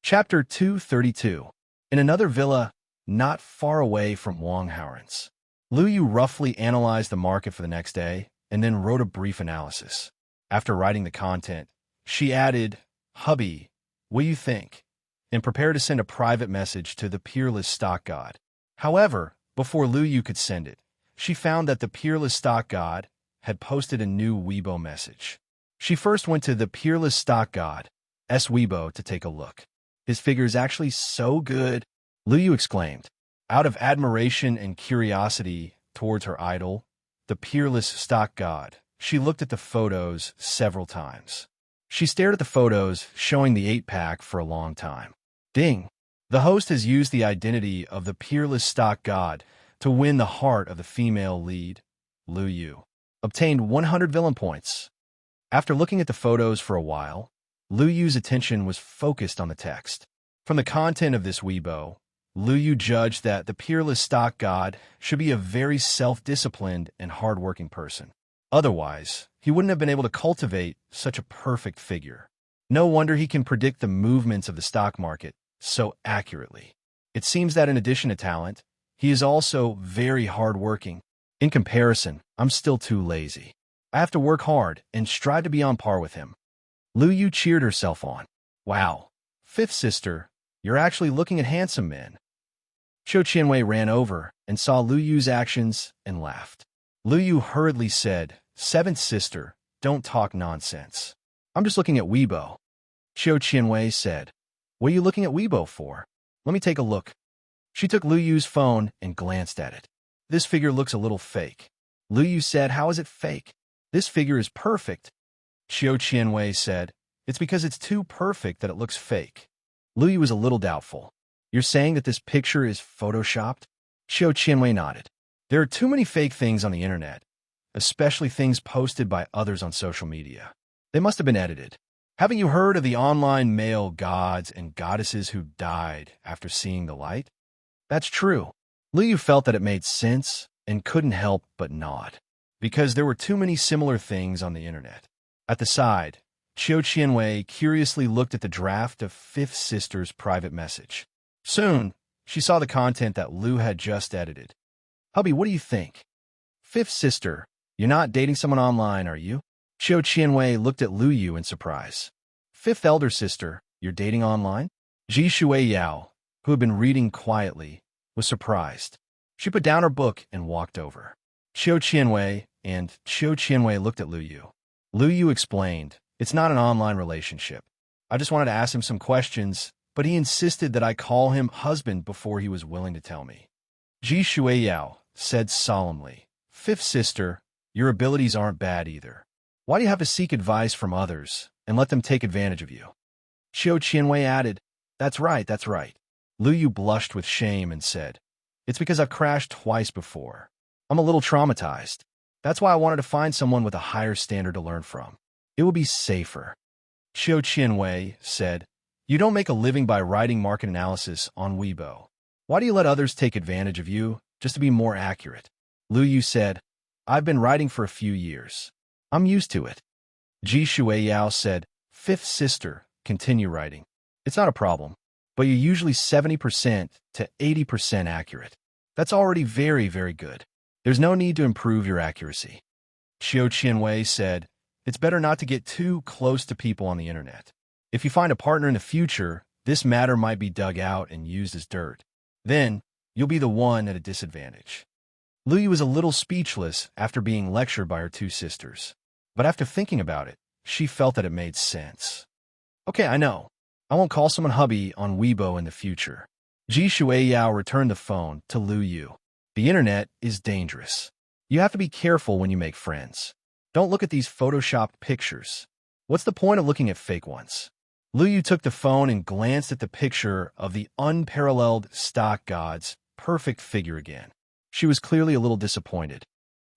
Chapter 232. In another villa, not far away from Wang Haoran's, Lu Yu roughly analyzed the market for the next day and then wrote a brief analysis. After writing the content, she added, "Hubby, what do you think?" and prepared to send a private message to the peerless stock god. However, before Lu Yu could send it, she found that the peerless stock god had posted a new Weibo message. She first went to the peerless stock god's Weibo to take a look. "His figure is actually so good," Lu Yu exclaimed. Out of admiration and curiosity towards her idol, the peerless stock god, she looked at the photos several times. She stared at the photos showing the 8-pack for a long time. Ding! The host has used the identity of the peerless stock god to win the heart of the female lead, Lu Yu. Obtained 100 villain points. After looking at the photos for a while, Lu Yu's attention was focused on the text. From the content of this Weibo, Lu Yu judged that the peerless stock god should be a very self-disciplined and hard-working person. Otherwise, he wouldn't have been able to cultivate such a perfect figure. No wonder he can predict the movements of the stock market so accurately. It seems that in addition to talent, he is also very hard-working. In comparison, I'm still too lazy. I have to work hard and strive to be on par with him. Lu Yu cheered herself on. "Wow, fifth sister, you're actually looking at handsome men." Qiu Qianwei ran over and saw Lu Yu's actions and laughed. Lu Yu hurriedly said, "Seventh sister, don't talk nonsense. I'm just looking at Weibo." Qiu Qianwei said, "What are you looking at Weibo for? Let me take a look." She took Lu Yu's phone and glanced at it. "This figure looks a little fake." Lu Yu said, "How is it fake? This figure is perfect." Qiu Qianwei said, "It's because it's too perfect that it looks fake." Lu Yu was a little doubtful. "You're saying that this picture is photoshopped?" Qiu Qianwei nodded. "There are too many fake things on the internet, especially things posted by others on social media. They must have been edited. Haven't you heard of the online male gods and goddesses who died after seeing the light?" That's true. Lu Yu felt that it made sense and couldn't help but nod, because there were too many similar things on the internet. At the side, Qiu Qianwei curiously looked at the draft of Fifth Sister's private message. Soon, she saw the content that Lu had just edited. "Hubby, what do you think?" "Fifth Sister, you're not dating someone online, are you?" Qiu Qianwei looked at Lu Yu in surprise. "Fifth Elder Sister, you're dating online?" Ji Shuiyao, who had been reading quietly, was surprised. She put down her book and walked over. Qiu Qianwei looked at Lu Yu. Lu Yu explained, "It's not an online relationship. I just wanted to ask him some questions, but he insisted that I call him husband before he was willing to tell me." Ji Shuiyao said solemnly, "Fifth sister, your abilities aren't bad either. Why do you have to seek advice from others and let them take advantage of you?" Qiu Qianwei added, That's right. Lu Yu blushed with shame and said, "It's because I've crashed twice before. I'm a little traumatized. That's why I wanted to find someone with a higher standard to learn from. It would be safer." Qiu Qianwei said, "You don't make a living by writing market analysis on Weibo. Why do you let others take advantage of you just to be more accurate?" Lu Yu said, "I've been writing for a few years. I'm used to it." Ji Shuiyao said, "Fifth sister, continue writing. It's not a problem, but you're usually 70% to 80% accurate. That's already very, very good. There's no need to improve your accuracy." Qiu Qianwei said, "It's better not to get too close to people on the internet. If you find a partner in the future, this matter might be dug out and used as dirt. Then, you'll be the one at a disadvantage." Lu Yu was a little speechless after being lectured by her two sisters. But after thinking about it, she felt that it made sense. "Okay, I know. I won't call someone hubby on Weibo in the future." Ji Shuiyao returned the phone to Lu Yu. "The internet is dangerous. You have to be careful when you make friends. Don't look at these photoshopped pictures. What's the point of looking at fake ones?" Lu Yu took the phone and glanced at the picture of the unparalleled stock god's perfect figure again. She was clearly a little disappointed.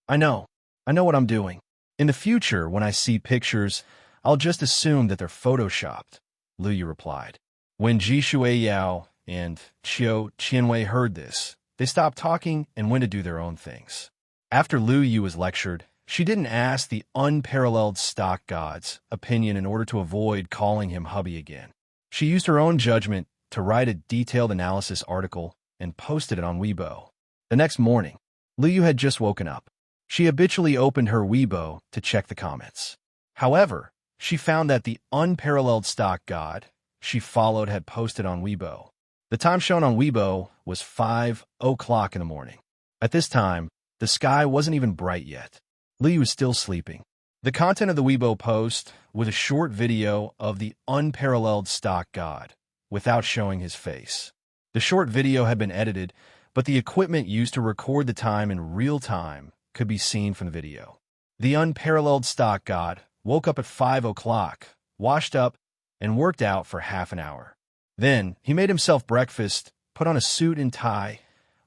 I know what I'm doing. In the future, when I see pictures, I'll just assume that they're photoshopped," Lu Yu replied. When Ji Shuiyao and Qiu Qianwei heard this, they stopped talking and went to do their own things. After Lu Yu was lectured, she didn't ask the unparalleled stock god's opinion in order to avoid calling him hubby again. She used her own judgment to write a detailed analysis article and posted it on Weibo. The next morning, Liu had just woken up. She habitually opened her Weibo to check the comments. However, she found that the unparalleled stock god she followed had posted on Weibo. The time shown on Weibo was 5:00 in the morning. At this time, the sky wasn't even bright yet. Liu was still sleeping. The content of the Weibo post was a short video of the unparalleled stock god, without showing his face. The short video had been edited, but the equipment used to record the time in real time could be seen from the video. The unparalleled stock god woke up at 5:00, washed up, and worked out for half an hour. Then, he made himself breakfast, put on a suit and tie,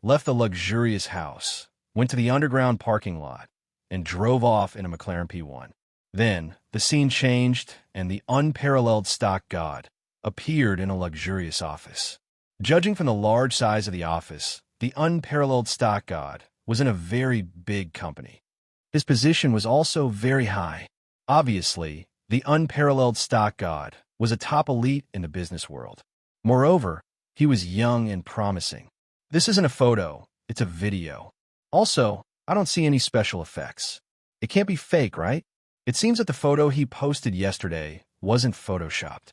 left the luxurious house, went to the underground parking lot, and drove off in a McLaren P1. Then, the scene changed, and the unparalleled stock god appeared in a luxurious office. Judging from the large size of the office, the unparalleled stock god was in a very big company. His position was also very high. Obviously, the unparalleled stock god was a top elite in the business world. Moreover, he was young and promising. This isn't a photo, it's a video. Also, I don't see any special effects. It can't be fake, right? It seems that the photo he posted yesterday wasn't photoshopped.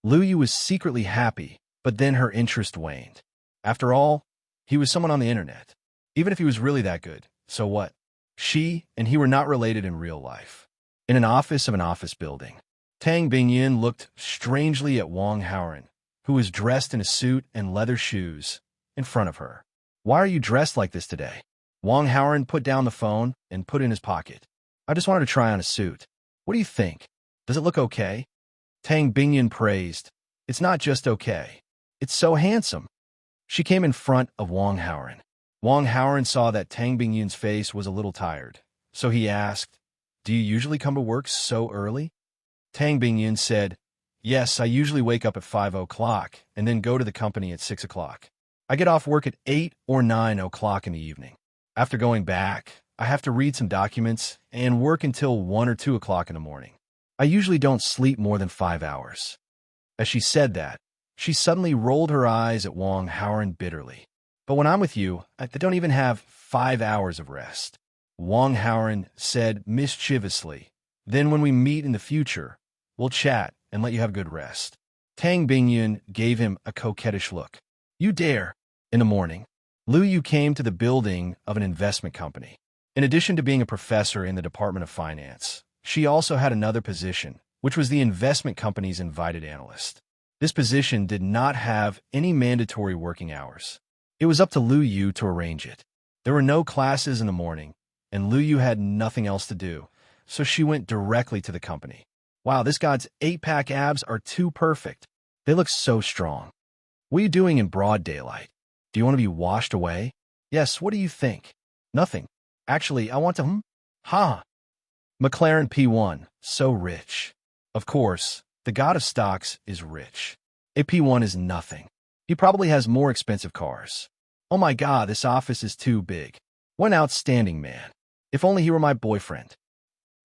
Liu was secretly happy, but then her interest waned. After all, he was someone on the internet. Even if he was really that good, so what? She and he were not related in real life. In an office of an office building, Tang Bingyin looked strangely at Wang Haoran, who was dressed in a suit and leather shoes, in front of her. "Why are you dressed like this today?" Wang Haoran put down the phone and put it in his pocket. "I just wanted to try on a suit. What do you think? Does it look okay?" Tang Bingyin praised. "It's not just okay. It's so handsome." She came in front of Wang Haoran. Wang Haoran saw that Tang Bingyin's face was a little tired, so he asked, "Do you usually come to work so early?" Tang Bingyin said, "Yes, I usually wake up at 5:00 and then go to the company at 6:00. I get off work at 8 or 9:00 in the evening. After going back, I have to read some documents and work until 1 or 2:00 in the morning. I usually don't sleep more than 5 hours." As she said that, she suddenly rolled her eyes at Wang Haoran bitterly. "But when I'm with you, I don't even have 5 hours of rest." Wang Haoran said mischievously, "Then when we meet in the future, we'll chat and let you have good rest." Tang Bingyin gave him a coquettish look. "You dare." In the morning, Liu came to the building of an investment company. In addition to being a professor in the Department of Finance, she also had another position, which was the investment company's invited analyst. This position did not have any mandatory working hours. It was up to Liu to arrange it. There were no classes in the morning, and Liu had nothing else to do, so she went directly to the company. "Wow, this god's 8-pack abs are too perfect. They look so strong. What are you doing in broad daylight? Do you want to be washed away?" "Yes, what do you think?" "Nothing. Actually, I want to, Ha! McLaren P1, so rich." Of course, the god of stocks is rich. A P1 is nothing. He probably has more expensive cars. "Oh my god, this office is too big. What an outstanding man. If only he were my boyfriend."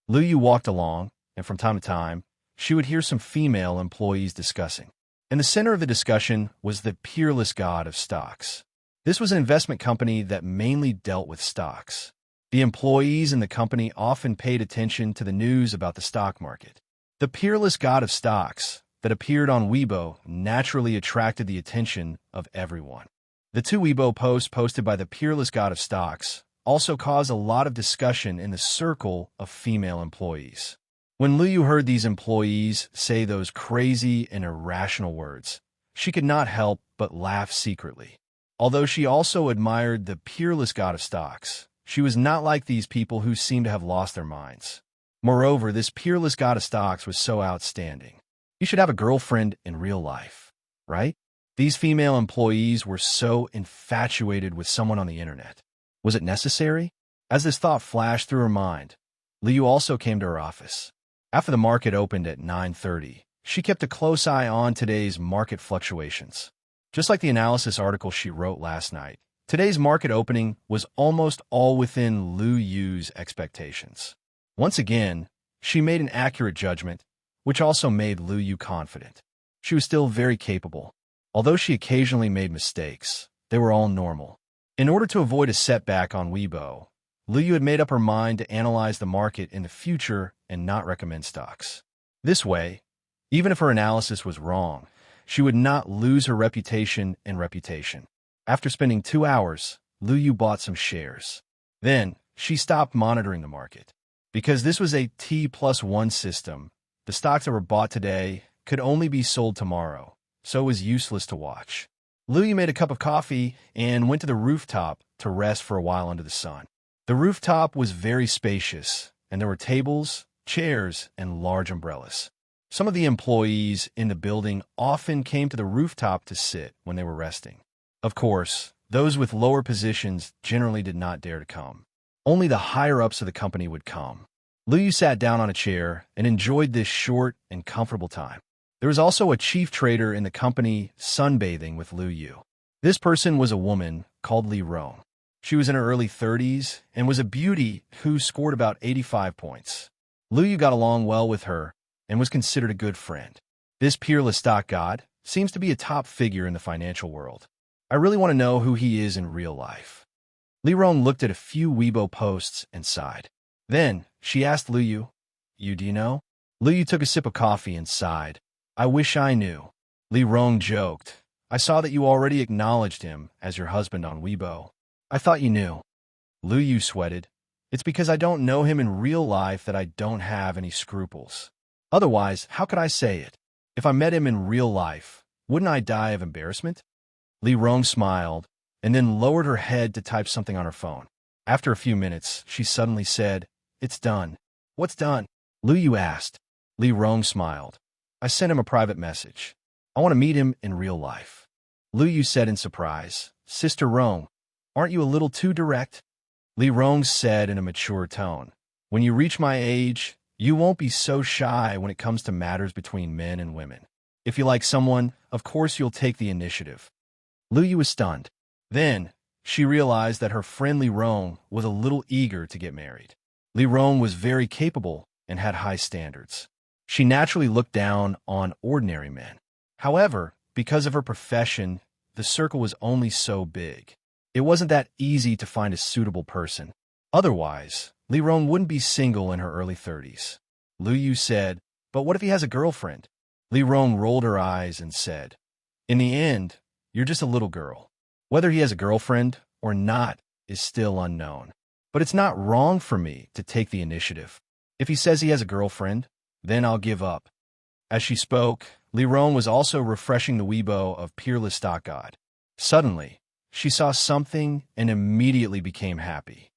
Liu walked along, and from time to time, she would hear some female employees discussing. In the center of the discussion was the peerless god of stocks. This was an investment company that mainly dealt with stocks. The employees in the company often paid attention to the news about the stock market. The peerless god of stocks that appeared on Weibo naturally attracted the attention of everyone. The 2 Weibo posts posted by the peerless god of stocks also caused a lot of discussion in the circle of female employees. When Liu heard these employees say those crazy and irrational words, she could not help but laugh secretly. Although she also admired the peerless god of stocks, she was not like these people who seemed to have lost their minds. Moreover, this peerless god of stocks was so outstanding. You should have a girlfriend in real life, right? These female employees were so infatuated with someone on the internet. Was it necessary? As this thought flashed through her mind, Liu also came to her office. After the market opened at 9:30, she kept a close eye on today's market fluctuations. Just like the analysis article she wrote last night, today's market opening was almost all within Liu's expectations. Once again, she made an accurate judgment, which also made Liu confident. She was still very capable. Although she occasionally made mistakes, they were all normal. In order to avoid a setback on Weibo, Liu had made up her mind to analyze the market in the future and not recommend stocks. This way, even if her analysis was wrong, she would not lose her reputation and reputation. After spending 2 hours, Liu bought some shares. Then, she stopped monitoring the market. Because this was a T+1 system, the stocks that were bought today could only be sold tomorrow, so it was useless to watch. Liu made a cup of coffee and went to the rooftop to rest for a while under the sun. The rooftop was very spacious, and there were tables, chairs, and large umbrellas. Some of the employees in the building often came to the rooftop to sit when they were resting. Of course, those with lower positions generally did not dare to come. Only the higher-ups of the company would come. Liu sat down on a chair and enjoyed this short and comfortable time. There was also a chief trader in the company sunbathing with Liu. This person was a woman called Li Rong. She was in her early 30s and was a beauty who scored about 85 points. Liu got along well with her and was considered a good friend. This peerless stock god seems to be a top figure in the financial world. I really want to know who he is in real life. Li Rong looked at a few Weibo posts and sighed. Then, she asked Liu, do you know? Liu took a sip of coffee and sighed. I wish I knew. Li Rong joked. I saw that you already acknowledged him as your husband on Weibo. I thought you knew. Liu sweated. It's because I don't know him in real life that I don't have any scruples. Otherwise, how could I say it? If I met him in real life, wouldn't I die of embarrassment? Li Rong smiled, and then lowered her head to type something on her phone. After a few minutes, she suddenly said, It's done. What's done? Liu asked. Li Rong smiled. I sent him a private message. I want to meet him in real life. Liu said in surprise, Sister Rong, aren't you a little too direct? Li Rong said in a mature tone, When you reach my age, you won't be so shy when it comes to matters between men and women. If you like someone, of course you'll take the initiative. Liu was stunned. Then, she realized that her friend Li Rong was a little eager to get married. Li Rong was very capable and had high standards. She naturally looked down on ordinary men. However, because of her profession, the circle was only so big. It wasn't that easy to find a suitable person. Otherwise, Li Rong wouldn't be single in her early 30s. Liu said, But what if he has a girlfriend? Li Rong rolled her eyes and said, In the end, you're just a little girl. Whether he has a girlfriend or not is still unknown. But it's not wrong for me to take the initiative. If he says he has a girlfriend, then I'll give up. As she spoke, Li Rong was also refreshing the Weibo of Peerless Stock God. Suddenly, she saw something and immediately became happy.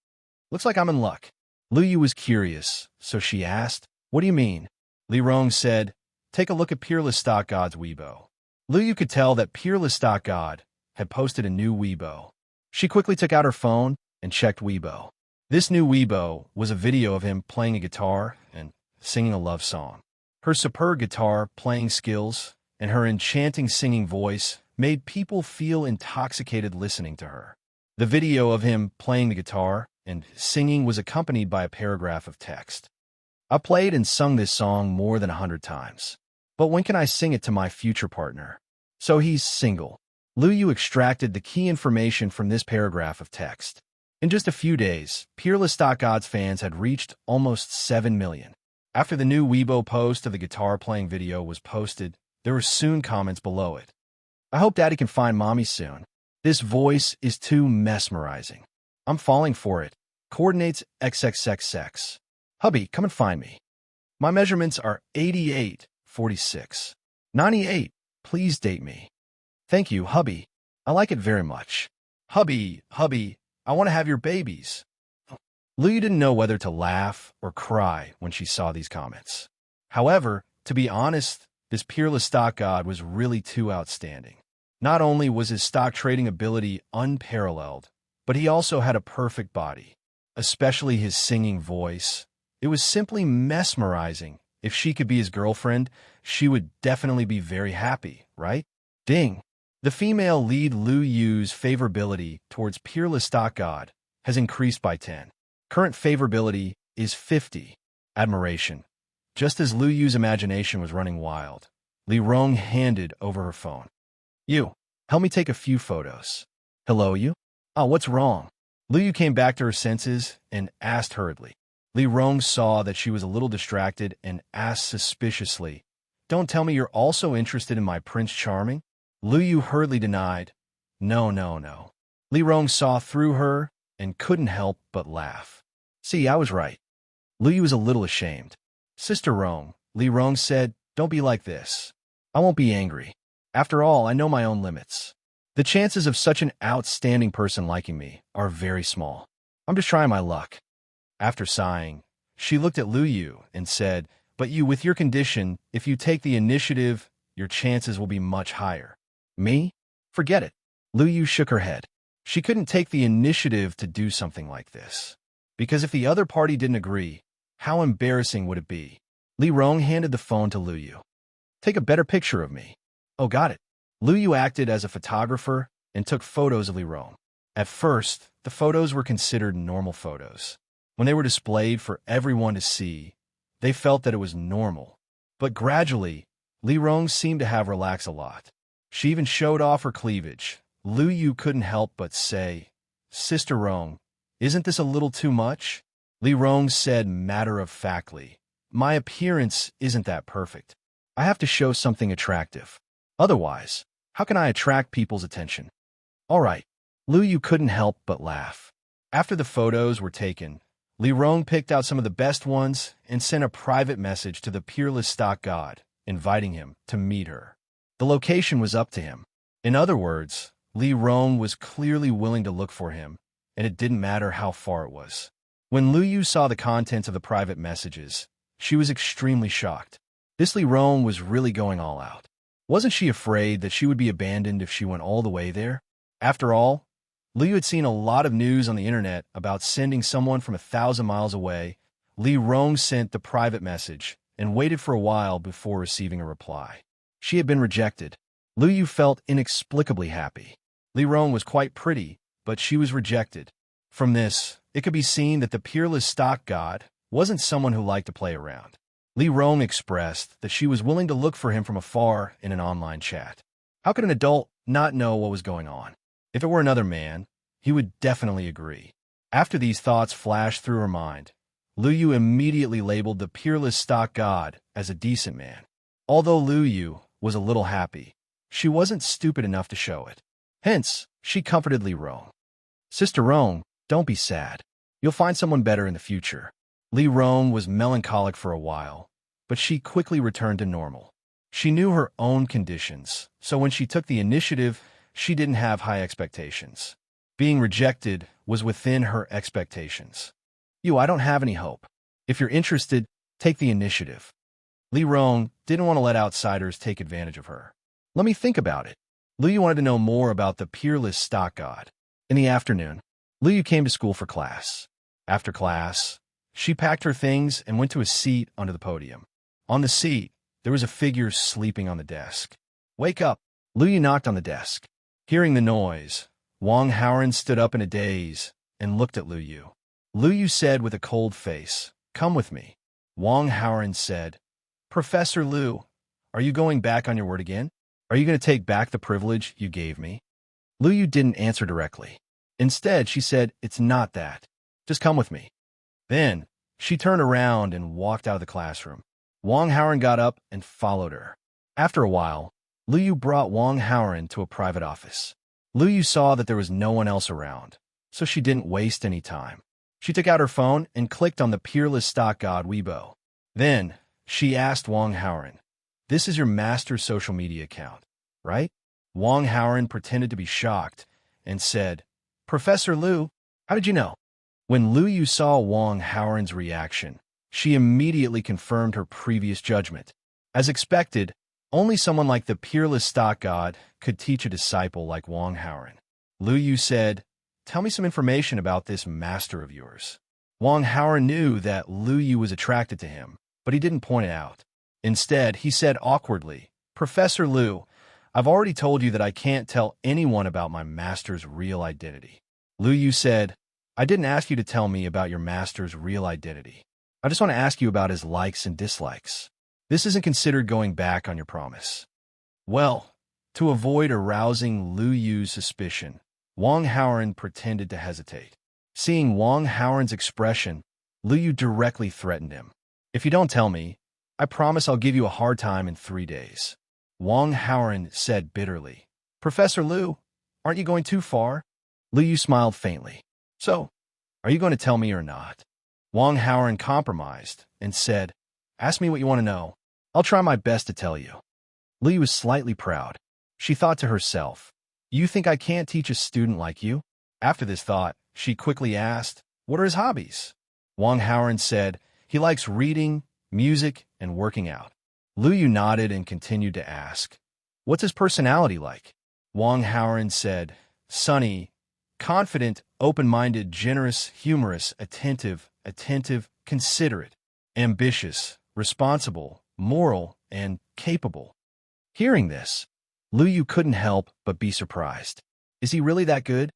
Looks like I'm in luck. Liu was curious, so she asked, What do you mean? Li Rong said, Take a look at Peerless Stock God's Weibo. Liu could tell that Peerless Stock God had posted a new Weibo. She quickly took out her phone and checked Weibo. This new Weibo was a video of him playing a guitar and singing a love song. Her superb guitar playing skills and her enchanting singing voice made people feel intoxicated listening to her. The video of him playing the guitar and singing was accompanied by a paragraph of text. I played and sung this song more than 100 times. But when can I sing it to my future partner? So he's single. Liu extracted the key information from this paragraph of text. In just a few days, Peerless Stock God's fans had reached almost 7 million. After the new Weibo post of the guitar-playing video was posted, there were soon comments below it. I hope Daddy can find Mommy soon. This voice is too mesmerizing. I'm falling for it. Coordinates XXXX. Hubby, come and find me. My measurements are 88, 46. 98. Please date me. Thank you, hubby. I like it very much. Hubby, I want to have your babies. Liu didn't know whether to laugh or cry when she saw these comments. However, to be honest, this Peerless Stock God was really too outstanding. Not only was his stock trading ability unparalleled, but he also had a perfect body, especially his singing voice. It was simply mesmerizing. If she could be his girlfriend, she would definitely be very happy, right? Ding! The female lead Liu's favorability towards Peerless Stock God has increased by 10. Current favorability is 50. Admiration. Just as Liu's imagination was running wild, Li Rong handed over her phone. You, help me take a few photos. Hello, you? Oh, what's wrong? Lu Yu came back to her senses and asked hurriedly. Li Rong saw that she was a little distracted and asked suspiciously, Don't tell me you're also interested in my Prince Charming? Lu Yu hurriedly denied, No, no, no. Li Rong saw through her and couldn't help but laugh. See, I was right. Lu Yu was a little ashamed. Sister Rong, Li Rong said, Don't be like this. I won't be angry. After all, I know my own limits. The chances of such an outstanding person liking me are very small. I'm just trying my luck. After sighing, she looked at Lu Yu and said, But you, with your condition, if you take the initiative, your chances will be much higher. Me? Forget it. Lu Yu shook her head. She couldn't take the initiative to do something like this. Because if the other party didn't agree, how embarrassing would it be? Li Rong handed the phone to Lu Yu. Take a better picture of me. Oh, got it. Lu Yu acted as a photographer and took photos of Li Rong. At first, the photos were considered normal photos. When they were displayed for everyone to see, they felt that it was normal. But gradually, Li Rong seemed to have relaxed a lot. She even showed off her cleavage. Lu Yu couldn't help but say, Sister Rong, isn't this a little too much? Li Rong said matter-of-factly, My appearance isn't that perfect. I have to show something attractive. Otherwise, how can I attract people's attention? All right. Lu Yu couldn't help but laugh. After the photos were taken, Li Rong picked out some of the best ones and sent a private message to the peerless stock god, inviting him to meet her. The location was up to him. In other words, Li Rong was clearly willing to look for him, and it didn't matter how far it was. When Lu Yu saw the contents of the private messages, she was extremely shocked. This Li Rong was really going all out. Wasn't she afraid that she would be abandoned if she went all the way there? After all, Lu Yu had seen a lot of news on the internet about sending someone from 1,000 miles away. Li Rong sent the private message and waited for a while before receiving a reply. She had been rejected. Lu Yu felt inexplicably happy. Li Rong was quite pretty, but she was rejected. From this, it could be seen that the peerless stock god wasn't someone who liked to play around. Li Rong expressed that she was willing to look for him from afar in an online chat. How could an adult not know what was going on? If it were another man, he would definitely agree. After these thoughts flashed through her mind, Lu Yu immediately labeled the peerless stock god as a decent man. Although Lu Yu was a little happy, she wasn't stupid enough to show it. Hence, she comforted Li Rong. Sister Rong, don't be sad. You'll find someone better in the future. Li Rong was melancholic for a while, but she quickly returned to normal. She knew her own conditions, so when she took the initiative, she didn't have high expectations. Being rejected was within her expectations. I don't have any hope. If you're interested, take the initiative. Li Rong didn't want to let outsiders take advantage of her. Let me think about it. Lu Yu wanted to know more about the peerless stock god. In the afternoon, Lu Yu came to school for class. After class, she packed her things and went to a seat under the podium. On the seat, there was a figure sleeping on the desk. Wake up! Lu Yu knocked on the desk. Hearing the noise, Wang Haoren stood up in a daze and looked at Lu Yu. Lu Yu said with a cold face, Come with me. Wang Haoren said, Professor Lu, are you going back on your word again? Are you going to take back the privilege you gave me? Lu Yu didn't answer directly. Instead, she said, It's not that. Just come with me. Then, she turned around and walked out of the classroom. Wang Haoren got up and followed her. After a while, Lu Yu brought Wang Haoren to a private office. Lu Yu saw that there was no one else around, so she didn't waste any time. She took out her phone and clicked on the peerless stock god Weibo. Then, she asked Wang Haoren, This is your master's social media account, right? Wang Haoren pretended to be shocked and said, Professor Lu, how did you know? When Lu Yu saw Wang Haoren's reaction, she immediately confirmed her previous judgment. As expected, only someone like the peerless stock god could teach a disciple like Wang Haoren. Lu Yu said, Tell me some information about this master of yours. Wang Haoren knew that Lu Yu was attracted to him, but he didn't point it out. Instead, he said awkwardly, Professor Lu, I've already told you that I can't tell anyone about my master's real identity. Lu Yu said, I didn't ask you to tell me about your master's real identity. I just want to ask you about his likes and dislikes. This isn't considered going back on your promise. Well, to avoid arousing Lu Yu's suspicion, Wang Haoran pretended to hesitate. Seeing Wang Haoran's expression, Lu Yu directly threatened him. If you don't tell me, I promise I'll give you a hard time in 3 days. Wang Haoran said bitterly. Professor Lu, aren't you going too far? Lu Yu smiled faintly. So, are you going to tell me or not? Wang Haoran compromised and said, ask me what you want to know. I'll try my best to tell you. Lu Yu was slightly proud. She thought to herself, you think I can't teach a student like you? After this thought, she quickly asked, what are his hobbies? Wang Haoran said, he likes reading, music, and working out. Lu Yu nodded and continued to ask, what's his personality like? Wang Haoran said, sunny, confident, open-minded, generous, humorous, attentive, considerate, ambitious, responsible, moral, and capable. Hearing this, Lu Yu couldn't help but be surprised. Is he really that good?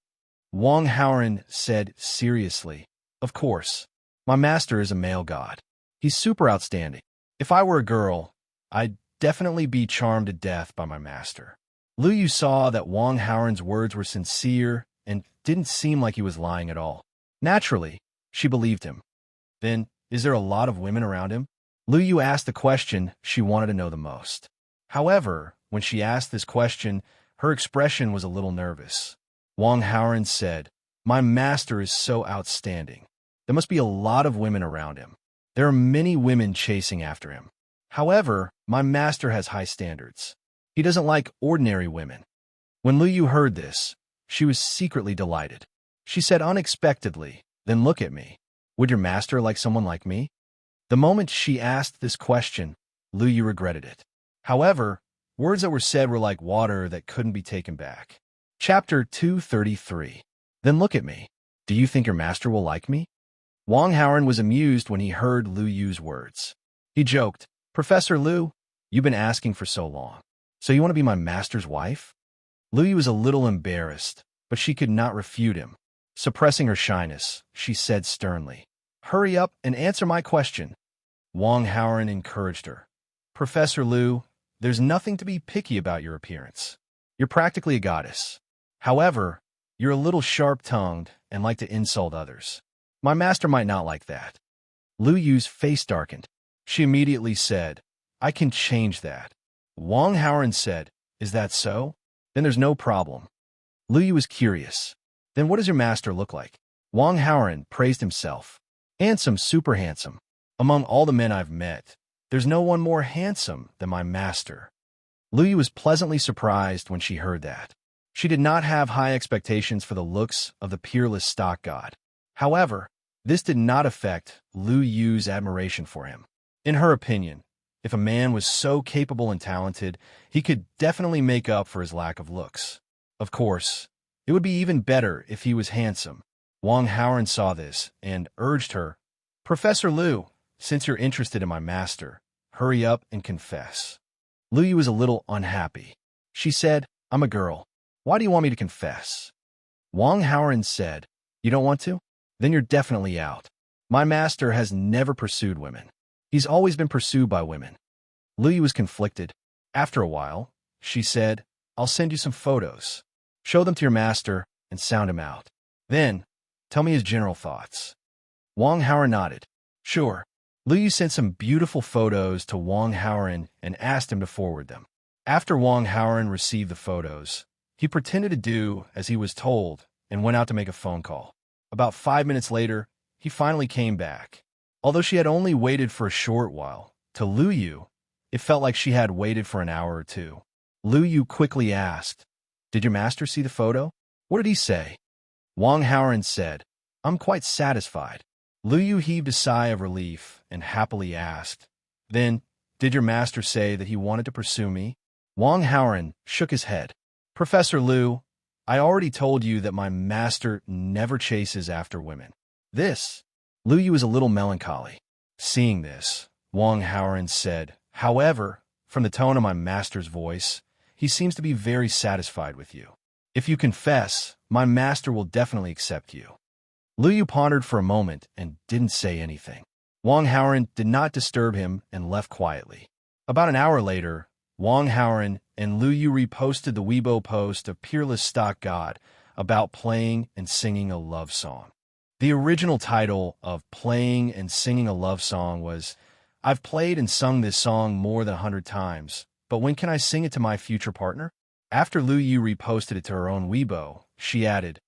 Wang Haoran said seriously, of course. My master is a male god. He's super outstanding. If I were a girl, I'd definitely be charmed to death by my master. Lu Yu saw that Wang Haoran's words were sincere and didn't seem like he was lying at all. Naturally, she believed him. Then, is there a lot of women around him? Lu Yu asked the question she wanted to know the most. However, when she asked this question, her expression was a little nervous. Wang Haoran said, my master is so outstanding. There must be a lot of women around him. There are many women chasing after him. However, my master has high standards. He doesn't like ordinary women. When Lu Yu heard this, she was secretly delighted. She said unexpectedly, then look at me. Would your master like someone like me? The moment she asked this question, Lu Yu regretted it. However, words that were said were like water that couldn't be taken back. Chapter 233. Then look at me. Do you think your master will like me? Wang Haoran was amused when he heard Lu Yu's words. He joked, Professor Lu, you've been asking for so long. So you want to be my master's wife? Lu Yu was a little embarrassed, but she could not refute him. Suppressing her shyness, she said sternly, hurry up and answer my question. Wang Haoran encouraged her. Professor Lu, there's nothing to be picky about your appearance. You're practically a goddess. However, you're a little sharp-tongued and like to insult others. My master might not like that. Lu Yu's face darkened. She immediately said, I can change that. Wang Haoran said, is that so? Then there's no problem. Lu Yu was curious. Then what does your master look like? Wang Haoran praised himself. Handsome, super handsome. Among all the men I've met, there's no one more handsome than my master. Lu Yu was pleasantly surprised when she heard that. She did not have high expectations for the looks of the peerless stock god. However, this did not affect Lu Yu's admiration for him. In her opinion, if a man was so capable and talented, he could definitely make up for his lack of looks. Of course, it would be even better if he was handsome. Wang Haoran saw this and urged her, Professor Lu, since you're interested in my master, hurry up and confess. Lu Yu was a little unhappy. She said, I'm a girl. Why do you want me to confess? Wang Haoran said, you don't want to? Then you're definitely out. My master has never pursued women. He's always been pursued by women. Lu Yu was conflicted. After a while, she said, I'll send you some photos. Show them to your master and sound him out. Then, tell me his general thoughts. Wang Haoran nodded. Sure. Lu Yu sent some beautiful photos to Wang Haoran and asked him to forward them. After Wang Haoran received the photos, he pretended to do as he was told and went out to make a phone call. About 5 minutes later, he finally came back. Although she had only waited for a short while, to Lu Yu, it felt like she had waited for an hour or two. Lu Yu quickly asked, Did your master see the photo? What did he say? Wang Haoran said, I'm quite satisfied. Lu Yu heaved a sigh of relief and happily asked, Then, did your master say that he wanted to pursue me? Wang Haoran shook his head. Professor Lu, I already told you that my master never chases after women. Lu Yu was a little melancholy. Seeing this, Wang Haoran said, However, from the tone of my master's voice, he seems to be very satisfied with you. If you confess, my master will definitely accept you. Lu Yu pondered for a moment and didn't say anything. Wang Haoran did not disturb him and left quietly. About an hour later, Wang Haoran and Lu Yu reposted the Weibo post of Peerless Stock God about playing and singing a love song. The original title of Playing and Singing a Love Song was, "I've played and sung this song more than 100 times, but when can I sing it to my future partner?" After Lu Yu reposted it to her own Weibo, she added,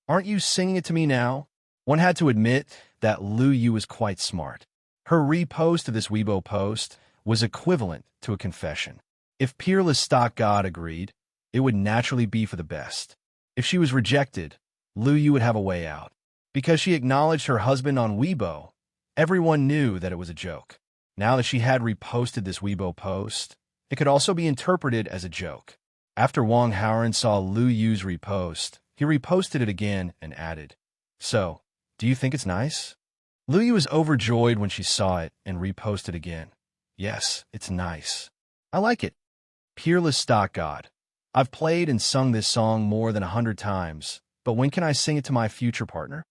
"Aren't you singing it to me now?" One had to admit that Lu Yu was quite smart. Her repost of this Weibo post was equivalent to a confession. If Peerless Stock God agreed, it would naturally be for the best. If she was rejected, Lu Yu would have a way out. Because she acknowledged her husband on Weibo, everyone knew that it was a joke. Now that she had reposted this Weibo post, it could also be interpreted as a joke. After Wang Haoran saw Lu Yu's repost, he reposted it again and added, "So, do you think it's nice?" Lu Yu was overjoyed when she saw it and reposted again. "Yes, it's nice. I like it. Peerless Stock God. I've played and sung this song more than 100 times, but when can I sing it to my future partner?"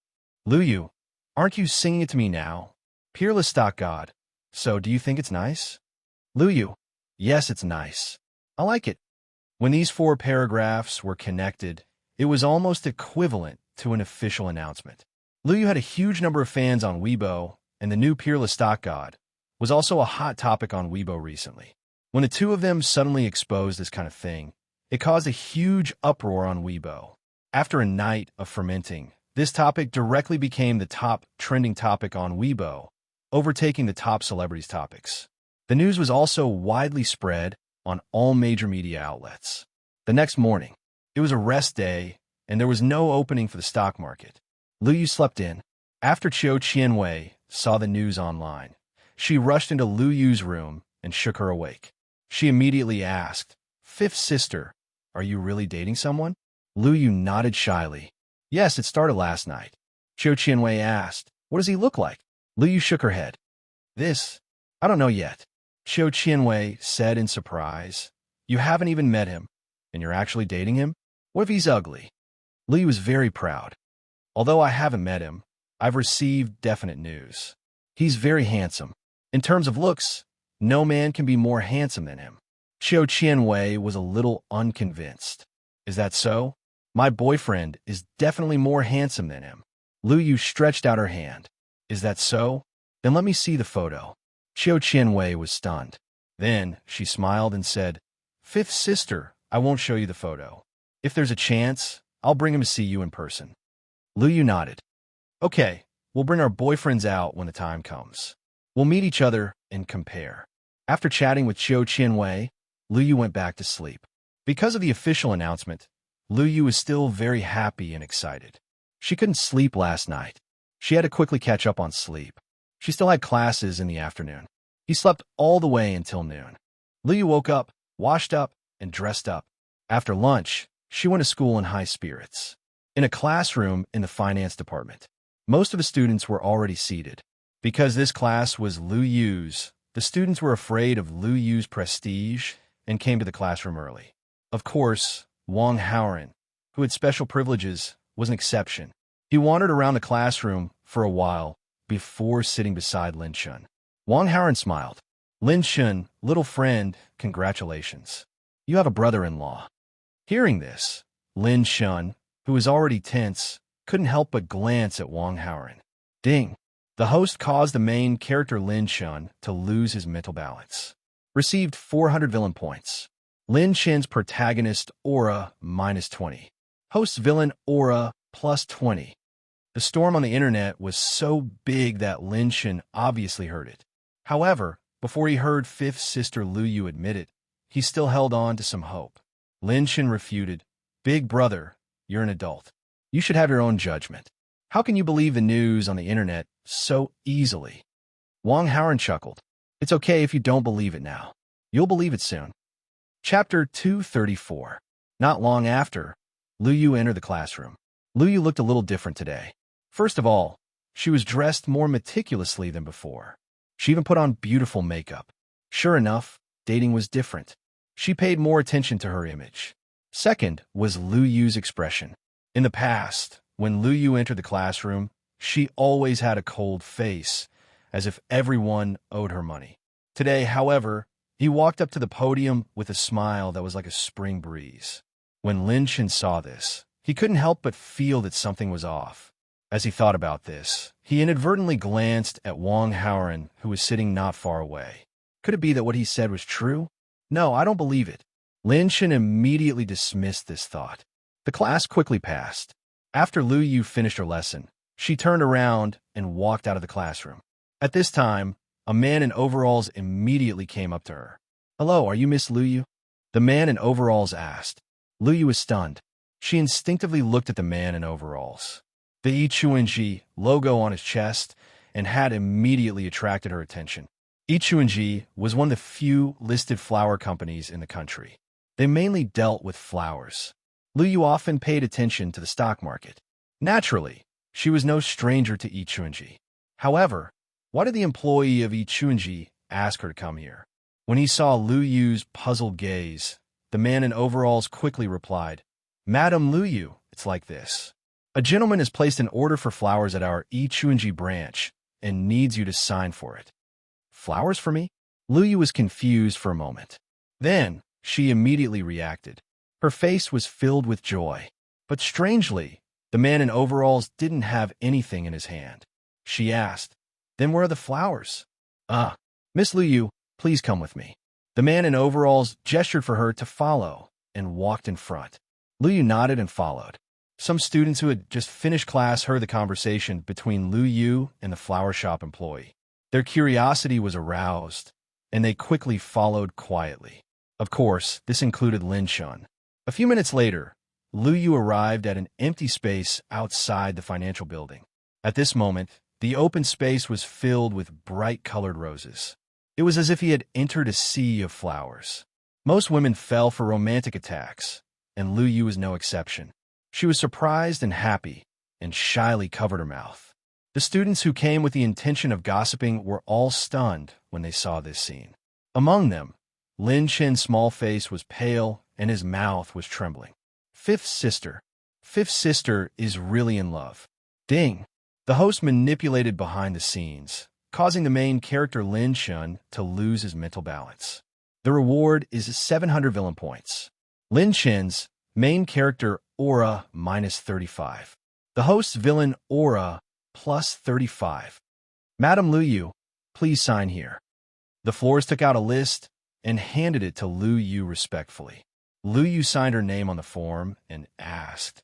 "Lu Yu, aren't you singing it to me now?" "Peerless Stock God. So, do you think it's nice?" "Lu Yu, yes, it's nice. I like it." When these 4 paragraphs were connected, it was almost equivalent to an official announcement. Lu Yu had a huge number of fans on Weibo, and the new Peerless Stock God was also a hot topic on Weibo recently. When the two of them suddenly exposed this kind of thing, it caused a huge uproar on Weibo. After a night of fermenting, this topic directly became the top trending topic on Weibo, overtaking the top celebrities topics. The news was also widely spread on all major media outlets. The next morning, it was a rest day, and there was no opening for the stock market. Lu Yu slept in. After Qiu Qianwei saw the news online, she rushed into Lu Yu's room and shook her awake. She immediately asked, "Fifth sister, are you really dating someone?" Lu Yu nodded shyly. "Yes, it started last night." Qiu Qianwei asked, "What does he look like?" Lu Yu shook her head. I don't know yet." Qiu Qianwei said in surprise, "You haven't even met him, and you're actually dating him? What if he's ugly?" Lu Yu was very proud. "Although I haven't met him, I've received definite news. He's very handsome. In terms of looks, no man can be more handsome than him." Qiu Qianwei was a little unconvinced. "Is that so? My boyfriend is definitely more handsome than him." Lu Yu stretched out her hand. "Is that so? Then let me see the photo." Qiu Qianwei was stunned. Then she smiled and said, "Fifth sister, I won't show you the photo. If there's a chance, I'll bring him to see you in person." Lu Yu nodded. "Okay, we'll bring our boyfriends out when the time comes. We'll meet each other and compare." After chatting with Qiu Qianwei, Lu Yu went back to sleep. Because of the official announcement, Lu Yu was still very happy and excited. She couldn't sleep last night. She had to quickly catch up on sleep. She still had classes in the afternoon. He slept all the way until noon. Lu Yu woke up, washed up, and dressed up. After lunch, she went to school in high spirits. In a classroom in the finance department, most of the students were already seated. Because this class was Lu Yu's, the students were afraid of Lu Yu's prestige and came to the classroom early. Of course, Wang Haoran, who had special privileges, was an exception. He wandered around the classroom for a while before sitting beside Lin Shun. Wang Haoran smiled. "Lin Shun, little friend, congratulations. You have a brother-in-law." Hearing this, Lin Shun, who was already tense, couldn't help but glance at Wang Haoran. Ding! The host caused the main character Lin Shun to lose his mental balance. Received 400 villain points. Lin Shun's protagonist aura -20. Host's villain aura +20. The storm on the internet was so big that Lin Shun obviously heard it. However, before he heard fifth sister Lu Yu admit it, he still held on to some hope. Lin Shun refuted, "Big brother, you're an adult. You should have your own judgment. How can you believe the news on the internet so easily?" Wang Haoran chuckled. "It's okay if you don't believe it now. You'll believe it soon." Chapter 234. Not long after, Lu Yu entered the classroom. Lu Yu looked a little different today. First of all, she was dressed more meticulously than before. She even put on beautiful makeup. Sure enough, dating was different. She paid more attention to her image. Second was Lu Yu's expression. In the past, when Lu Yu entered the classroom, she always had a cold face, as if everyone owed her money. Today, however, He walked up to the podium with a smile that was like a spring breeze. When Lin Chen saw this, he couldn't help but feel that something was off. As he thought about this, he inadvertently glanced at Wang Haoran, who was sitting not far away. Could it be that what he said was true? No, I don't believe it. Lin Chen immediately dismissed this thought. The class quickly passed. After Lu Yu finished her lesson, she turned around and walked out of the classroom. At this time, a man in overalls immediately came up to her. "Hello, are you Miss Lu Yu?" The man in overalls asked. Lu Yu was stunned. She instinctively looked at the man in overalls. The Yichuanji logo on his chest and hat immediately attracted her attention. Yichuanji was one of the few listed flower companies in the country. They mainly dealt with flowers. Lu Yu often paid attention to the stock market. Naturally, she was no stranger to Yichuanji. However, why did the employee of Yichuanji ask her to come here? When he saw Lu Yu's puzzled gaze, the man in overalls quickly replied, "Madam Lu Yu, it's like this. A gentleman has placed an order for flowers at our Yichuanji branch and needs you to sign for it." "Flowers for me?" Lu Yu was confused for a moment. Then, she immediately reacted. Her face was filled with joy. But strangely, the man in overalls didn't have anything in his hand. She asked, "Then where are the flowers?" Miss Lu Yu, please come with me." The man in overalls gestured for her to follow and walked in front. Lu Yu nodded and followed. Some students who had just finished class heard the conversation between Lu Yu and the flower shop employee. Their curiosity was aroused, and they quickly followed quietly. Of course, this included Lin Chen. A few minutes later, Lu Yu arrived at an empty space outside the financial building. At this moment, the open space was filled with bright-colored roses. It was as if he had entered a sea of flowers. Most women fell for romantic attacks, and Lu Yu was no exception. She was surprised and happy, and shyly covered her mouth. The students who came with the intention of gossiping were all stunned when they saw this scene. Among them, Lin Chen's small face was pale, and his mouth was trembling. Fifth sister. Fifth sister is really in love. Ding! The host manipulated behind the scenes, causing the main character Lin Chen to lose his mental balance. The reward is 700 villain points. Lin Chen's main character aura minus 35. The host's villain aura plus 35. "Madam Lu Yu, please sign here." The floors took out a list and handed it to Lu Yu respectfully. Lu Yu signed her name on the form and asked,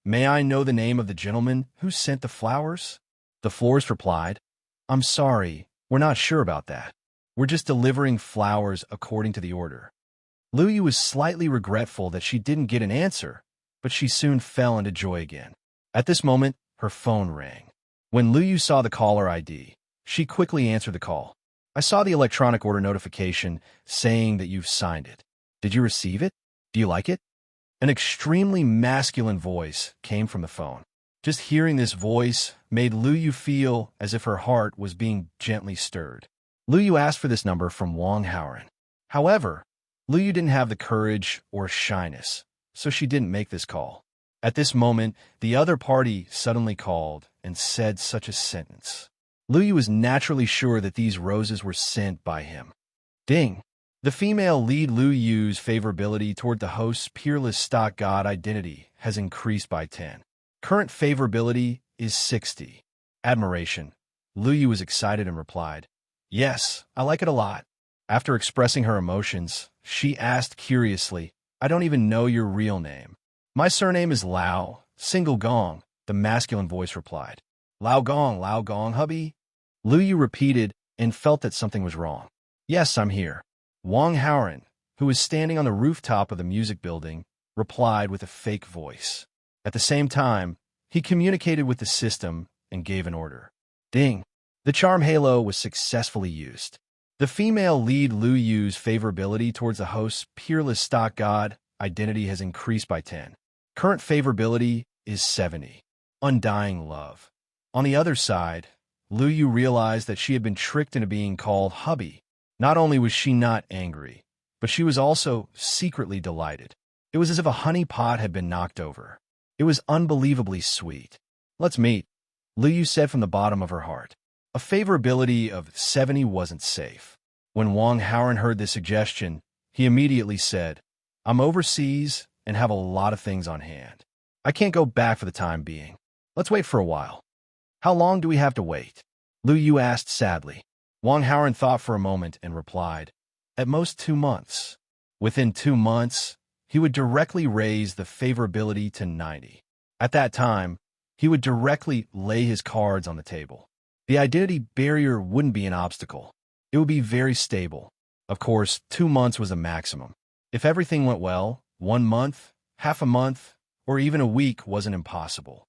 "May I know the name of the gentleman who sent the flowers?" The florist replied, "I'm sorry, we're not sure about that. We're just delivering flowers according to the order." Lu Yu was slightly regretful that she didn't get an answer, but she soon fell into joy again. At this moment, her phone rang. When Lu Yu saw the caller ID, she quickly answered the call. "I saw the electronic order notification saying that you've signed it. Did you receive it? Do you like it?" An extremely masculine voice came from the phone. Just hearing this voice made Lu Yu feel as if her heart was being gently stirred. Lu Yu asked for this number from Wang Haoran. However, Lu Yu didn't have the courage or shyness, so she didn't make this call. At this moment, the other party suddenly called and said such a sentence. Lu Yu was naturally sure that these roses were sent by him. Ding! The female lead Lu Yu's favorability toward the host's peerless stock god identity has increased by 10. Current favorability is 60. Admiration. Lu Yu was excited and replied, "Yes, I like it a lot." After expressing her emotions, she asked curiously, "I don't even know your real name." "My surname is Lao, single gong," the masculine voice replied. Lao Gong, hubby?" Lu Yu repeated and felt that something was wrong. "Yes, I'm here." Wang Haoran, who was standing on the rooftop of the music building, replied with a fake voice. At the same time, he communicated with the system and gave an order. Ding! The charm halo was successfully used. The female lead Lu Yu's favorability towards the host's peerless stock god identity has increased by 10. Current favorability is 70. Undying love. On the other side, Lu Yu realized that she had been tricked into being called hubby. Not only was she not angry, but she was also secretly delighted. It was as if a honey pot had been knocked over. It was unbelievably sweet. "Let's meet," Lu Yu said from the bottom of her heart. A favorability of 70 wasn't safe. When Wang Haoren heard this suggestion, he immediately said, I'm overseas and have a lot of things on hand. I can't go back for the time being. Let's wait for a while. How long do we have to wait? Lu Yu asked sadly. Wang Haoren thought for a moment and replied, at most 2 months. Within 2 months, he would directly raise the favorability to 90. At that time, he would directly lay his cards on the table. The identity barrier wouldn't be an obstacle. It would be very stable. Of course, 2 months was a maximum. If everything went well, 1 month, half a month, or even a week wasn't impossible.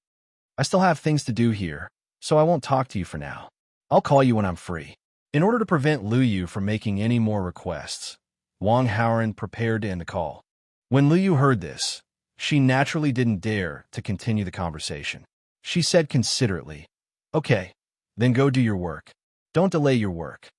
I still have things to do here, so I won't talk to you for now. I'll call you when I'm free. In order to prevent Lu Yu from making any more requests, Wang Haoren prepared to end the call. When Lu Yu heard this, she naturally didn't dare to continue the conversation. She said considerately, okay, then go do your work. Don't delay your work.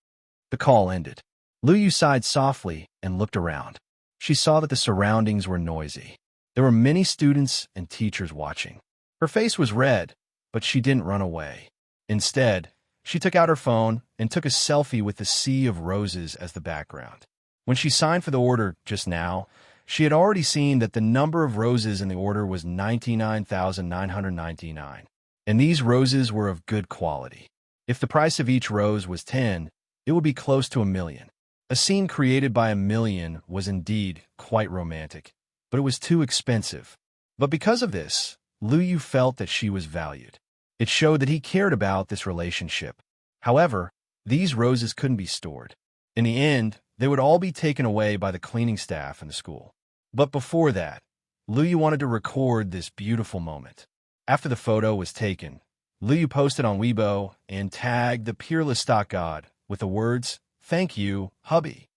The call ended. Lu Yu sighed softly and looked around. She saw that the surroundings were noisy. There were many students and teachers watching. Her face was red, but she didn't run away. Instead, she took out her phone and took a selfie with the sea of roses as the background. When she signed for the order just now, she had already seen that the number of roses in the order was 99,999, and these roses were of good quality. If the price of each rose was 10, it would be close to 1,000,000. A scene created by 1,000,000 was indeed quite romantic, but it was too expensive. But because of this, Lu Yu felt that she was valued. It showed that he cared about this relationship. However, these roses couldn't be stored. In the end, they would all be taken away by the cleaning staff in the school. But before that, Lu Yu wanted to record this beautiful moment. After the photo was taken, Lu Yu posted on Weibo and tagged the peerless stock god with the words, "Thank you, hubby."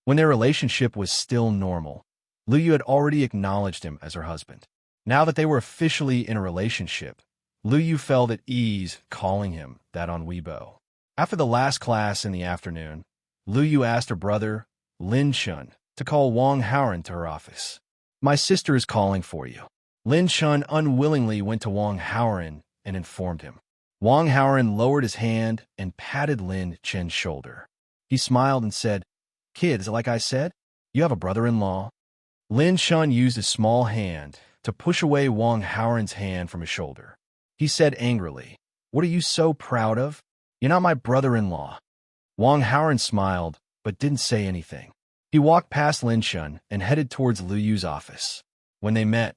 When their relationship was still normal, Lu Yu had already acknowledged him as her husband. Now that they were officially in a relationship, Lu Yu felt at ease calling him that on Weibo. After the last class in the afternoon, Lu Yu asked her brother, Lin Shun, to call Wang Haoren to her office. My sister is calling for you. Lin Shun unwillingly went to Wang Haoren and informed him. Wang Haoren lowered his hand and patted Lin Chen's shoulder. He smiled and said, Kid, is it like I said? You have a brother-in-law? Lin Shun used his small hand to push away Wang Haoren's hand from his shoulder. He said angrily, What are you so proud of? You're not my brother-in-law. Wang Haoren smiled, but didn't say anything. He walked past Lin Shun and headed towards Lu Yu's office. When they met,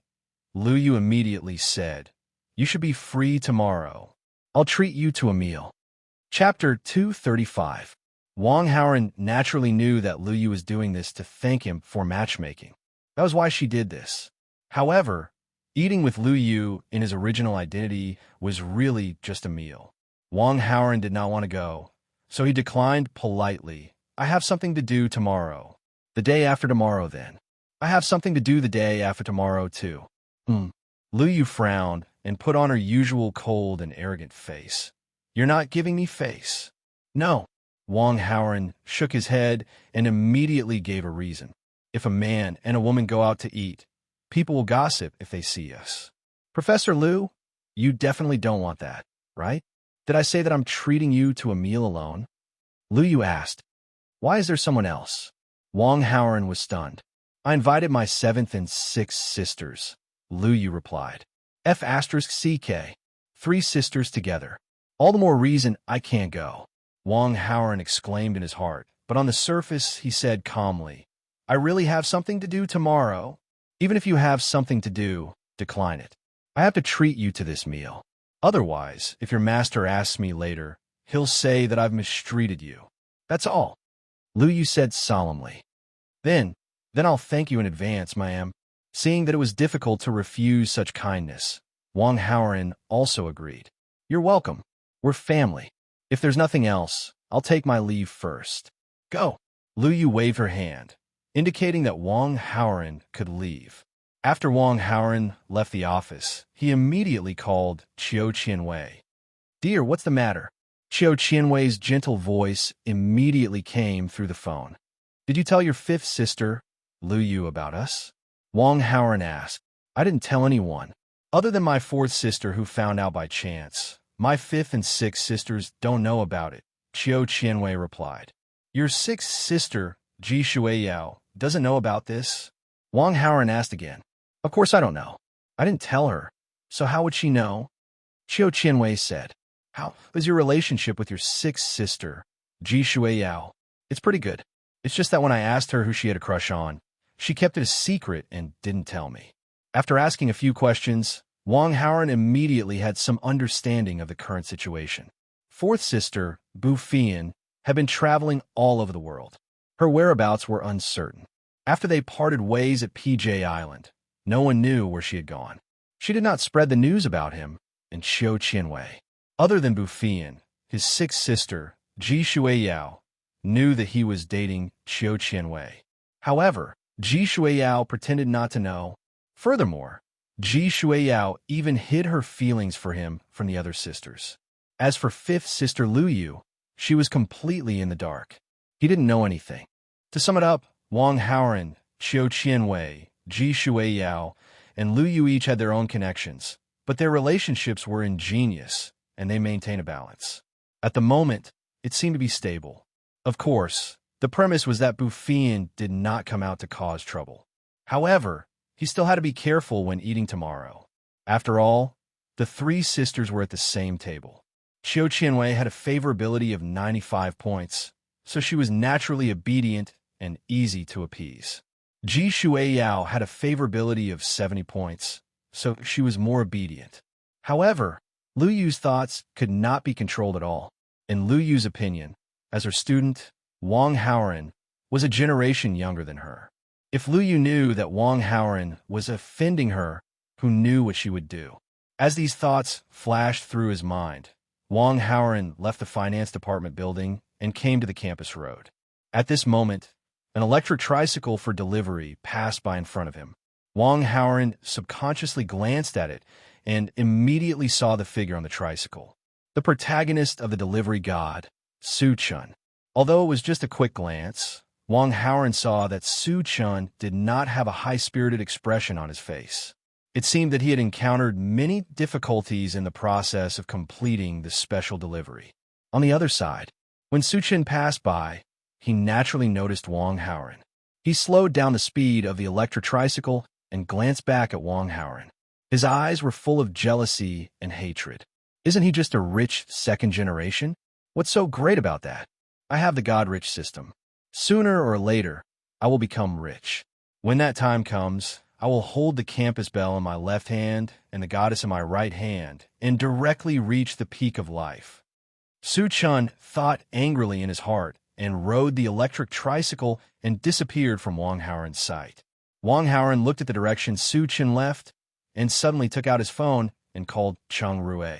Lu Yu immediately said, You should be free tomorrow. I'll treat you to a meal. Chapter 235. Wang Haoren naturally knew that Lu Yu was doing this to thank him for matchmaking. That was why she did this. However, eating with Lu Yu in his original identity was really just a meal. Wang Haoren did not want to go, so he declined politely. I have something to do tomorrow. The day after tomorrow, then. I have something to do the day after tomorrow, too. Lu Yu frowned and put on her usual cold and arrogant face. You're not giving me face. No. Wang Haoren shook his head and immediately gave a reason. If a man and a woman go out to eat, people will gossip if they see us. Professor Lu, you definitely don't want that, right? Did I say that I'm treating you to a meal alone? Lu Yu asked. Why is there someone else? Wang Haoren was stunned. I invited my 7th and 6th sisters, Lu Yu replied. F*CK. 3 sisters together. All the more reason I can't go. Wang Haoren exclaimed in his heart, but on the surface he said calmly, I really have something to do tomorrow. Even if you have something to do, decline it. I have to treat you to this meal. Otherwise, if your master asks me later, he'll say that I've mistreated you. That's all. Lu Yu said solemnly. Then I'll thank you in advance, ma'am. Seeing that it was difficult to refuse such kindness, Wang Haoren also agreed. You're welcome. We're family. If there's nothing else, I'll take my leave first. Go. Lu Yu waved her hand, indicating that Wang Haoren could leave. After Wang Haoren left the office, he immediately called Qiu Qianwei. Dear, what's the matter? Qiu Qianwei's gentle voice immediately came through the phone. Did you tell your 5th sister, Lu Yu, about us? Wang Haoren asked. I didn't tell anyone, other than my 4th sister who found out by chance. My 5th and 6th sisters don't know about it, Qiu Qianwei replied. Your sixth sister, Ji Shueiyao, doesn't know about this? Wang Haoran asked again. Of course I don't know. I didn't tell her. So how would she know? Qiu Qianwei said. How is your relationship with your sixth sister, Ji Shueiyao? It's pretty good. It's just that when I asked her who she had a crush on, she kept it a secret and didn't tell me. After asking a few questions, Wang Haoran immediately had some understanding of the current situation. Fourth sister, Bu Fian, had been traveling all over the world. Her whereabouts were uncertain. After they parted ways at PJ Island, no one knew where she had gone. She did not spread the news about him and Qiu Qianwei. Other than Bu Fian, his sixth sister, Ji Shueiyao, knew that he was dating Qiu Qianwei. However, Ji Shueiyao pretended not to know. Furthermore, Ji Shueiyao even hid her feelings for him from the other sisters. As for fifth sister Lu Yu, she was completely in the dark. He didn't know anything. To sum it up, Wang Haoran, Qiu Qianwei, Ji Shueiyao, and Lu Yu each had their own connections, but their relationships were ingenious, and they maintained a balance. At the moment, it seemed to be stable. Of course, the premise was that Bu Fian did not come out to cause trouble. However, he still had to be careful when eating tomorrow. After all, the three sisters were at the same table. Qiu Qianwei had a favorability of 95 points, so she was naturally obedient and easy to appease. Ji Shueiyao had a favorability of 70 points, so she was more obedient. However, Lu Yu's thoughts could not be controlled at all. In Lu Yu's opinion, as her student, Wang Haoran was a generation younger than her. If Lu Yu knew that Wang Haoran was offending her, who knew what she would do? As these thoughts flashed through his mind, Wang Haoran left the finance department building and came to the campus road. At this moment, an electric tricycle for delivery passed by in front of him. Wang Haoran subconsciously glanced at it and immediately saw the figure on the tricycle. The protagonist of the delivery god, Su Chun. Although it was just a quick glance, Wang Haoran saw that Su Chun did not have a high-spirited expression on his face. It seemed that he had encountered many difficulties in the process of completing the special delivery. On the other side, when Su Chun passed by, he naturally noticed Wang Haoran. He slowed down the speed of the electric tricycle and glanced back at Wang Haoran. His eyes were full of jealousy and hatred. Isn't he just a rich second generation? What's so great about that? I have the God-rich system. Sooner or later, I will become rich. When that time comes, I will hold the campus bell in my left hand and the goddess in my right hand and directly reach the peak of life. Su Chun thought angrily in his heart and rode the electric tricycle and disappeared from Wang Haoran's sight. Wang Haoran looked at the direction Su Chun left and suddenly took out his phone and called Cheng Rue.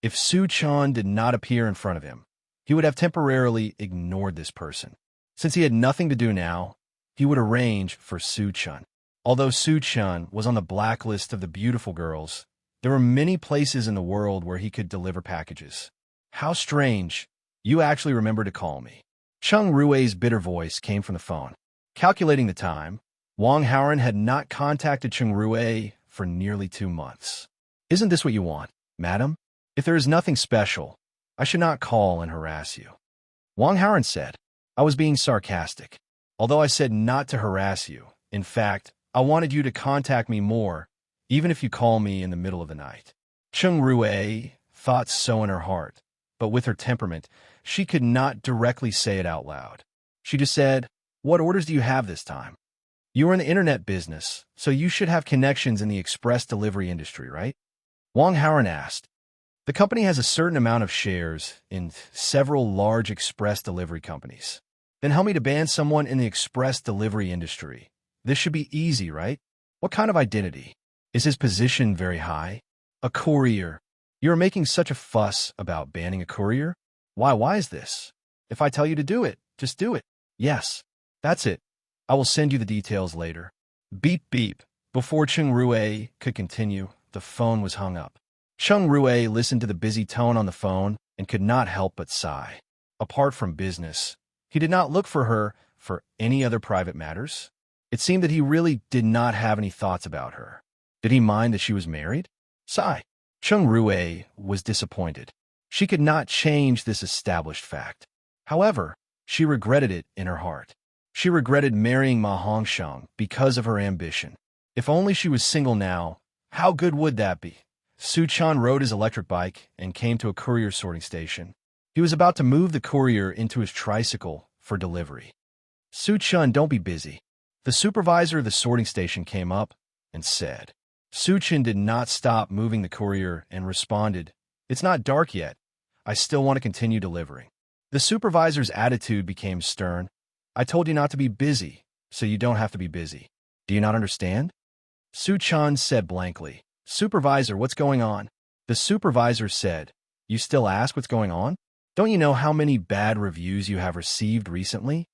If Su Chun did not appear in front of him, he would have temporarily ignored this person. Since he had nothing to do now, he would arrange for Su Chun. Although Su Chun was on the blacklist of the beautiful girls, there were many places in the world where he could deliver packages. How strange, you actually remember to call me. Cheng Rue's bitter voice came from the phone. Calculating the time, Wang Haoran had not contacted Cheng Rue for nearly 2 months. Isn't this what you want, madam? If there is nothing special, I should not call and harass you. Wang Haoran said. I was being sarcastic. Although I said not to harass you, in fact, I wanted you to contact me more, even if you call me in the middle of the night. Cheng Rue thought so in her heart, but with her temperament, she could not directly say it out loud. She just said, what orders do you have this time? You are in the internet business, so you should have connections in the express delivery industry, right? Wang Haoran asked. The company has a certain amount of shares in several large express delivery companies. Then help me to ban someone in the express delivery industry. This should be easy, right? What kind of identity? Is his position very high? A courier. You are making such a fuss about banning a courier? Why is this? If I tell you to do it, just do it. Yes, that's it. I will send you the details later. Beep beep. Before Cheng Rue could continue, the phone was hung up. Cheng Rue listened to the busy tone on the phone and could not help but sigh. Apart from business, he did not look for her for any other private matters. It seemed that he really did not have any thoughts about her. Did he mind that she was married? Sigh. Cheng Rue was disappointed. She could not change this established fact. However, She regretted it in her heart. She regretted marrying Ma Hongshang because of her ambition. If only she was single now, how good would that be? Su Chan rode his electric bike and came to a courier sorting station. He was about to move the courier into his tricycle for delivery. Su Chan, don't be busy. The supervisor of the sorting station came up and said. Su Chan did not stop moving the courier and responded, It's not dark yet. I still want to continue delivering. The supervisor's attitude became stern. I told you not to be busy, so you don't have to be busy. Do you not understand? Su Chan said blankly, Supervisor, what's going on? The supervisor said, You still ask what's going on? Don't you know how many bad reviews you have received recently?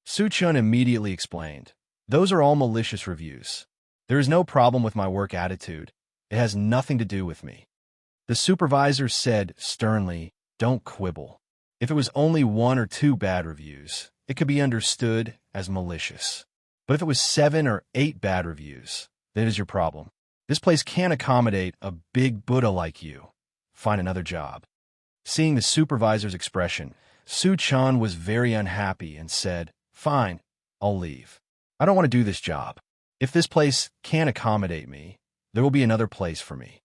Su Chan immediately explained, Those are all malicious reviews. There is no problem with my work attitude. It has nothing to do with me. The supervisor said sternly, Don't quibble. If it was only 1 or 2 bad reviews, it could be understood as malicious. But if it was 7 or 8 bad reviews, that is your problem. This place can't accommodate a big Buddha like you. Find another job. Seeing the supervisor's expression, Su Chan was very unhappy and said, Fine, I'll leave. I don't want to do this job. If this place can't accommodate me, there will be another place for me.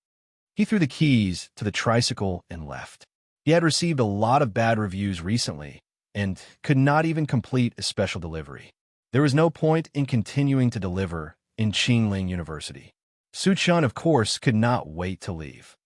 He threw the keys to the tricycle and left. He had received a lot of bad reviews recently and could not even complete a special delivery. There was no point in continuing to deliver in Qingling University. Su Chan, of course, could not wait to leave.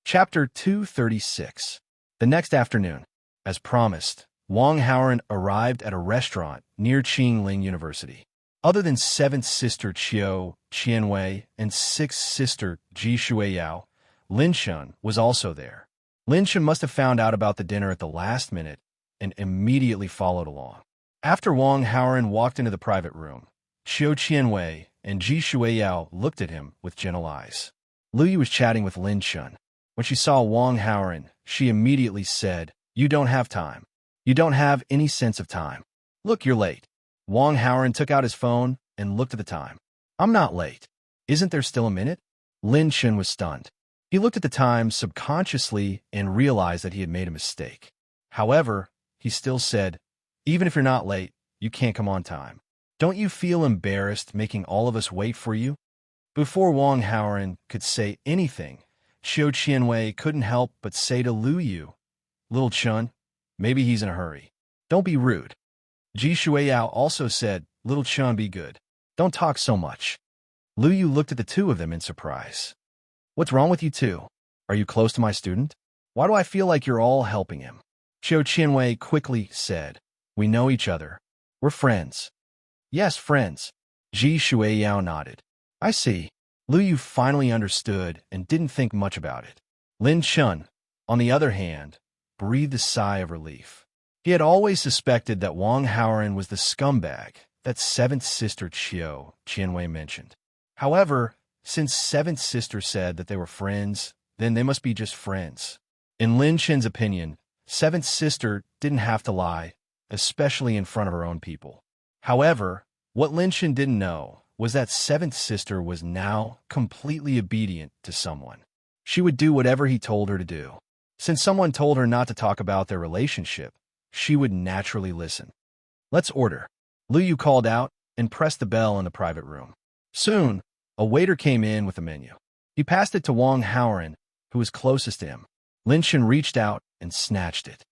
Chapter 236. The next afternoon, as promised, Wang Haoren arrived at a restaurant near Qingling University. Other than 7th sister Qiu Qianwei and 6th sister Ji Shuiyao, Lin Shun was also there. Lin Shun must have found out about the dinner at the last minute and immediately followed along. After Wang Haoren walked into the private room, Qiu Qianwei and Ji Shuiyao looked at him with gentle eyes. Lu Yu was chatting with Lin Shun. When she saw Wang Haoren, she immediately said, You don't have time. You don't have any sense of time. Look, you're late. Wang Haoren took out his phone and looked at the time. I'm not late. Isn't there still a minute? Lin Shun was stunned. He looked at the time subconsciously and realized that he had made a mistake. However, he still said, Even if you're not late, you can't come on time. Don't you feel embarrassed making all of us wait for you? Before Wang Haoren could say anything, Qiu Qianwei couldn't help but say to Lu Yu, Little Chun, maybe he's in a hurry. Don't be rude. Ji Shuiyao also said, Little Chun, be good. Don't talk so much. Lu Yu looked at the two of them in surprise. What's wrong with you two? Are you close to my student? Why do I feel like you're all helping him? Qiu Qianwei quickly said, We know each other. We're friends. Yes, friends. Ji Shuiyao nodded. I see. Lu Yu finally understood and didn't think much about it. Lin Shun, on the other hand, breathed a sigh of relief. He had always suspected that Wang Haoren was the scumbag that 7th sister Qiu Qianwei mentioned. However, since 7th sister said that they were friends, then they must be just friends. In Lin Shin's opinion, 7th sister didn't have to lie, especially in front of her own people. However, what Lin Shin didn't know was that 7th sister was now completely obedient to someone. She would do whatever he told her to do. Since someone told her not to talk about their relationship, she would naturally listen. Let's order. Lu Yu called out and pressed the bell in the private room. Soon, a waiter came in with a menu. He passed it to Wang Haoren, who was closest to him. Lin Shin reached out and snatched it.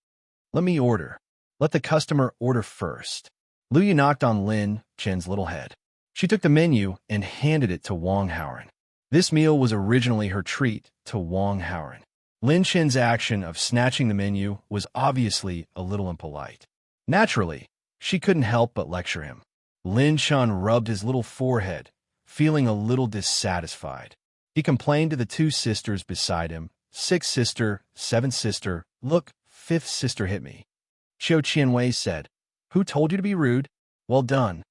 Let me order. Let the customer order first. Lu Yu knocked on Lin Shin's little head. She took the menu and handed it to Wang Haoren. This meal was originally her treat to Wang Haoren. Lin Shin's action of snatching the menu was obviously a little impolite. Naturally, she couldn't help but lecture him. Lin Shin rubbed his little forehead, feeling a little dissatisfied. He complained to the 2 sisters beside him, 6th sister, 7th sister, look, 5th sister hit me. Qiu Qianwei said, Who told you to be rude? Well done.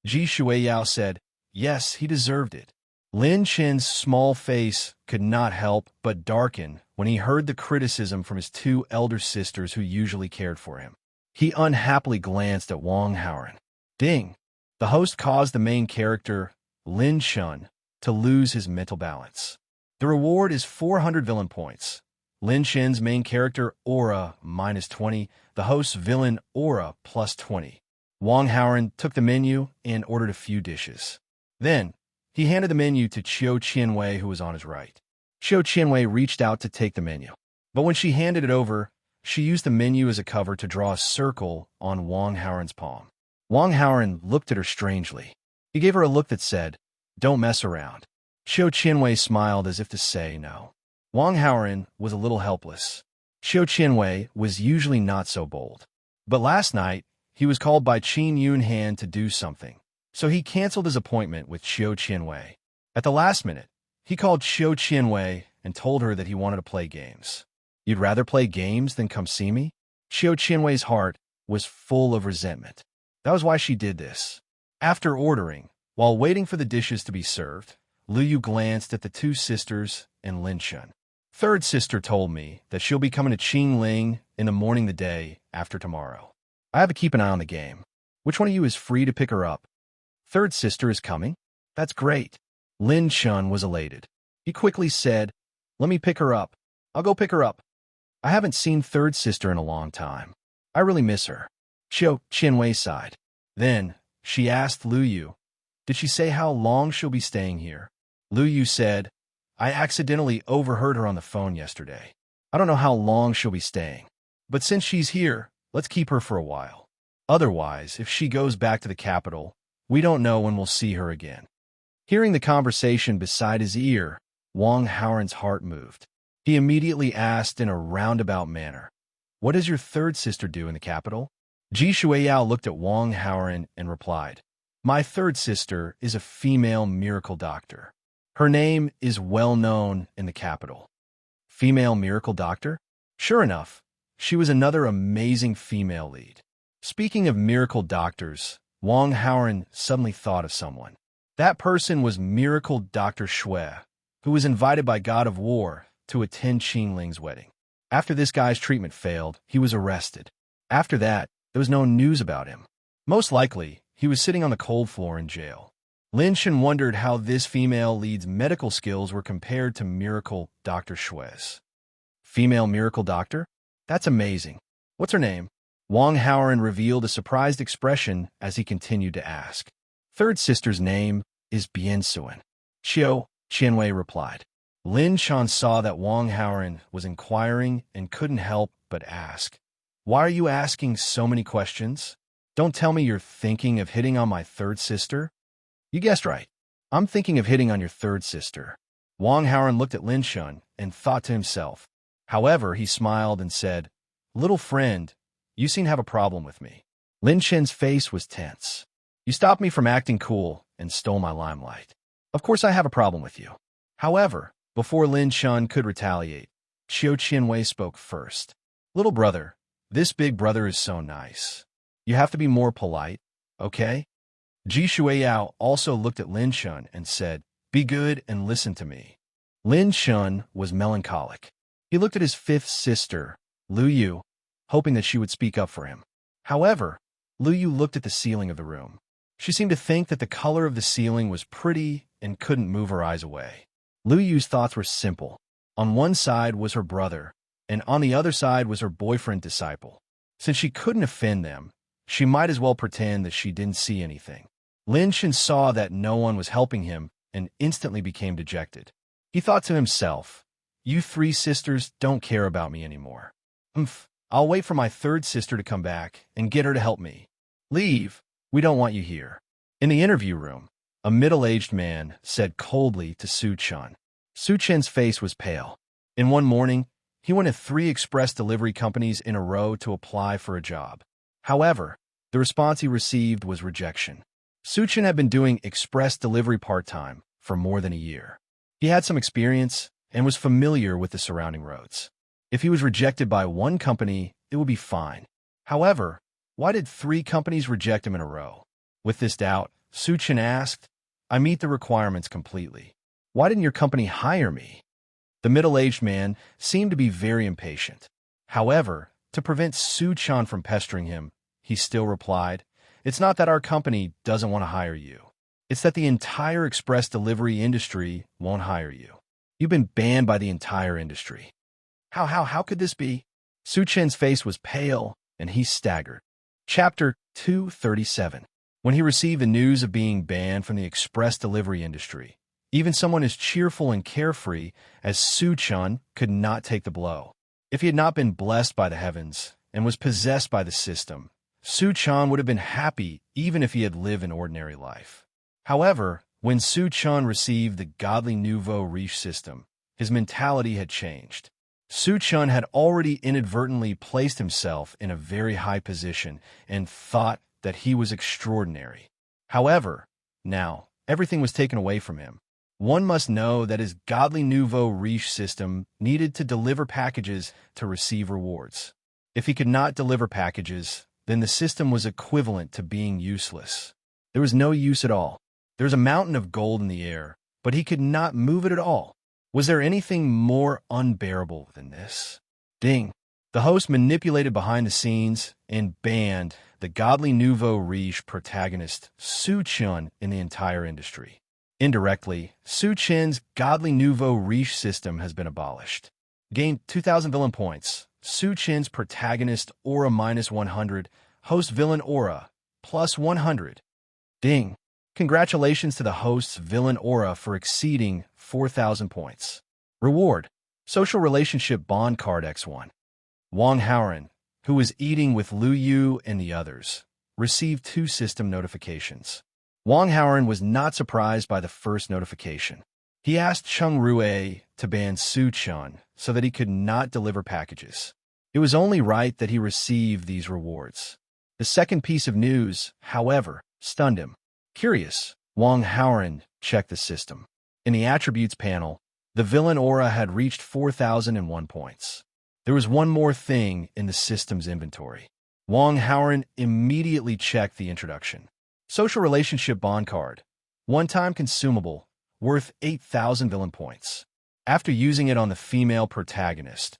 Ji Shuiyao said, Yes, he deserved it. Lin Shin's small face could not help but darken when he heard the criticism from his 2 elder sisters who usually cared for him. He unhappily glanced at Wang Haoren. Ding! The host caused the main character, Lin Shun, to lose his mental balance. The reward is 400 villain points. Lin Shen's main character, Aura, -20, the host's villain, Aura, +20. Wang Haoran took the menu and ordered a few dishes. Then, he handed the menu to Qiu Qianwei, who was on his right. Qiu Qianwei reached out to take the menu. But when she handed it over, she used the menu as a cover to draw a circle on Wang Haoran's palm. Wang Haoran looked at her strangely. He gave her a look that said, "Don't mess around." Qiu Qianwei smiled as if to say no. Wang Haoran was a little helpless. Qiu Qianwei was usually not so bold. But last night, he was called by Qin Yunhan to do something, so he canceled his appointment with Qiu Qianwei. At the last minute, he called Qiu Qianwei and told her that he wanted to play games. "You'd rather play games than come see me?" Qiu Qianwei's heart was full of resentment. That was why she did this. After ordering, while waiting for the dishes to be served, Lu Yu glanced at the two sisters and Lin Shen. "Third sister told me that she'll be coming to Qingling in the morning the day after tomorrow. I have to keep an eye on the game. Which one of you is free to pick her up?" "Third sister is coming? That's great." Lin Shen was elated. He quickly said, "Let me pick her up. I'll go pick her up. I haven't seen third sister in a long time. I really miss her." Qiu Qianwei sighed. Then, she asked Lu Yu, "Did she say how long she'll be staying here?" Lu Yu said, "I accidentally overheard her on the phone yesterday. I don't know how long she'll be staying. But since she's here, let's keep her for a while. Otherwise, if she goes back to the capital, we don't know when we'll see her again." Hearing the conversation beside his ear, Wang Haoran's heart moved. He immediately asked in a roundabout manner, "What does your third sister do in the capital?" Ji Shuiyao looked at Wang Haoran and replied, "My third sister is a female miracle doctor. Her name is well known in the capital." Female miracle doctor? Sure enough, she was another amazing female lead. Speaking of miracle doctors, Wang Haoran suddenly thought of someone. That person was Miracle Dr. Shui, who was invited by God of War to attend Qingling's wedding. After this guy's treatment failed, he was arrested. After that, there was no news about him. Most likely, he was sitting on the cold floor in jail. Lin Shen wondered how this female lead's medical skills were compared to Miracle Dr. Shui's. Female miracle doctor? That's amazing. What's her name? Wang Haoran revealed a surprised expression as he continued to ask. Third sister's name is Biansuan. Qiu Qianwei replied. Lin Shan saw that Wang Haoran was inquiring and couldn't help but ask, "Why are you asking so many questions? Don't tell me you're thinking of hitting on my third sister?" "You guessed right. I'm thinking of hitting on your third sister." Wang Haoran looked at Lin Shan and thought to himself. However, he smiled and said, "Little friend, you seem to have a problem with me." Lin Shan's face was tense. "You stopped me from acting cool and stole my limelight. Of course I have a problem with you." However, before Lin Shan could retaliate, Qiu Qianwei spoke first. "Little brother, this big brother is so nice. You have to be more polite, okay?" Ji Shuiyao also looked at Lin Shan and said, "Be good and listen to me." Lin Shan was melancholic. He looked at his fifth sister, Lu Yu, hoping that she would speak up for him. However, Lu Yu looked at the ceiling of the room. She seemed to think that the color of the ceiling was pretty and couldn't move her eyes away. Lu Yu's thoughts were simple. On one side was her brother, and on the other side was her boyfriend disciple. Since she couldn't offend them, she might as well pretend that she didn't see anything. Lin Shan saw that no one was helping him and instantly became dejected. He thought to himself, "You three sisters don't care about me anymore. I'll wait for my third sister to come back and get her to help me. Leave. We don't want you here." In the interview room, a middle-aged man said coldly to Su Chen. Su Chen's face was pale. In one morning, he went to 3 express delivery companies in a row to apply for a job. However, the response he received was rejection. Su Chen had been doing express delivery part-time for more than a year. He had some experience and was familiar with the surrounding roads. If he was rejected by one company, it would be fine. However, why did 3 companies reject him in a row? With this doubt, Su Chen asked, "I meet the requirements completely. Why didn't your company hire me?" The middle-aged man seemed to be very impatient. However, to prevent Su Chen from pestering him, he still replied, "It's not that our company doesn't want to hire you. It's that the entire express delivery industry won't hire you. You've been banned by the entire industry." How could this be? Su Chen's face was pale, and he staggered. Chapter 237. When he received the news of being banned from the express delivery industry, even someone as cheerful and carefree as Su Chen could not take the blow. If he had not been blessed by the heavens and was possessed by the system, Su Chen would have been happy even if he had lived an ordinary life. However, when Su Chen received the godly nouveau riche system, his mentality had changed. Su Chen had already inadvertently placed himself in a very high position and thought that he was extraordinary. However, now, everything was taken away from him. One must know that his godly nouveau riche system needed to deliver packages to receive rewards. If he could not deliver packages, then the system was equivalent to being useless. There was no use at all. There was a mountain of gold in the air, but he could not move it at all. Was there anything more unbearable than this? Ding! The host manipulated behind the scenes and banned the godly nouveau riche protagonist Su Chen in the entire industry. Indirectly, Su Chen's godly nouveau riche system has been abolished. Gained 2,000 villain points. Su Chen's protagonist aura -100, host villain aura +100. Ding! Congratulations to the host's villain aura for exceeding 4,000 points. Reward: Social Relationship Bond Card X1. Wang Haoran, who was eating with Lu Yu and the others, received 2 system notifications. Wang Haoran was not surprised by the first notification. He asked Cheng Rue to ban Su Chen so that he could not deliver packages. It was only right that he receive these rewards. The second piece of news, however, stunned him. Curious, Wang Haoran checked the system. In the attributes panel, the villain aura had reached 4,001 points. There was one more thing in the system's inventory. Wang Haoran immediately checked the introduction. Social Relationship Bond Card. One-time consumable, worth 8,000 villain points. After using it on the female protagonist,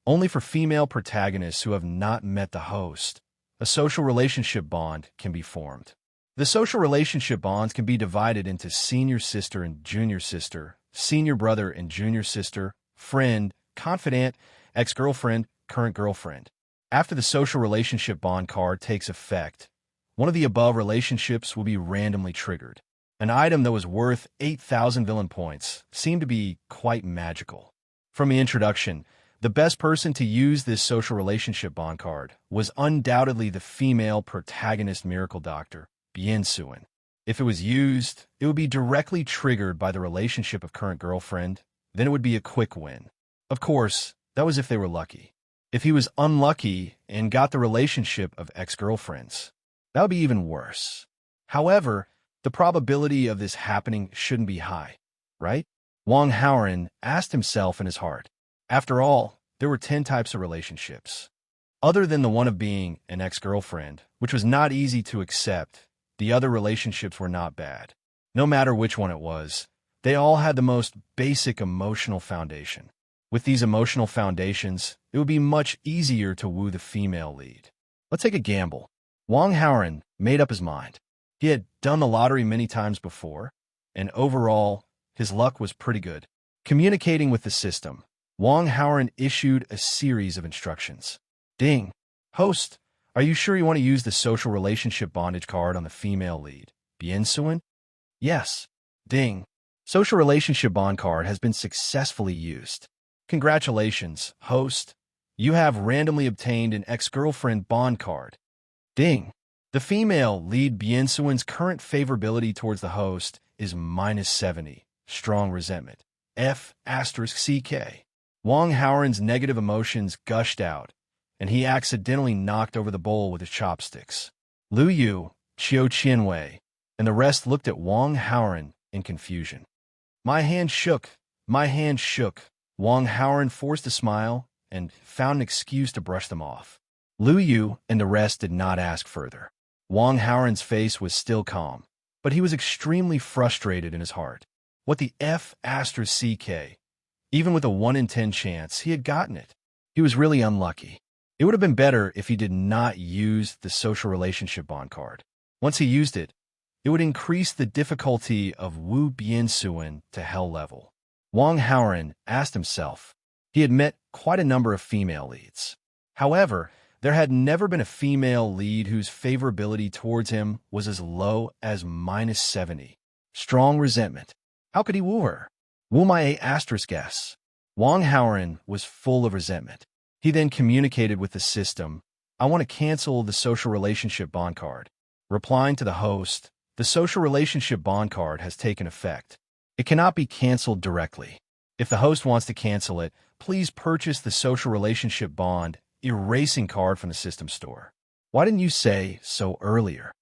only for female protagonists who have not met the host, a social relationship bond can be formed. The social relationship bonds can be divided into senior sister and junior sister, senior brother and junior sister, friend, confidant, ex-girlfriend, current girlfriend. After the social relationship bond card takes effect, one of the above relationships will be randomly triggered. An item that was worth 8,000 villain points seemed to be quite magical. From the introduction, the best person to use this social relationship bond card was undoubtedly the female protagonist miracle doctor, Bien Suen. If it was used, it would be directly triggered by the relationship of current girlfriend, then it would be a quick win. Of course, that was if they were lucky. If he was unlucky and got the relationship of ex-girlfriends, that would be even worse. However, the probability of this happening shouldn't be high, right? Wang Haoran asked himself in his heart. After all, there were 10 types of relationships. Other than the one of being an ex-girlfriend, which was not easy to accept, the other relationships were not bad. No matter which one it was, they all had the most basic emotional foundation. With these emotional foundations, it would be much easier to woo the female lead. Let's take a gamble. Wang Haoran made up his mind. He had done the lottery many times before, and overall, his luck was pretty good. Communicating with the system, Wang Haoran issued a series of instructions. Ding! Host, are you sure you want to use the social relationship bondage card on the female lead, Bien Suen? Yes. Ding! Social relationship bond card has been successfully used. Congratulations, host. You have randomly obtained an ex-girlfriend bond card. Ding! The female lead Bien Suen's current favorability towards the host is -70. Strong resentment. F***CK. Wang Haoran's negative emotions gushed out, and he accidentally knocked over the bowl with his chopsticks. Lu Yu, Qiu Qianwei, and the rest looked at Wang Haoran in confusion. My hand shook. Wang Haoran forced a smile and found an excuse to brush them off. Lu Yu and the rest did not ask further. Wang Haoran's face was still calm, but he was extremely frustrated in his heart. What the F***CK? Even with a 1 in 10 chance, he had gotten it. He was really unlucky. It would have been better if he did not use the social relationship bond card. Once he used it, it would increase the difficulty of Wu Bien Suen to hell level. Wang Haoran asked himself, He had met quite a number of female leads. However, there had never been a female lead whose favorability towards him was as low as -70. Strong resentment. How could he woo her? Woo my A** guess. Wang Haoran was full of resentment. He then communicated with the system, "I want to cancel the social relationship bond card." Replying to the host, "The social relationship bond card has taken effect. It cannot be canceled directly. If the host wants to cancel it, please purchase the social relationship bond erasing card from the system store." Why didn't you say so earlier?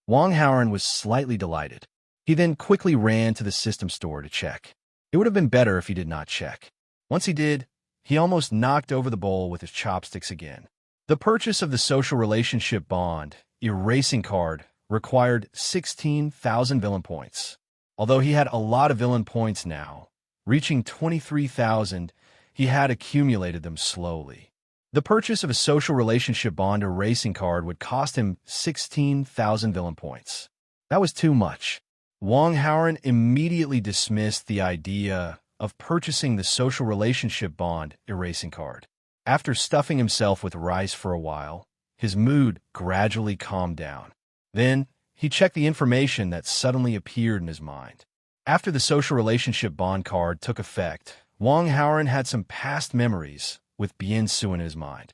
Wang Haoran was slightly delighted. He then quickly ran to the system store to check. It would have been better if he did not check. Once he did, he almost knocked over the bowl with his chopsticks again. The purchase of the social relationship bond erasing card required 16,000 villain points. Although he had a lot of villain points now, reaching 23,000, he had accumulated them slowly. The purchase of a social relationship bond erasing card would cost him 16,000 villain points. That was too much. Wang Haoran immediately dismissed the idea of purchasing the social relationship bond erasing card. After stuffing himself with rice for a while, his mood gradually calmed down. Then, he checked the information that suddenly appeared in his mind. After the social relationship bond card took effect, Wang Haoran had some past memories with Bian-Su in his mind.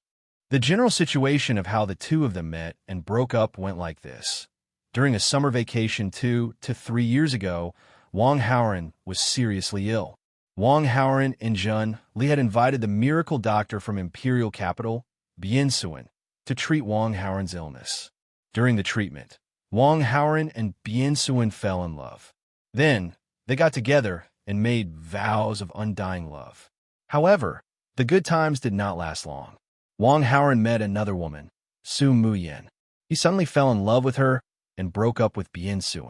The general situation of how the two of them met and broke up went like this. During a summer vacation 2 to 3 years ago, Wang Haoran was seriously ill. Wang Haoran and Jun Li had invited the miracle doctor from Imperial Capital, Bian-Su, to treat Wang Haoran's illness. During the treatment, Wang Haoran and Bian-Su fell in love. Then, they got together and made vows of undying love. However, the good times did not last long. Wang Haoran met another woman, Su Muyan. He suddenly fell in love with her and broke up with Bian-Su.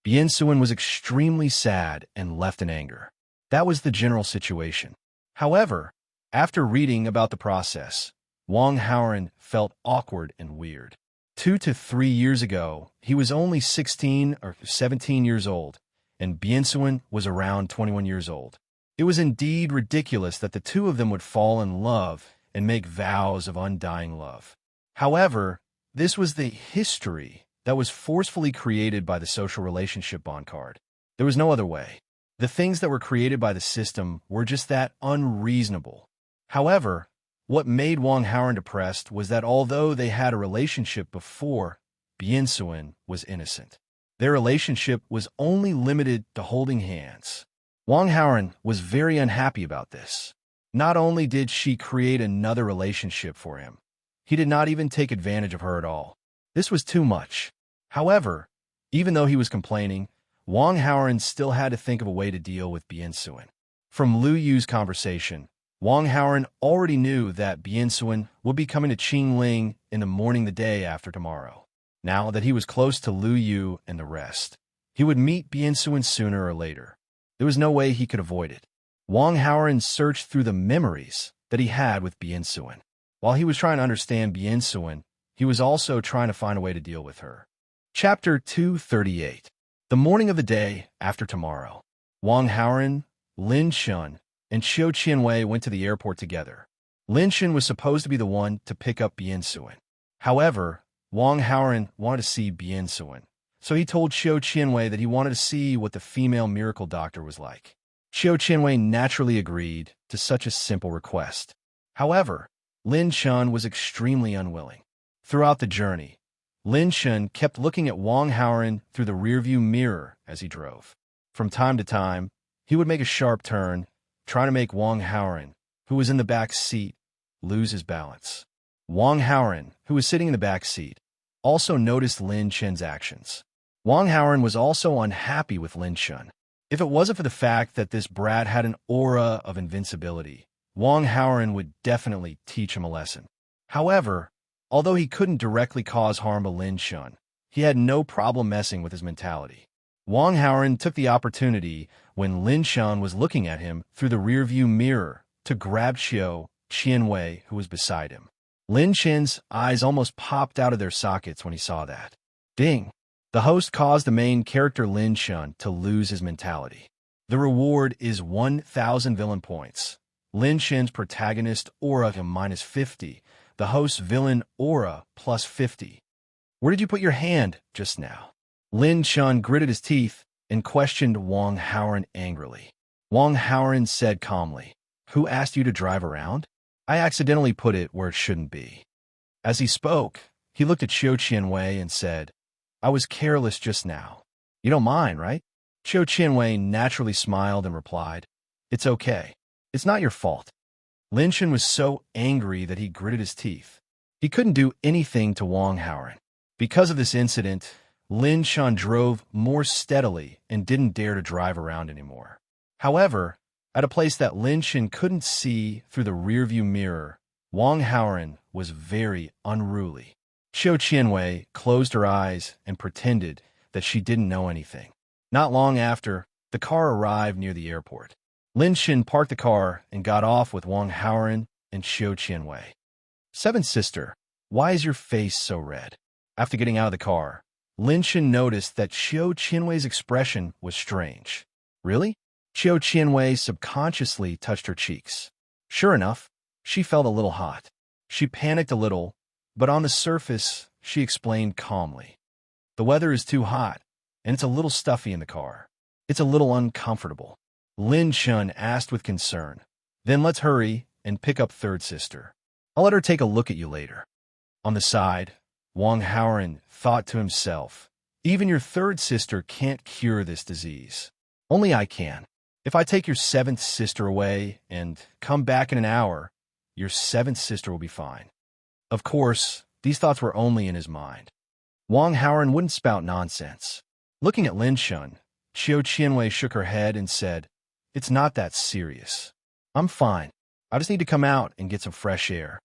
Bian-Su was extremely sad and left in anger. That was the general situation. However, after reading about the process, Wang Haoran felt awkward and weird. 2 to 3 years ago, he was only 16 or 17 years old, and Bian-Su was around 21 years old. It was indeed ridiculous that the two of them would fall in love and make vows of undying love. However, this was the history that was forcefully created by the social relationship bond card. There was no other way. The things that were created by the system were just that unreasonable. However, what made Wang Haoran depressed was that although they had a relationship before, Bian-Su was innocent. Their relationship was only limited to holding hands. Wang Haoran was very unhappy about this. Not only did she create another relationship for him, he did not even take advantage of her at all. This was too much. However, even though he was complaining, Wang Haoran still had to think of a way to deal with Bian-Su. From Lu Yu's conversation, Wang Haoran already knew that Bian-Su would be coming to Qingling in the morning the day after tomorrow. Now that he was close to Lu Yu and the rest, he would meet Bian-Su sooner or later. There was no way he could avoid it. Wang Haoran searched through the memories that he had with Bian-Su. While he was trying to understand Bian-Su, he was also trying to find a way to deal with her. Chapter 238. The morning of the day after tomorrow, Wang Haoran, Lin Shun, and Qiu Qianwei went to the airport together. Lin Shun was supposed to be the one to pick up Bian-Su. However, Wang Haoran wanted to see Bian-Su, so he told Qiu Qianwei that he wanted to see what the female miracle doctor was like. Qiu Qianwei naturally agreed to such a simple request. However, Lin Shun was extremely unwilling. Throughout the journey, Lin Shun kept looking at Wang Haoran through the rearview mirror as he drove. From time to time, he would make a sharp turn, trying to make Wang Haoran, who was in the back seat, lose his balance. Wang Haoran, who was sitting in the back seat, also noticed Lin Shun's actions. Wang Haoran was also unhappy with Lin Shun. If it wasn't for the fact that this brat had an aura of invincibility, Wang Haoran would definitely teach him a lesson. However, although he couldn't directly cause harm to Lin Shun, he had no problem messing with his mentality. Wang Haoran took the opportunity when Lin Shun was looking at him through the rearview mirror to grab Qiu Qianwei, who was beside him. Lin Shun's eyes almost popped out of their sockets when he saw that. Ding! The host caused the main character Lin Shun to lose his mentality. The reward is 1,000 villain points. Lin Shen's protagonist aura -50, the host's villain aura +50. Where did you put your hand just now? Lin Shen gritted his teeth and questioned Wang Haoran angrily. Wang Haoran said calmly, "Who asked you to drive around? I accidentally put it where it shouldn't be." As he spoke, he looked at Qiu Qianwei and said, "I was careless just now. You don't mind, right?" Qiu Qianwei naturally smiled and replied, "It's okay. It's not your fault." Lin Shen was so angry that he gritted his teeth. He couldn't do anything to Wang Haoran. Because of this incident, Lin Shen drove more steadily and didn't dare to drive around anymore. However, at a place that Lin Shen couldn't see through the rearview mirror, Wang Haoran was very unruly. Qiu Qianwei closed her eyes and pretended that she didn't know anything. Not long after, the car arrived near the airport. Lin Shen parked the car and got off with Wang Haoran and Qiu Qianwei. "Seventh sister, why is your face so red?" After getting out of the car, Lin Shen noticed that Qiu Qianwei's expression was strange. "Really?" Qiu Qianwei subconsciously touched her cheeks. Sure enough, she felt a little hot. She panicked a little, but on the surface, she explained calmly. "The weather is too hot, and it's a little stuffy in the car. It's a little uncomfortable." Lin Shen asked with concern, "Then let's hurry and pick up third sister. I'll let her take a look at you later." On the side, Wang Haoran thought to himself, "Even your third sister can't cure this disease. Only I can. If I take your seventh sister away and come back in an hour, your seventh sister will be fine." Of course, these thoughts were only in his mind. Wang Haoran wouldn't spout nonsense. Looking at Lin Shen, Qiu Qianwei shook her head and said, "It's not that serious. I'm fine. I just need to come out and get some fresh air."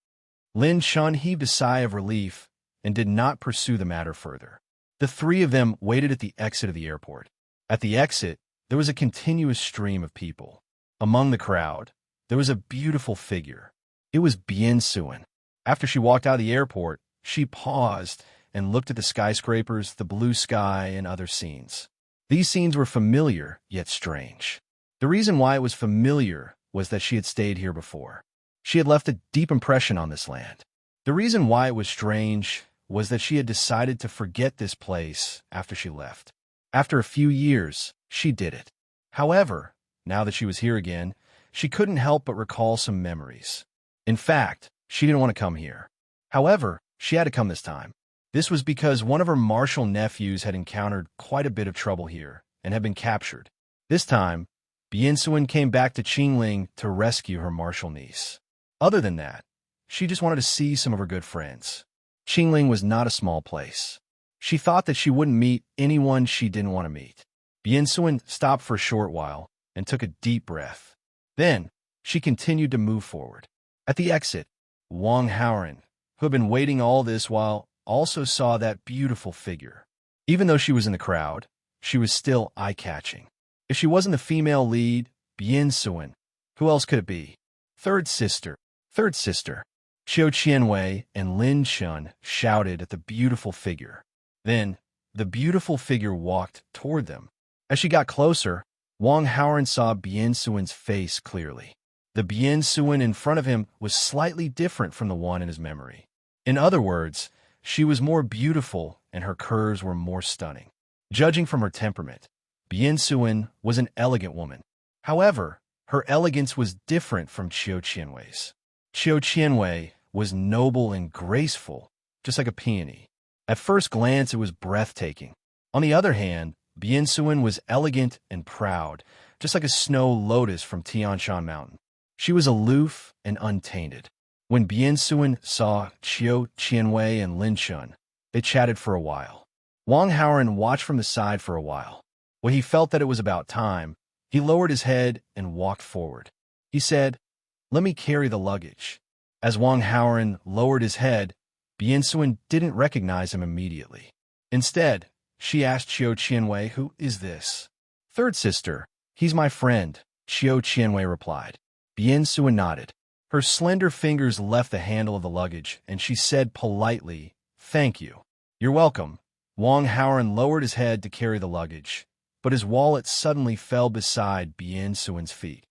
Lin Shen heaved a sigh of relief and did not pursue the matter further. The three of them waited at the exit of the airport. At the exit, there was a continuous stream of people. Among the crowd, there was a beautiful figure. It was Bian Suen. After she walked out of the airport, she paused and looked at the skyscrapers, the blue sky, and other scenes. These scenes were familiar, yet strange. The reason why it was familiar was that she had stayed here before. She had left a deep impression on this land. The reason why it was strange was that she had decided to forget this place after she left. After a few years, she did it. However, now that she was here again, she couldn't help but recall some memories. In fact, she didn't want to come here. However, she had to come this time. This was because one of her martial nephews had encountered quite a bit of trouble here and had been captured. This time, Bian Suen came back to Qingling to rescue her martial niece. Other than that, she just wanted to see some of her good friends. Qingling was not a small place. She thought that she wouldn't meet anyone she didn't want to meet. Bian Suen stopped for a short while and took a deep breath. Then, she continued to move forward. At the exit, Wang Haoran, who had been waiting all this while, also saw that beautiful figure. Even though she was in the crowd, she was still eye-catching. If she wasn't the female lead, Bian Suen, who else could it be? Third sister. Third sister. Qiu Qianwei and Lin Shen shouted at the beautiful figure. Then, the beautiful figure walked toward them. As she got closer, Wang Haoran saw Bian Suen's face clearly. The Bian Suen in front of him was slightly different from the one in his memory. In other words, she was more beautiful and her curves were more stunning. Judging from her temperament, Bian Suen was an elegant woman. However, her elegance was different from Qiu Qianwei's. Qiu Qianwei was noble and graceful, just like a peony. At first glance, it was breathtaking. On the other hand, Bian Suen was elegant and proud, just like a snow lotus from Tianshan Mountain. She was aloof and untainted. When Bian Suen saw Qiu Qianwei and Lin Shen, they chatted for a while. Wang Haoran watched from the side for a while. When he felt that it was about time, he lowered his head and walked forward. He said, "Let me carry the luggage." As Wang Haoran lowered his head, Bian Suen didn't recognize him immediately. Instead, she asked Qiu Qianwei, "Who is this?" "Third sister. He's my friend," Qiu Qianwei replied. Bian Suen nodded. Her slender fingers left the handle of the luggage, and she said politely, "Thank you." "You're welcome." Wang Haoran lowered his head to carry the luggage, but his wallet suddenly fell beside Bian Suen's feet.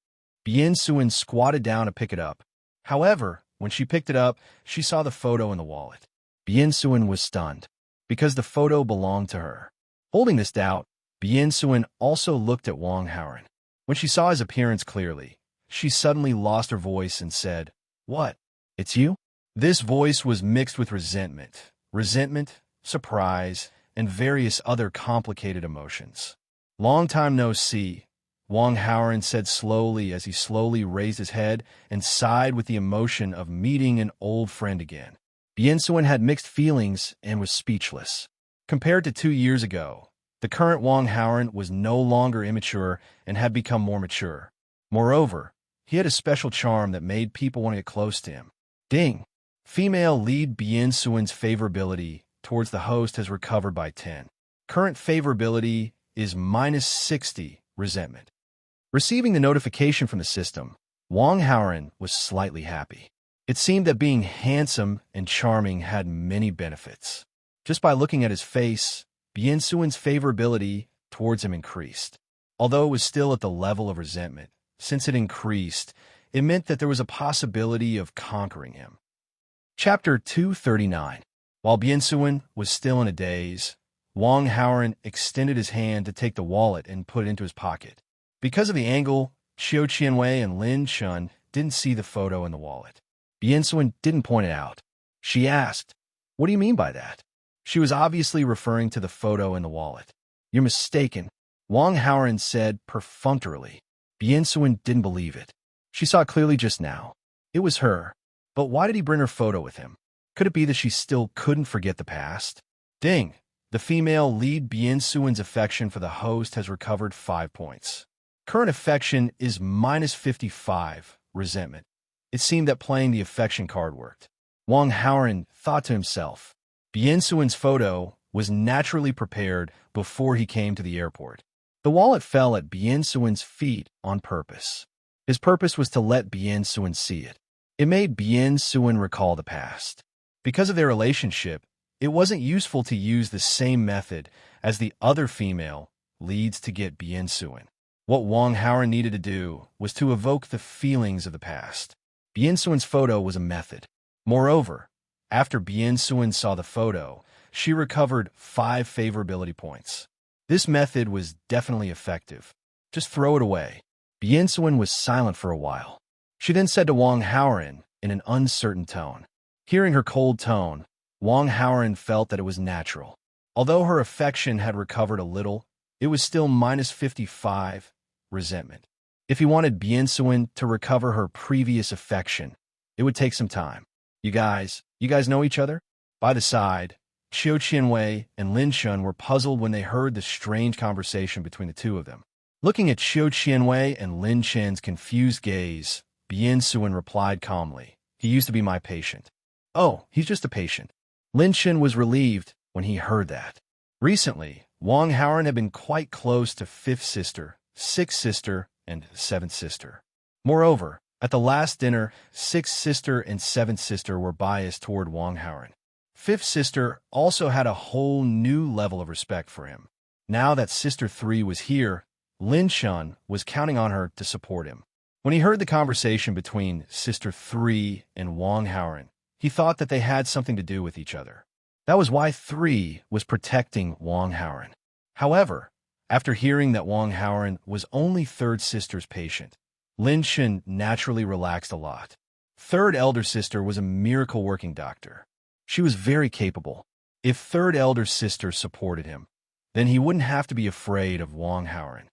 Bien Suin squatted down to pick it up. However, when she picked it up, she saw the photo in the wallet. Bien Suin was stunned, because the photo belonged to her. Holding this doubt, Bien Suin also looked at Wang Haoran. When she saw his appearance clearly, she suddenly lost her voice and said, "What? It's you?" This voice was mixed with resentment, surprise, and various other complicated emotions. "Long time no see," Wang Haoran said slowly as he slowly raised his head and sighed with the emotion of meeting an old friend again. Bien Suin had mixed feelings and was speechless. Compared to 2 years ago, the current Wang Haoran was no longer immature and had become more mature. Moreover, he had a special charm that made people want to get close to him. Ding! Female lead Bien Suin's favorability towards the host has recovered by 10. Current favorability is -60, resentment. Receiving the notification from the system, Wang Haoran was slightly happy. It seemed that being handsome and charming had many benefits. Just by looking at his face, Bien Suin's favorability towards him increased. Although it was still at the level of resentment, since it increased, it meant that there was a possibility of conquering him. Chapter 239. While Bien Suin was still in a daze, Wang Haoran extended his hand to take the wallet and put it into his pocket. Because of the angle, Xiao Qianwei and Lin Shun didn't see the photo in the wallet. Bien Suin didn't point it out. She asked, "What do you mean by that?" She was obviously referring to the photo in the wallet. "You're mistaken," Wang Haoran said perfunctorily. Bien Suin didn't believe it. She saw it clearly just now. It was her. But why did he bring her photo with him? Could it be that she still couldn't forget the past? Ding! The female lead Bien Suin's affection for the host has recovered 5 points. Current affection is -55, resentment. It seemed that playing the affection card worked. Wang Haoran thought to himself, Bien Suin's photo was naturally prepared before he came to the airport. The wallet fell at Bien Suin's feet on purpose. His purpose was to let Bien Suin see it. It made Bien Suin recall the past. Because of their relationship, it wasn't useful to use the same method as the other female leads to get Bien Suin. What Wang Haoran needed to do was to evoke the feelings of the past. Bien Suin's photo was a method. Moreover, after Bien Suin saw the photo, she recovered 5 favorability points. This method was definitely effective. Just throw it away. Bien Suin was silent for a while. She then said to Wang Haoran in an uncertain tone. Hearing her cold tone, Wang Haoran felt that it was natural. Although her affection had recovered a little, it was still -55, resentment. If he wanted Bien Suin to recover her previous affection, it would take some time. You guys know each other? By the side, Xiao Qianwei and Lin Shun were puzzled when they heard the strange conversation between the two of them. Looking at Xiao Qianwei and Lin Shen's confused gaze, Bien Suin replied calmly, "He used to be my patient." "Oh, he's just a patient." Lin Shen was relieved when he heard that. Recently, Wang Haoran had been quite close to 5th sister, 6th sister, and 7th sister. Moreover, at the last dinner, 6th sister and 7th sister were biased toward Wang Haoran. 5th sister also had a whole new level of respect for him. Now that Sister 3 was here, Lin Shun was counting on her to support him. When he heard the conversation between Sister 3 and Wang Haoran, he thought that they had something to do with each other. That was why 3 was protecting Wang Haoran. However, after hearing that Wang Haoran was only 3rd sister's patient, Lin Shun naturally relaxed a lot. 3rd elder sister was a miracle-working doctor. She was very capable. If 3rd elder sister supported him, then he wouldn't have to be afraid of Wang Haoran.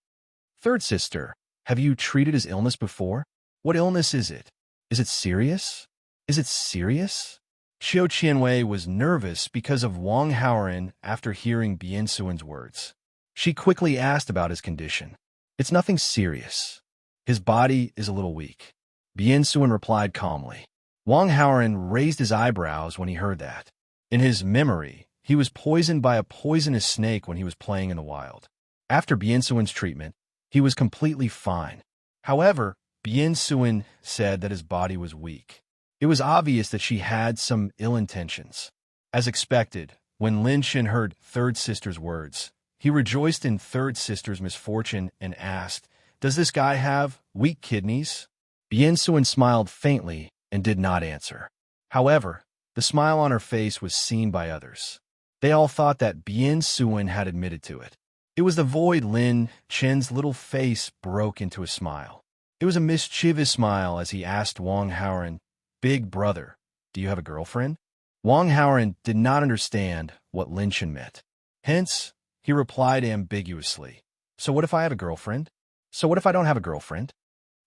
3rd sister, have you treated his illness before? What illness is it? Is it serious? Is it serious? Xiao Qianwei was nervous because of Wang Haoran after hearing Bien Suin's words. She quickly asked about his condition. It's nothing serious. His body is a little weak. Bien Suin replied calmly. Wang Haoran raised his eyebrows when he heard that. In his memory, he was poisoned by a poisonous snake when he was playing in the wild. After Bien Suin's treatment, he was completely fine. However, Bien Suin said that his body was weak. It was obvious that she had some ill intentions. As expected, when Lin Shen heard 3rd sister's words, he rejoiced in 3rd sister's misfortune and asked, Does this guy have weak kidneys? Bien Suen smiled faintly and did not answer. However, the smile on her face was seen by others. They all thought that Bien Suen had admitted to it. It was the void. Lin Chen's little face broke into a smile. It was a mischievous smile as he asked Wang Haoran, "Big brother, do you have a girlfriend?" Wang Haoran did not understand what Lin Chen meant. Hence, he replied ambiguously, "So what if I have a girlfriend? So what if I don't have a girlfriend?"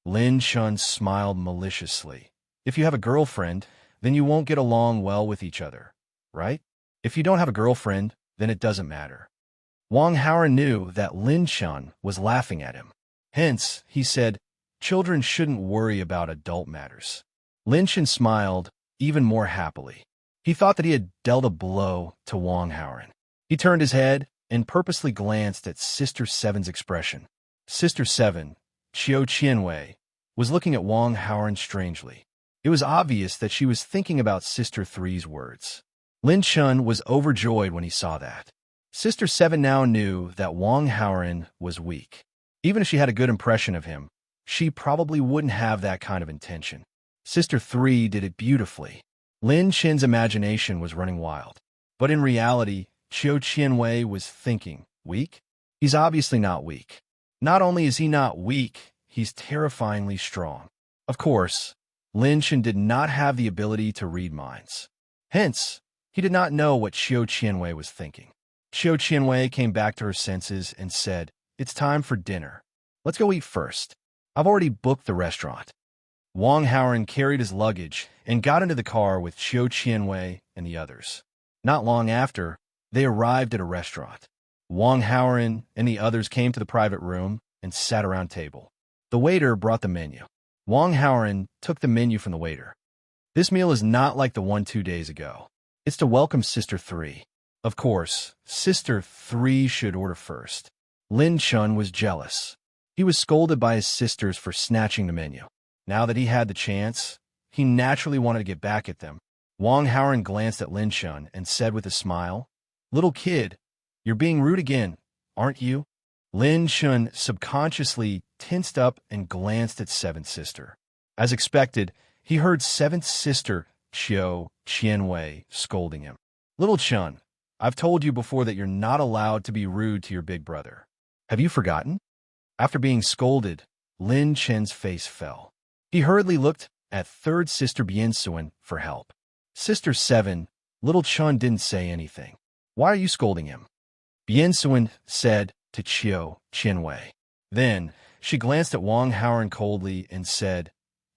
Lin Chen smiled maliciously. "If you have a girlfriend, then you won't get along well with each other, right? If you don't have a girlfriend, then it doesn't matter." Wang Haoran knew that Lin Chen was laughing at him. Hence, he said, "Children shouldn't worry about adult matters." Lin Chen smiled even more happily. He thought that he had dealt a blow to Wang Haoran. He turned his head and purposely glanced at Sister Seven's expression. Sister Seven, Qiu Qianwei, was looking at Wang Haoran strangely. It was obvious that she was thinking about Sister Three's words. Lin Chen was overjoyed when he saw that. Sister Seven now knew that Wang Haoran was weak. Even if she had a good impression of him, she probably wouldn't have that kind of intention. Sister Three did it beautifully. Lin Chen's imagination was running wild. But in reality, Qiu Qianwei was thinking, weak? He's obviously not weak. Not only is he not weak, he's terrifyingly strong. Of course, Lin Chen did not have the ability to read minds. Hence, he did not know what Qiu Qianwei was thinking. Qiu Qianwei came back to her senses and said, "It's time for dinner. Let's go eat first. I've already booked the restaurant." Wang Haoran carried his luggage and got into the car with Qiu Qianwei and the others. Not long after, they arrived at a restaurant. Wang Haoran and the others came to the private room and sat around table. The waiter brought the menu. Wang Haoran took the menu from the waiter. "This meal is not like the one 2 days ago. It's to welcome Sister Three. Of course, Sister Three should order first." Lin Chen was jealous. He was scolded by his sisters for snatching the menu. Now that he had the chance, he naturally wanted to get back at them. Wang Haoran glanced at Lin Chen and said with a smile, "Little kid, you're being rude again, aren't you?" Lin Chen subconsciously tensed up and glanced at Seventh Sister. As expected, he heard Seventh Sister Qiu Qianwei scolding him. "Little Chen, I've told you before that you're not allowed to be rude to your big brother. Have you forgotten?" After being scolded, Lin Chen's face fell. He hurriedly looked at Third Sister Bien Suen for help. Sister Seven, Little Chen didn't say anything. "Why are you scolding him?" Bien Suen said to Qiu Qianwei. Then, she glanced at Wang Haoran coldly and said,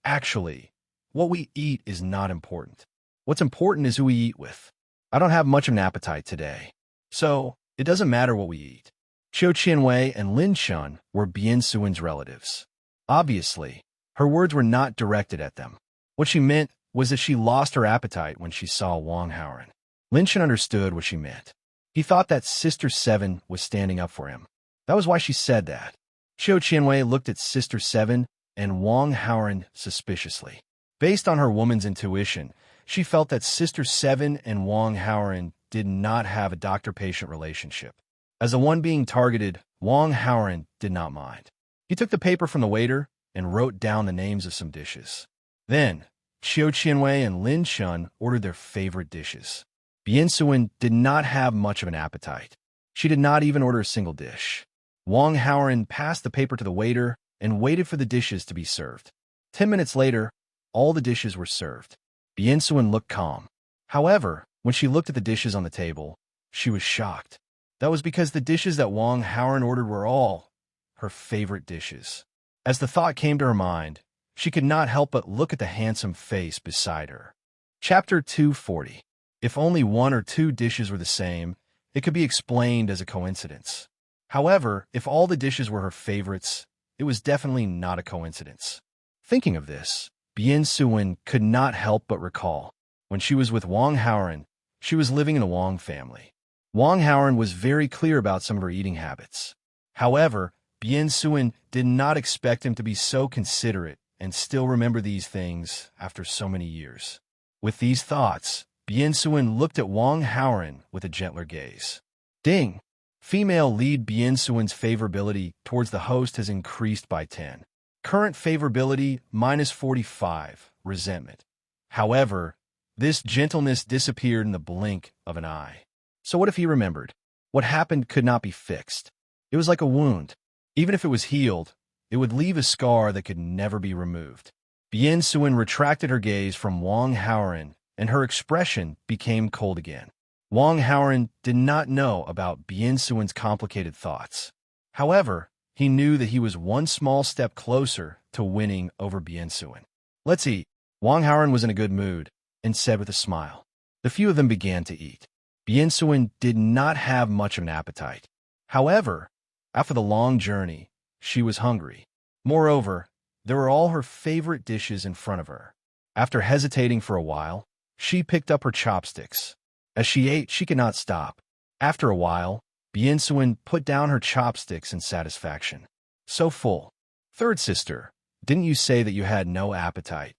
"Actually, what we eat is not important. What's important is who we eat with. I don't have much of an appetite today, so it doesn't matter what we eat." Qiu Qianwei and Lin Chen were Bien Suen's relatives. Obviously, her words were not directed at them. What she meant was that she lost her appetite when she saw Wang Haoran. Lin Chen understood what she meant. He thought that Sister Seven was standing up for him. That was why she said that. Qiu Qianwei looked at Sister Seven and Wang Haoran suspiciously. Based on her woman's intuition, she felt that Sister Seven and Wang Haoran did not have a doctor-patient relationship. As the one being targeted, Wang Haoran did not mind. He took the paper from the waiter and wrote down the names of some dishes. Then, Qiu Qianwei and Lin Chen ordered their favorite dishes. Bien Suen did not have much of an appetite. She did not even order a single dish. Wang Haoran passed the paper to the waiter and waited for the dishes to be served. 10 minutes later, all the dishes were served. Bien Suen looked calm. However, when she looked at the dishes on the table, she was shocked. That was because the dishes that Wang Haoran ordered were all her favorite dishes. As the thought came to her mind, she could not help but look at the handsome face beside her. Chapter 240. If only one or two dishes were the same, it could be explained as a coincidence. However, if all the dishes were her favorites, it was definitely not a coincidence. Thinking of this, Bien Suen could not help but recall. When she was with Wang Haoran, she was living in the Wang family. Wang Haoran was very clear about some of her eating habits. However, Bien Suen did not expect him to be so considerate and still remember these things after so many years. With these thoughts, Bien Suen looked at Wang Haoran with a gentler gaze. Ding! Female lead Bien Suin's favorability towards the host has increased by 10. Current favorability -45. Resentment. However, this gentleness disappeared in the blink of an eye. So what if he remembered? What happened could not be fixed. It was like a wound. Even if it was healed, it would leave a scar that could never be removed. Bien Suin retracted her gaze from Wang Haoran, and her expression became cold again. Wang Haoran did not know about Bien Suin's complicated thoughts. However, he knew that he was one small step closer to winning over Bien Suin. "Let's eat." Wang Haoran was in a good mood and said with a smile. The few of them began to eat. Bien Suin did not have much of an appetite. However, after the long journey, she was hungry. Moreover, there were all her favorite dishes in front of her. After hesitating for a while, she picked up her chopsticks. As she ate, she could not stop. After a while, Bien Suin put down her chopsticks in satisfaction. "So full." "Third sister, didn't you say that you had no appetite?"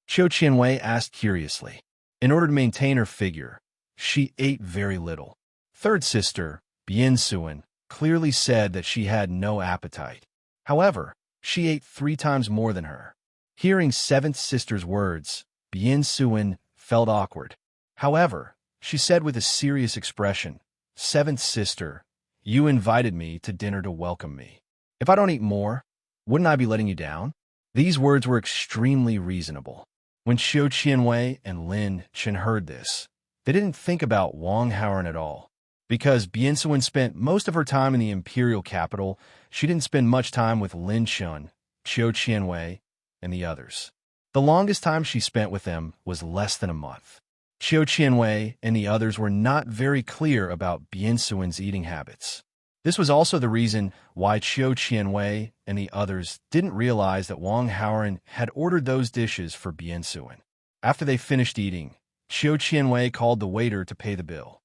Qiu Qianwei asked curiously. In order to maintain her figure, she ate very little. Third sister, Bien Suin, clearly said that she had no appetite. However, she ate 3 times more than her. Hearing seventh sister's words, Bien Suin felt awkward. However, she said with a serious expression, "Seventh sister, you invited me to dinner to welcome me. If I don't eat more, wouldn't I be letting you down?" These words were extremely reasonable. When Qiu Qianwei and Lin Chen heard this, they didn't think about Wang Haoran at all. Because Bien Suin spent most of her time in the imperial capital, she didn't spend much time with Lin Chen, Qiu Qianwei, and the others. The longest time she spent with them was less than a month. Qiu Qianwei and the others were not very clear about Bien Suin's eating habits. This was also the reason why Qiu Qianwei and the others didn't realize that Wang Haoran had ordered those dishes for Bien Suin. After they finished eating, Qiu Qianwei called the waiter to pay the bill.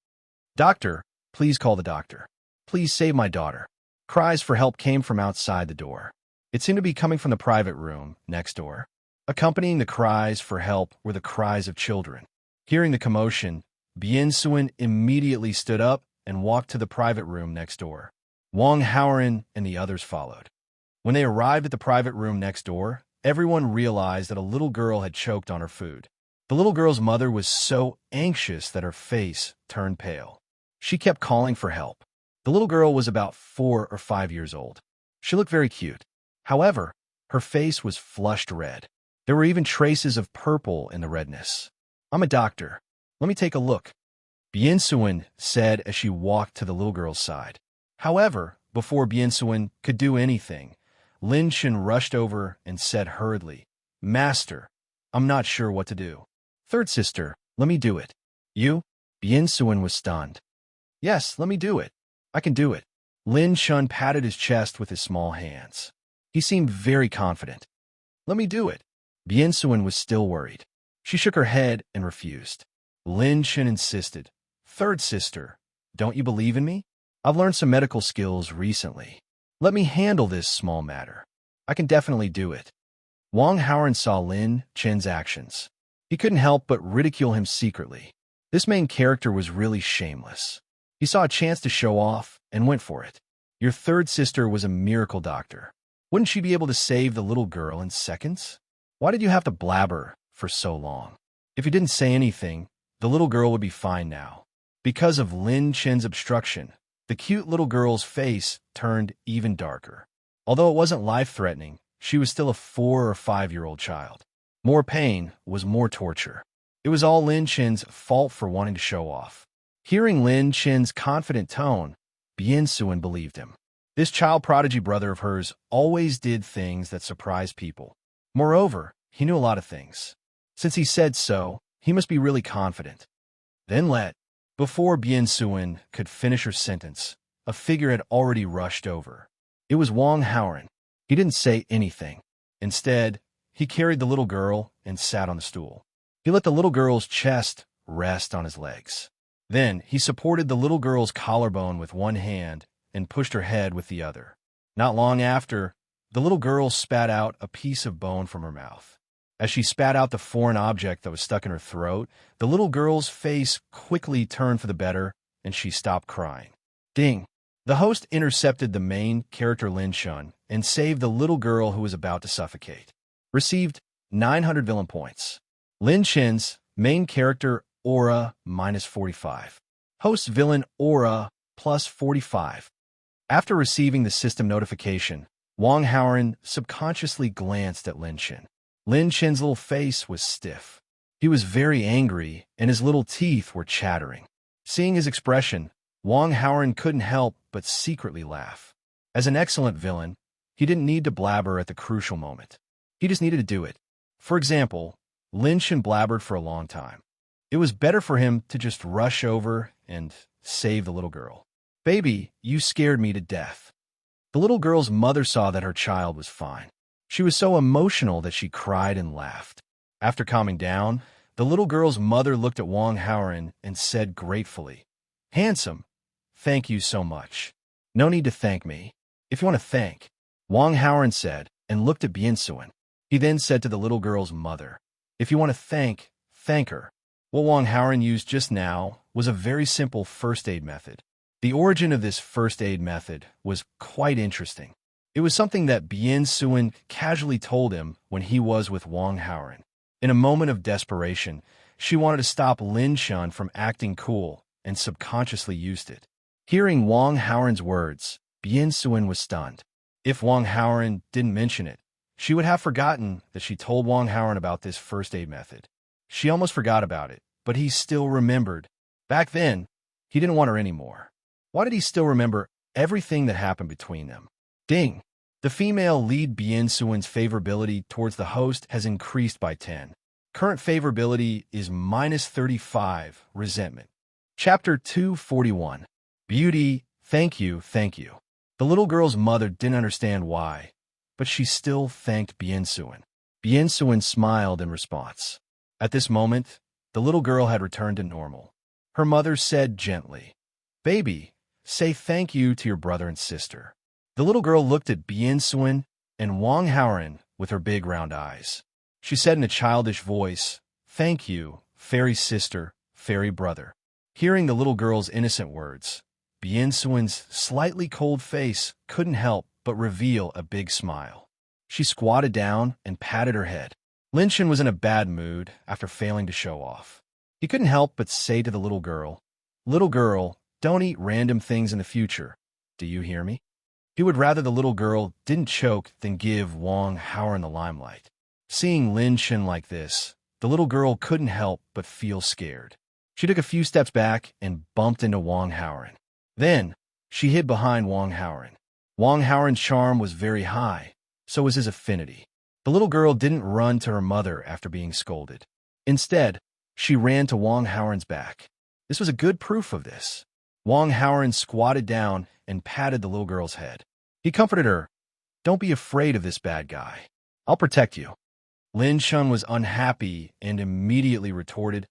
"Doctor, please call the doctor. Please save my daughter." Cries for help came from outside the door. It seemed to be coming from the private room next door. Accompanying the cries for help were the cries of children. Hearing the commotion, Bien Suin immediately stood up and walked to the private room next door. Wang Haoran and the others followed. When they arrived at the private room next door, everyone realized that a little girl had choked on her food. The little girl's mother was so anxious that her face turned pale. She kept calling for help. The little girl was about 4 or 5 years old. She looked very cute. However, her face was flushed red. There were even traces of purple in the redness. "I'm a doctor. Let me take a look," Bien Suin said as she walked to the little girl's side. However, before Bien Suin could do anything, Lin Chen rushed over and said hurriedly, "Master, I'm not sure what to do." "Third sister, let me do it." "You?" Bien Suin was stunned. "Yes, let me do it. I can do it." Lin Chen patted his chest with his small hands. He seemed very confident. "Let me do it." Bien Suin was still worried. She shook her head and refused. Lin Chen insisted, "Third sister, don't you believe in me? I've learned some medical skills recently. Let me handle this small matter. I can definitely do it." Wang Haoran saw Lin Chen's actions. He couldn't help but ridicule him secretly. This main character was really shameless. He saw a chance to show off and went for it. Your third sister was a miracle doctor. Wouldn't she be able to save the little girl in seconds? Why did you have to blabber for so long? If you didn't say anything, the little girl would be fine now. Because of Lin Chen's obstruction, the cute little girl's face turned even darker. Although it wasn't life-threatening, she was still a 4 or 5-year-old child. More pain was more torture. It was all Lin Chen's fault for wanting to show off. Hearing Lin Chen's confident tone, Bien Suin believed him. This child prodigy brother of hers always did things that surprised people. Moreover, he knew a lot of things. Since he said so, he must be really confident. Before Bien Suin could finish her sentence, a figure had already rushed over. It was Wang Haoran. He didn't say anything. Instead, he carried the little girl and sat on the stool. He let the little girl's chest rest on his legs. Then he supported the little girl's collarbone with one hand and pushed her head with the other. Not long after, the little girl spat out a piece of bone from her mouth. As she spat out the foreign object that was stuck in her throat, the little girl's face quickly turned for the better, and she stopped crying. Ding! The host intercepted the main character Lin Shun and saved the little girl who was about to suffocate. Received 900 villain points. Lin Chen's main character aura -45. Host villain aura +45. After receiving the system notification, Wang Haoran subconsciously glanced at Lin Chen. Lin Chen's little face was stiff. He was very angry, and his little teeth were chattering. Seeing his expression, Wang Haoran couldn't help but secretly laugh. As an excellent villain, he didn't need to blabber at the crucial moment. He just needed to do it. For example, Lin Chen blabbered for a long time. It was better for him to just rush over and save the little girl. "Baby, you scared me to death." The little girl's mother saw that her child was fine. She was so emotional that she cried and laughed. After calming down, the little girl's mother looked at Wang Haoran and said gratefully, "Handsome, thank you so much. No need to thank me. If you want to thank," Wang Haoran said, and looked at Biansuan. He then said to the little girl's mother, "If you want to thank her." What Wang Haoran used just now was a very simple first aid method. The origin of this first aid method was quite interesting. It was something that Biansuan casually told him when he was with Wang Haoran. In a moment of desperation, she wanted to stop Lin Shun from acting cool and subconsciously used it. Hearing Wang Haoran's words, Biansuan was stunned. If Wang Haoran didn't mention it, she would have forgotten that she told Wang Haoran about this first aid method. She almost forgot about it, but he still remembered. Back then, he didn't want her anymore. Why did he still remember everything that happened between them? Ding! The female lead Biansuan's favorability towards the host has increased by 10. Current favorability is -35, resentment. Chapter 241. Beauty, thank you, thank you. The little girl's mother didn't understand why, but she still thanked Biansuan. Biansuan smiled in response. At this moment, the little girl had returned to normal. Her mother said gently, "Baby, say thank you to your brother and sister." The little girl looked at Biansuan and Wang Haoran with her big round eyes. She said in a childish voice, "Thank you, fairy sister, fairy brother." Hearing the little girl's innocent words, Biansuan's slightly cold face couldn't help but reveal a big smile. She squatted down and patted her head. Lin Chen was in a bad mood after failing to show off. He couldn't help but say to the little girl, "Little girl, don't eat random things in the future. Do you hear me?" He would rather the little girl didn't choke than give Wang Haoran the limelight. Seeing Lin Chen like this, the little girl couldn't help but feel scared. She took a few steps back and bumped into Wang Haoran. Then, she hid behind Wang Haoran. Wang Haoran's charm was very high, so was his affinity. The little girl didn't run to her mother after being scolded. Instead, she ran to Wang Haoran's back. This was a good proof of this. Wang Haoran squatted down and patted the little girl's head. He comforted her. "Don't be afraid of this bad guy. I'll protect you." Lin Shun was unhappy and immediately retorted,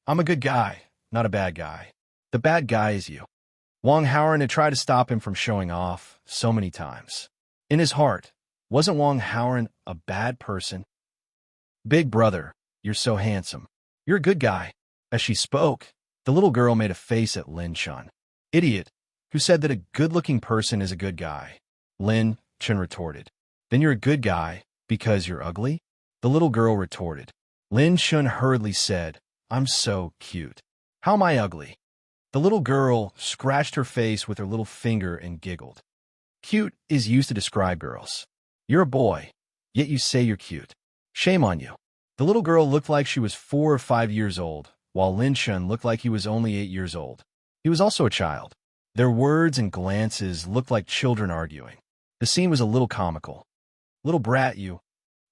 "I'm a good guy, not a bad guy. The bad guy is you." Wang Haoran had tried to stop him from showing off so many times. In his heart, wasn't Wang Haoran a bad person? "Big brother, you're so handsome. You're a good guy." As she spoke, the little girl made a face at Lin Shun. "Idiot, who said that a good-looking person is a good guy?" Lin Chen retorted. "Then you're a good guy because you're ugly?" The little girl retorted. Lin Shun hurriedly said, "I'm so cute. How am I ugly?" The little girl scratched her face with her little finger and giggled. Cute is used to describe girls. You're a boy, yet you say you're cute. Shame on you. The little girl looked like she was 4 or 5 years old, while Lin Shun looked like he was only 8 years old. He was also a child. Their words and glances looked like children arguing. The scene was a little comical. "Little brat, you."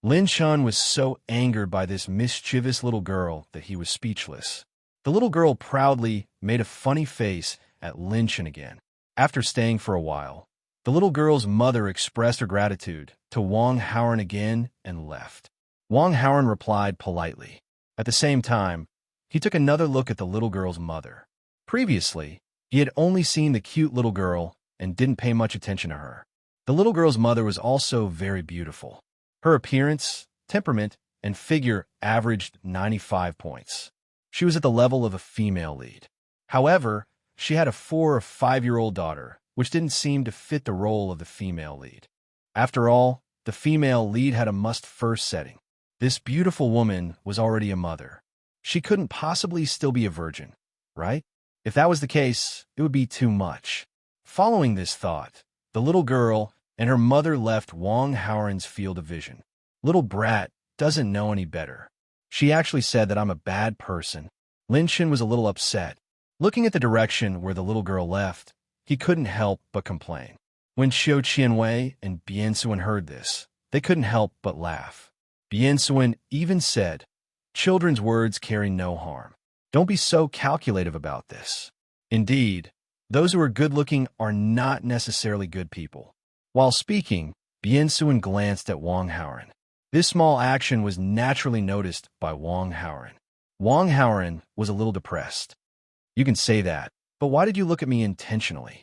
Lin Shun was so angered by this mischievous little girl that he was speechless. The little girl proudly made a funny face at Lin Shun again. After staying for a while, the little girl's mother expressed her gratitude to Wang Haoran again and left. Wang Haoran replied politely. At the same time, he took another look at the little girl's mother. Previously, he had only seen the cute little girl and didn't pay much attention to her. The little girl's mother was also very beautiful. Her appearance, temperament, and figure averaged 95 points. She was at the level of a female lead. However, she had a 4 or 5-year-old daughter which didn't seem to fit the role of the female lead. After all, the female lead had a must-first setting. This beautiful woman was already a mother. She couldn't possibly still be a virgin, right? If that was the case, it would be too much. Following this thought, the little girl and her mother left Wong Howren's field of vision. Little brat doesn't know any better. She actually said that I'm a bad person. Lin Shin was a little upset. Looking at the direction where the little girl left, he couldn't help but complain. When Xiao Qianwei and Bian Suan heard this, they couldn't help but laugh. Bian Suan even said, "Children's words carry no harm. Don't be so calculative about this." Indeed, those who are good-looking are not necessarily good people. While speaking, Bian Suan glanced at Wong Howren. This small action was naturally noticed by Wong Howren. Wong Howren was a little depressed. "You can say that, but why did you look at me intentionally?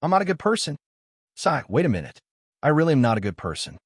I'm not a good person." "Sai, wait a minute. I really am not a good person."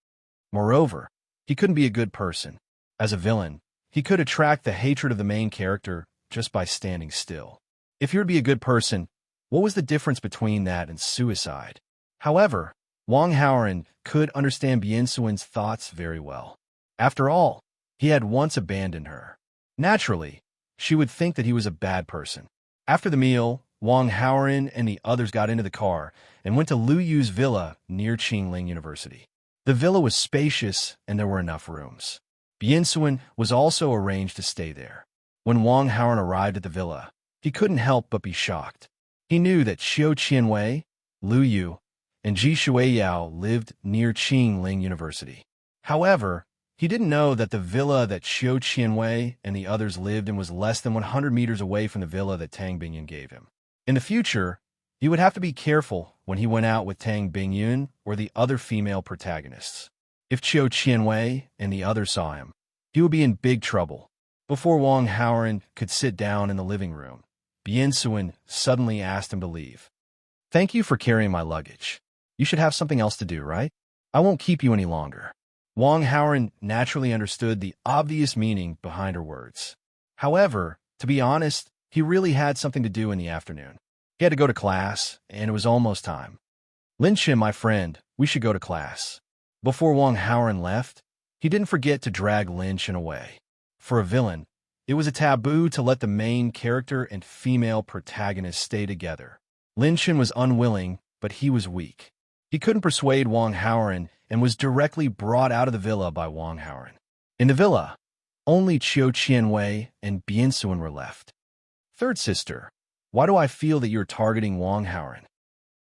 Moreover, he couldn't be a good person. As a villain, he could attract the hatred of the main character just by standing still. If you were to be a good person, what was the difference between that and suicide? However, Wong Howren could understand Bian Suan's thoughts very well. After all, he had once abandoned her. Naturally, she would think that he was a bad person. After the meal, Wong Howren and the others got into the car and went to Lu Yu's villa near Qingling University. The villa was spacious and there were enough rooms. Bian Suan was also arranged to stay there. When Wong Howren arrived at the villa, he couldn't help but be shocked. He knew that Xiao Qianwei, Lu Yu, and Ji Shuiyao lived near Qingling University. However, he didn't know that the villa that Xiao Qianwei and the others lived in was less than 100 meters away from the villa that Tang Bingyun gave him. In the future, he would have to be careful when he went out with Tang Bingyun or the other female protagonists. If Xiao Qianwei and the others saw him, he would be in big trouble. Before Wong Howren could sit down in the living room, Bian Suan suddenly asked him to leave. "Thank you for carrying my luggage. You should have something else to do, right? I won't keep you any longer." Wong Howren naturally understood the obvious meaning behind her words. However, to be honest, he really had something to do in the afternoon. He had to go to class, and it was almost time. "Lin Shin, my friend, we should go to class." Before Wong Howren left, he didn't forget to drag Lin Shin away. For a villain, it was a taboo to let the main character and female protagonist stay together. Lin Shin was unwilling, but he was weak. He couldn't persuade Wong Howren and was directly brought out of the villa by Wong Howren. In the villa, only Xiao Qianwei and Bian Suan were left. "Third sister, why do I feel that you're targeting Wong Howren?"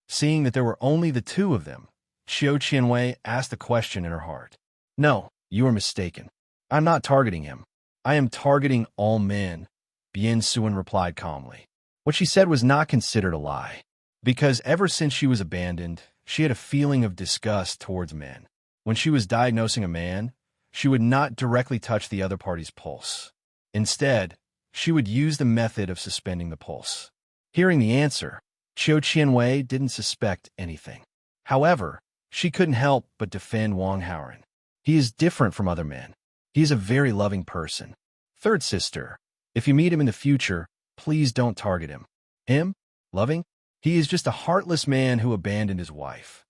Seeing that there were only the two of them, Xiao Qianwei asked a question in her heart. "No, you are mistaken. I'm not targeting him. I am targeting all men," Bian Suan replied calmly. What she said was not considered a lie, because ever since she was abandoned, she had a feeling of disgust towards men. When she was diagnosing a man, she would not directly touch the other party's pulse. Instead, she would use the method of suspending the pulse. Hearing the answer, Xiao Qianwei didn't suspect anything. However, she couldn't help but defend Wong Howren. "He is different from other men. He is a very loving person. Third sister, if you meet him in the future, please don't target him." "Him? Loving? He is just a heartless man who abandoned his wife."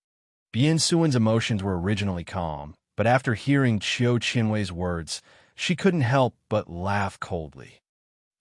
Bian Suan's emotions were originally calm, but after hearing Xiao Qianwei's words, she couldn't help but laugh coldly.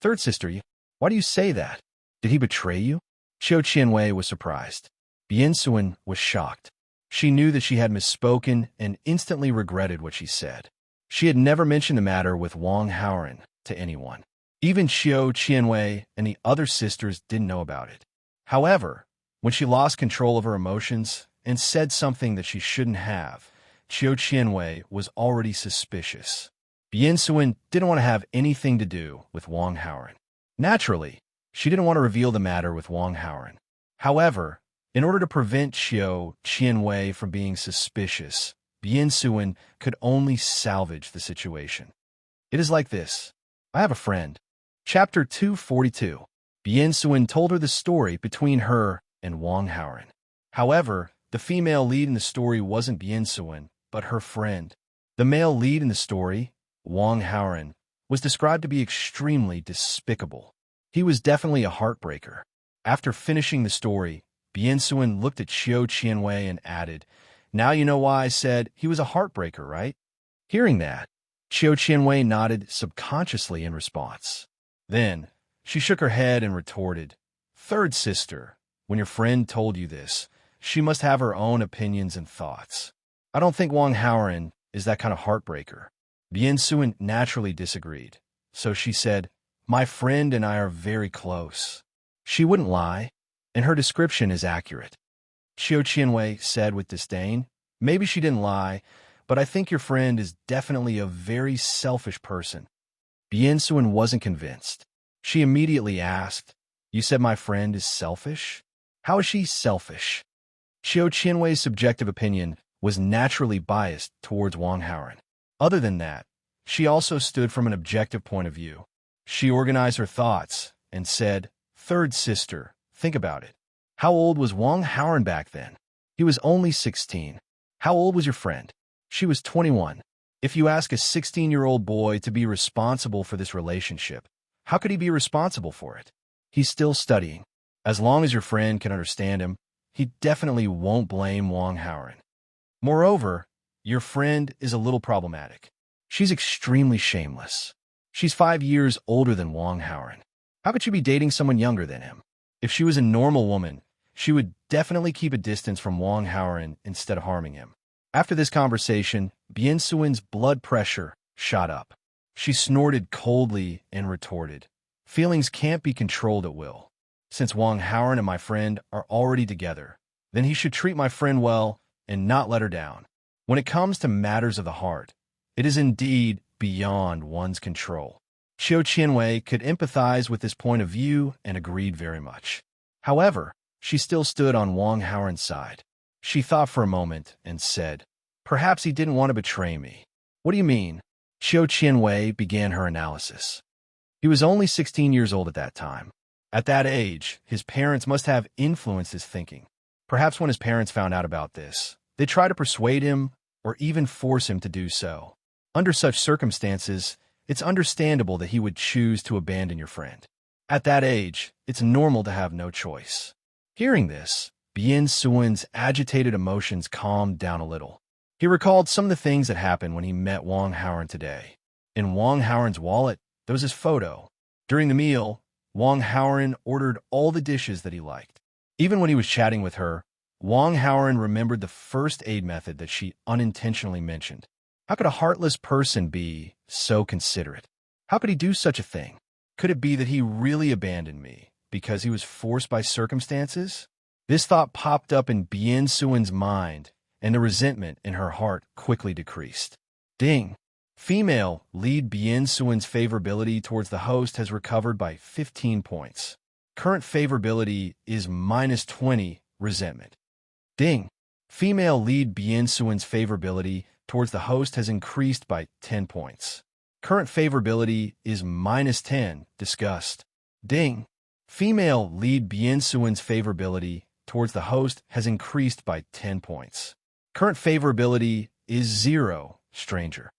"Third sister, why do you say that? Did he betray you?" Xiao Qianwei was surprised. Bian Suan was shocked. She knew that she had misspoken and instantly regretted what she said. She had never mentioned the matter with Wong Howren to anyone. Even Xiao Qianwei and the other sisters didn't know about it. However, when she lost control of her emotions and said something that she shouldn't have, Xiao Qianwei was already suspicious. Bian Suan didn't want to have anything to do with Wong Howren. Naturally, she didn't want to reveal the matter with Wong Howren. However, in order to prevent Xiao Qianwei from being suspicious, Bian Suan could only salvage the situation. It is like this. I have a friend. Chapter 242. Bian Suan told her the story between her and Wong Howren. However, the female lead in the story wasn't Bian Suan, but her friend. The male lead in the story, Wong Howren, was described to be extremely despicable. He was definitely a heartbreaker. After finishing the story, Bien Suin looked at Qiu Qianwei and added, "Now you know why I said he was a heartbreaker, right?" Hearing that, Qiu Qianwei nodded subconsciously in response. Then, she shook her head and retorted, "Third sister, when your friend told you this, she must have her own opinions and thoughts. I don't think Wang Haoren is that kind of heartbreaker." Bien Suin naturally disagreed, so she said, "My friend and I are very close. She wouldn't lie, and her description is accurate." Qiu Qianwei said with disdain, "Maybe she didn't lie, but I think your friend is definitely a very selfish person." Bien Suin wasn't convinced. She immediately asked, "You said my friend is selfish? How is she selfish?" Qiu Qianwei's subjective opinion was naturally biased towards Wang Haoren. Other than that, she also stood from an objective point of view. She organized her thoughts and said, "Third sister, think about it. How old was Wang Haoren back then? He was only 16. How old was your friend? She was 21. If you ask a 16-year-old boy to be responsible for this relationship, how could he be responsible for it? He's still studying. As long as your friend can understand him, he definitely won't blame Wang Haoren. Moreover, your friend is a little problematic. She's extremely shameless. She's 5 years older than Wang Haoren. How could she be dating someone younger than him? If she was a normal woman, she would definitely keep a distance from Wang Haoren instead of harming him." After this conversation, Bien Suin's blood pressure shot up. She snorted coldly and retorted, "Feelings can't be controlled at will. Since Wang Haoren and my friend are already together, then he should treat my friend well and not let her down. When it comes to matters of the heart, it is indeed beyond one's control." Qiu Qianwei could empathize with this point of view and agreed very much. However, she still stood on Wang Haoren's side. She thought for a moment and said, "Perhaps he didn't want to betray me." "What do you mean?" Qiu Qianwei began her analysis. He was only 16 years old at that time. At that age, his parents must have influenced his thinking. Perhaps when his parents found out about this, they tried to persuade him or even force him to do so. Under such circumstances, it's understandable that he would choose to abandon your friend. At that age, it's normal to have no choice. Hearing this, Bien Suin's agitated emotions calmed down a little. He recalled some of the things that happened when he met Wang Haoren today. In Wang Haoren's wallet, there was his photo. During the meal, Wang Haoren ordered all the dishes that he liked. Even when he was chatting with her, Wang Haoren remembered the first aid method that she unintentionally mentioned. How could a heartless person be so considerate? How could he do such a thing? Could it be that he really abandoned me because he was forced by circumstances? This thought popped up in Bien Suin's mind, and the resentment in her heart quickly decreased. Ding! Female lead Bien Suin's favorability towards the host has recovered by 15 points. Current favorability is -20, resentment. Ding! Female lead Bien Suin's favorability towards the host has increased by 10 points. Current favorability is -10, disgust. Ding! Female lead Bien Suin's favorability towards the host has increased by 10 points. Current favorability is 0, stranger.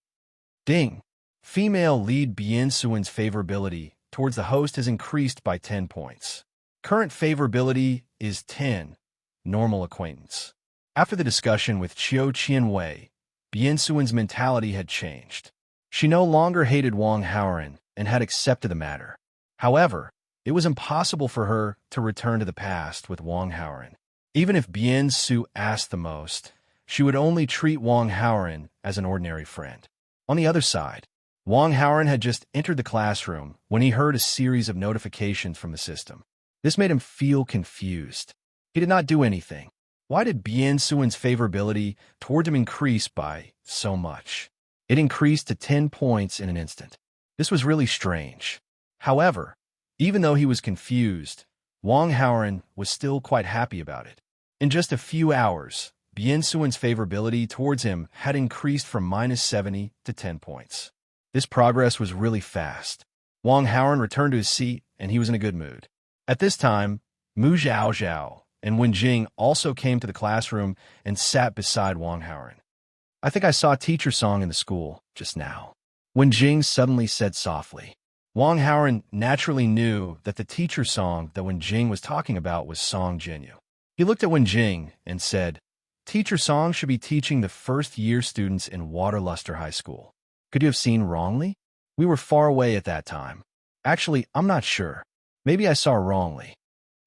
Ding! Female lead Bien Suin's favorability towards the host has increased by 10 points. Current favorability is 10, normal acquaintance. After the discussion with Qiu Qianwei, Bien Suin's mentality had changed. She no longer hated Wang Haoren and had accepted the matter. However, it was impossible for her to return to the past with Wang Haoren. Even if Bien Su asked the most, she would only treat Wang Haoren as an ordinary friend. On the other side, Wang Haoren had just entered the classroom when he heard a series of notifications from the system. This made him feel confused. He did not do anything. Why did Bien Suin's favorability toward him increase by so much? It increased to 10 points in an instant. This was really strange. However, even though he was confused, Wang Haoren was still quite happy about it. In just a few hours, Bien Suin's favorability towards him had increased from -70 to 10 points. This progress was really fast. Wang Haoren returned to his seat, and he was in a good mood. At this time, Mu Zhaozhao and Wen Jing also came to the classroom and sat beside Wang Haoren. "I think I saw a teacher song in the school just now," Wen Jing suddenly said softly. Wang Haoren naturally knew that the teacher song that Wen Jing was talking about was Song Jinyu. He looked at Wen Jing and said, "Teacher Song should be teaching the first-year students in Waterluster High School. Could you have seen wrongly? We were far away at that time. Actually, I'm not sure. Maybe I saw wrongly."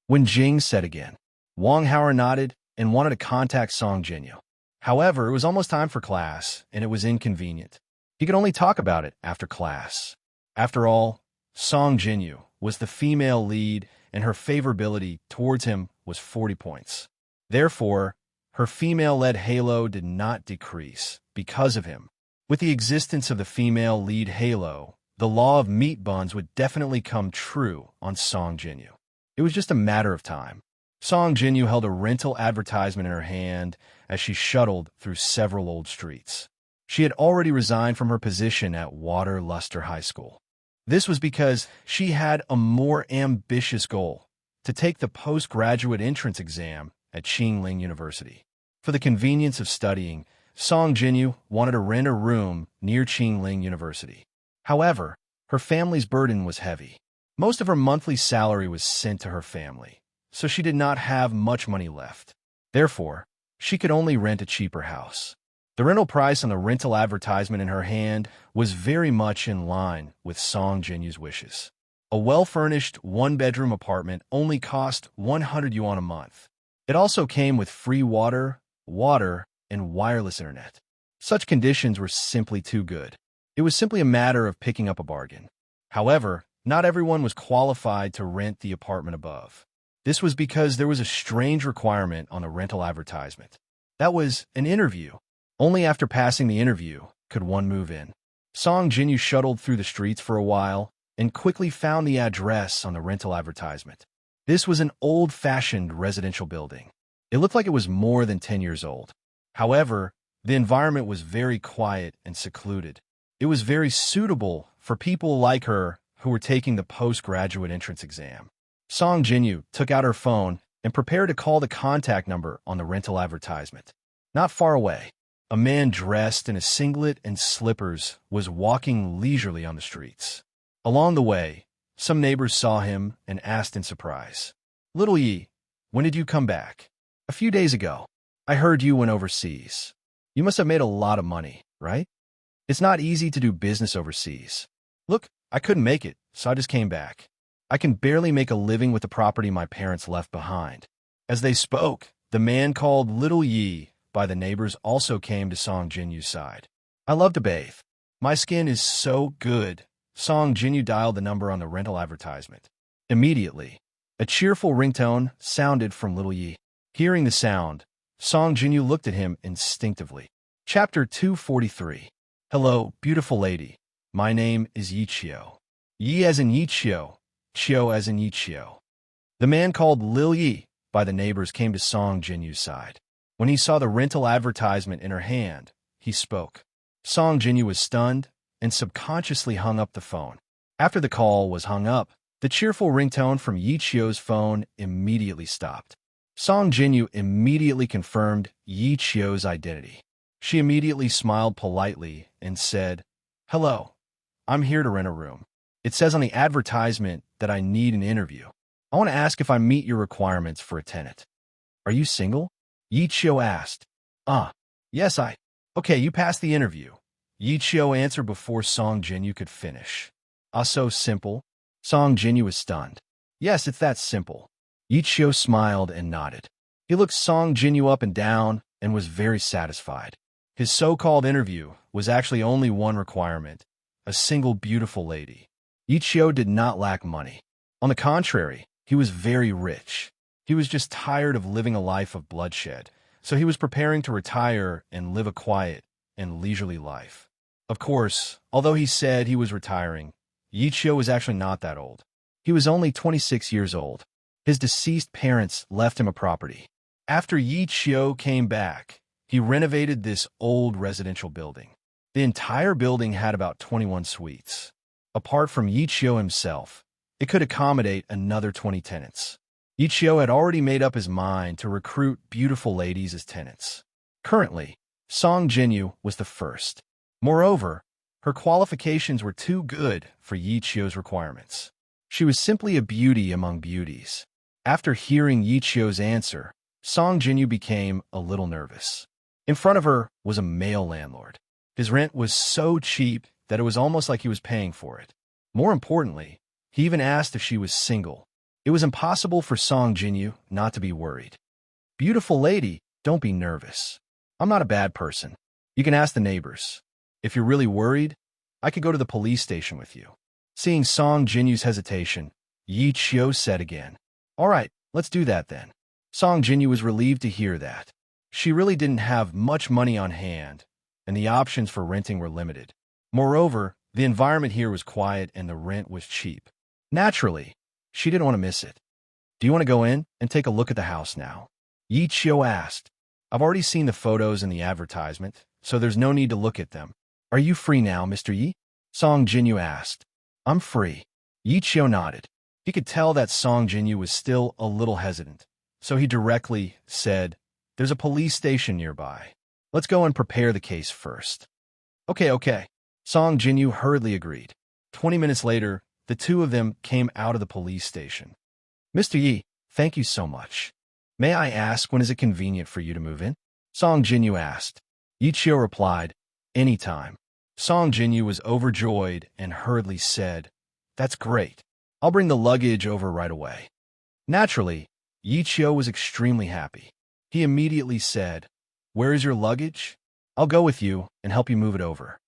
Wen Jing said again. Wang Hao nodded and wanted to contact Song Jinyu. However, it was almost time for class, and it was inconvenient. He could only talk about it after class. After all, Song Jinyu was the female lead, and her favorability towards him was 40 points. Therefore, her female-led halo did not decrease because of him. With the existence of the female lead halo, the law of meat buns would definitely come true on Song Jinyu. It was just a matter of time. Song Jinyu held a rental advertisement in her hand as she shuttled through several old streets. She had already resigned from her position at Waterluster High School. This was because she had a more ambitious goal, to take the postgraduate entrance exam at Qingling University. For the convenience of studying, Song Jinyu wanted to rent a room near Qingling University. However, her family's burden was heavy. Most of her monthly salary was sent to her family, so she did not have much money left. Therefore, she could only rent a cheaper house. The rental price on the rental advertisement in her hand was very much in line with Song Jinyu's wishes. A well-furnished one-bedroom apartment only cost 100 yuan a month. It also came with free water, and wireless internet. Such conditions were simply too good. It was simply a matter of picking up a bargain. However, not everyone was qualified to rent the apartment above. This was because there was a strange requirement on the rental advertisement. That was an interview. Only after passing the interview could one move in. Song Jinyu shuttled through the streets for a while and quickly found the address on the rental advertisement. This was an old-fashioned residential building. It looked like it was more than 10 years old. However, the environment was very quiet and secluded. It was very suitable for people like her who were taking the postgraduate entrance exam. Song Jinyu took out her phone and prepared to call the contact number on the rental advertisement. Not far away, a man dressed in a singlet and slippers was walking leisurely on the streets. Along the way, some neighbors saw him and asked in surprise, "Little Yi, when did you come back?" "A few days ago. I heard you went overseas. You must have made a lot of money, right?" "It's not easy to do business overseas. Look, I couldn't make it, so I just came back. I can barely make a living with the property my parents left behind." As they spoke, the man called Little Yi by the neighbors also came to Song Jinyu's side. "I love to bathe. My skin is so good." Song Jinyu dialed the number on the rental advertisement. Immediately, a cheerful ringtone sounded from Little Yi. Hearing the sound, Song Jinyu looked at him instinctively. Chapter 243. "Hello, beautiful lady. My name is Yichio." Yi as in Yichio, Chio as in Yichio. The man called Lil Yi by the neighbors came to Song Jinyu's side. When he saw the rental advertisement in her hand, he spoke. Song Jinyu was stunned and subconsciously hung up the phone. After the call was hung up, the cheerful ringtone from Yichio's phone immediately stopped. Song Jinyu immediately confirmed Yichio's identity. She immediately smiled politely and said, "Hello, I'm here to rent a room. It says on the advertisement that I need an interview. I want to ask if I meet your requirements for a tenant." "Are you single?" Yichio asked. Yes, Okay, you passed the interview." Yichio answered before Song Jinyu could finish. So simple?" Song Jinyu was stunned. "Yes, it's that simple." Yichio smiled and nodded. He looked Song Jinyu up and down and was very satisfied. His so-called interview was actually only one requirement, a single beautiful lady. Yichio did not lack money. On the contrary, he was very rich. He was just tired of living a life of bloodshed, so he was preparing to retire and live a quiet and leisurely life. Of course, although he said he was retiring, Yichio was actually not that old. He was only 26 years old. His deceased parents left him a property. After Yichio came back, he renovated this old residential building. The entire building had about 21 suites. Apart from Yichio himself, it could accommodate another 20 tenants. Yichio had already made up his mind to recruit beautiful ladies as tenants. Currently, Song Jinyu was the first. Moreover, her qualifications were too good for Yichio's requirements. She was simply a beauty among beauties. After hearing Yichio's answer, Song Jinyu became a little nervous. In front of her was a male landlord. His rent was so cheap that it was almost like he was paying for it. More importantly, he even asked if she was single. It was impossible for Song Jinyu not to be worried. Beautiful lady, don't be nervous. I'm not a bad person. You can ask the neighbors. If you're really worried, I could go to the police station with you. Seeing Song Jinyu's hesitation, Yi Chio said again, All right, let's do that then. Song Jinyu was relieved to hear that. She really didn't have much money on hand, and the options for renting were limited. Moreover, the environment here was quiet and the rent was cheap. Naturally, she didn't want to miss it. Do you want to go in and take a look at the house now? Yi Chio asked. I've already seen the photos in the advertisement, so there's no need to look at them. Are you free now, Mr. Yi? Song Jinyu asked. I'm free. Yi Chio nodded. He could tell that Song Jinyu was still a little hesitant, so he directly said, There's a police station nearby. Let's go and prepare the case first. Okay. Song Jinyu hurriedly agreed. 20 minutes later, the two of them came out of the police station. Mr. Yi, thank you so much. May I ask when is it convenient for you to move in? Song Jinyu asked. Yi Chio replied, Anytime. Song Jinyu was overjoyed and hurriedly said, That's great. I'll bring the luggage over right away. Naturally, Yi Chio was extremely happy. He immediately said, Where is your luggage? I'll go with you and help you move it over.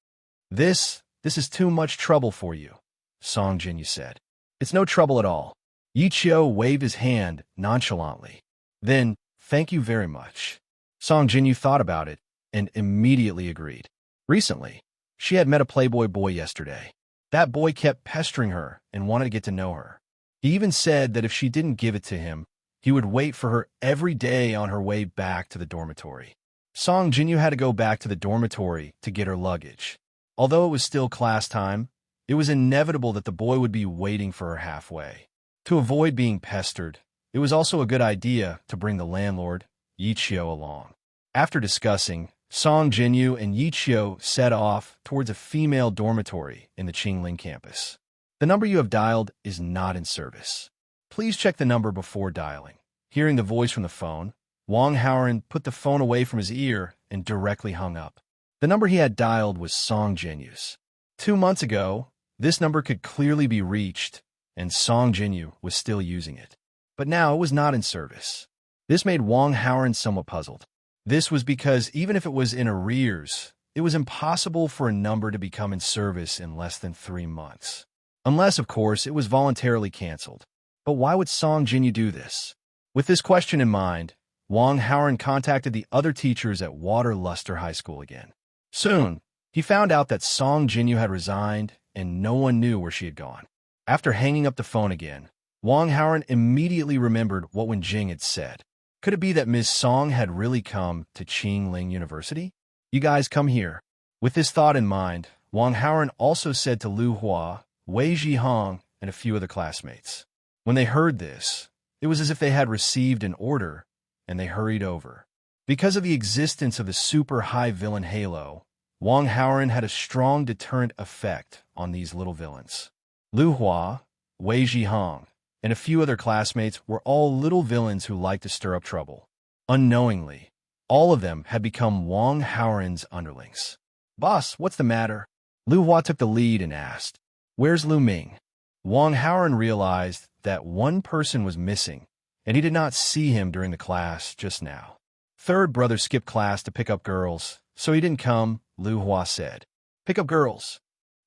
This is too much trouble for you, Song Jinyu said. It's no trouble at all. Yi Chio waved his hand nonchalantly. Then, thank you very much. Song Jinyu thought about it and immediately agreed. Recently, she had met a playboy boy yesterday. That boy kept pestering her and wanted to get to know her. He even said that if she didn't give it to him, he would wait for her every day on her way back to the dormitory. Song Jinyu had to go back to the dormitory to get her luggage. Although it was still class time, it was inevitable that the boy would be waiting for her halfway. To avoid being pestered, it was also a good idea to bring the landlord, Yi Chio, along. After discussing, Song Jinyu and Yi Chio set off towards a female dormitory in the Qingling campus. The number you have dialed is not in service. Please check the number before dialing. Hearing the voice from the phone, Wang Haoren put the phone away from his ear and directly hung up. The number he had dialed was Song Jinyu's. 2 months ago, this number could clearly be reached, and Song Jinyu was still using it. But now it was not in service. This made Wang Haoren somewhat puzzled. This was because even if it was in arrears, it was impossible for a number to become in service in less than 3 months. Unless, of course, it was voluntarily canceled. But why would Song Jinyu do this? With this question in mind, Wang Haoren contacted the other teachers at Water Luster High School again. Soon, he found out that Song Jinyu had resigned and no one knew where she had gone. After hanging up the phone again, Wang Haoren immediately remembered what Wen Jing had said. Could it be that Ms. Song had really come to Qingling University? You guys come here. With this thought in mind, Wang Haoren also said to Lu Hua, Wei Zhihong, and a few other classmates. When they heard this, it was as if they had received an order, and they hurried over. Because of the existence of the super high villain halo, Wang Haoren had a strong deterrent effect on these little villains. Lu Hua, Wei Zhihong, and a few other classmates were all little villains who liked to stir up trouble. Unknowingly, all of them had become Wang Haoren's underlings. Boss, what's the matter? Lu Hua took the lead and asked, Where's Lu Ming? Wang Haoren realized that one person was missing, and he did not see him during the class just now. Third brother skipped class to pick up girls, so he didn't come, Lu Hua said. Pick up girls.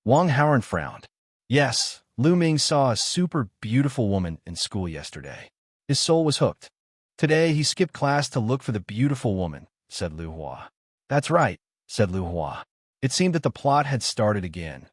Wang Haoren frowned. Yes, Lu Ming saw a super beautiful woman in school yesterday. His soul was hooked. Today he skipped class to look for the beautiful woman, said Lu Hua. That's right, said Lu Hua. It seemed that the plot had started again.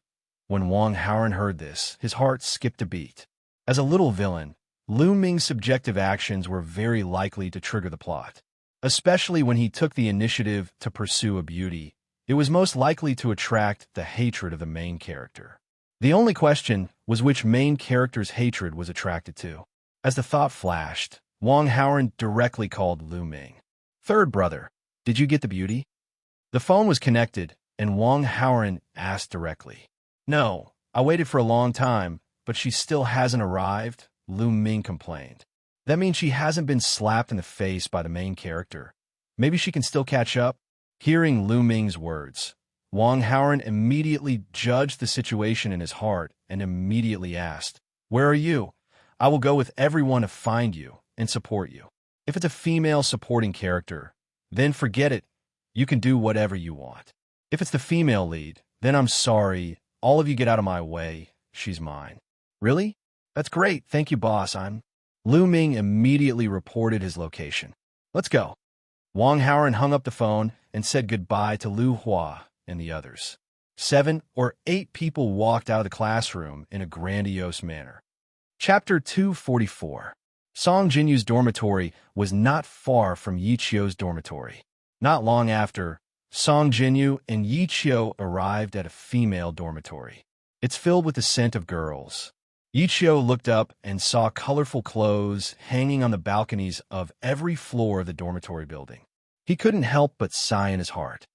When Wang Haoren heard this, his heart skipped a beat. As a little villain, Lu Ming's subjective actions were very likely to trigger the plot. Especially when he took the initiative to pursue a beauty, it was most likely to attract the hatred of the main character. The only question was which main character's hatred was attracted to. As the thought flashed, Wang Haoren directly called Lu Ming. Third brother, did you get the beauty? The phone was connected, and Wang Haoren asked directly. No, I waited for a long time, but she still hasn't arrived, Lu Ming complained. That means she hasn't been slapped in the face by the main character. Maybe she can still catch up. Hearing Lu Ming's words, Wang Haoren immediately judged the situation in his heart and immediately asked, "Where are you? I will go with everyone to find you and support you." If it's a female supporting character, then forget it. You can do whatever you want. If it's the female lead, then I'm sorry. All of you get out of my way. She's mine. Really? That's great. Thank you, boss. Lu Ming immediately reported his location. Let's go. Wang Haoren hung up the phone and said goodbye to Lu Hua and the others. 7 or 8 people walked out of the classroom in a grandiose manner. Chapter 244. Song Jinyu's dormitory was not far from Yi Qiu's dormitory. Not long after, Song Jinyu and Yi Qiu arrived at a female dormitory. It's filled with the scent of girls. Yi Qiu looked up and saw colorful clothes hanging on the balconies of every floor of the dormitory building. He couldn't help but sigh in his heart.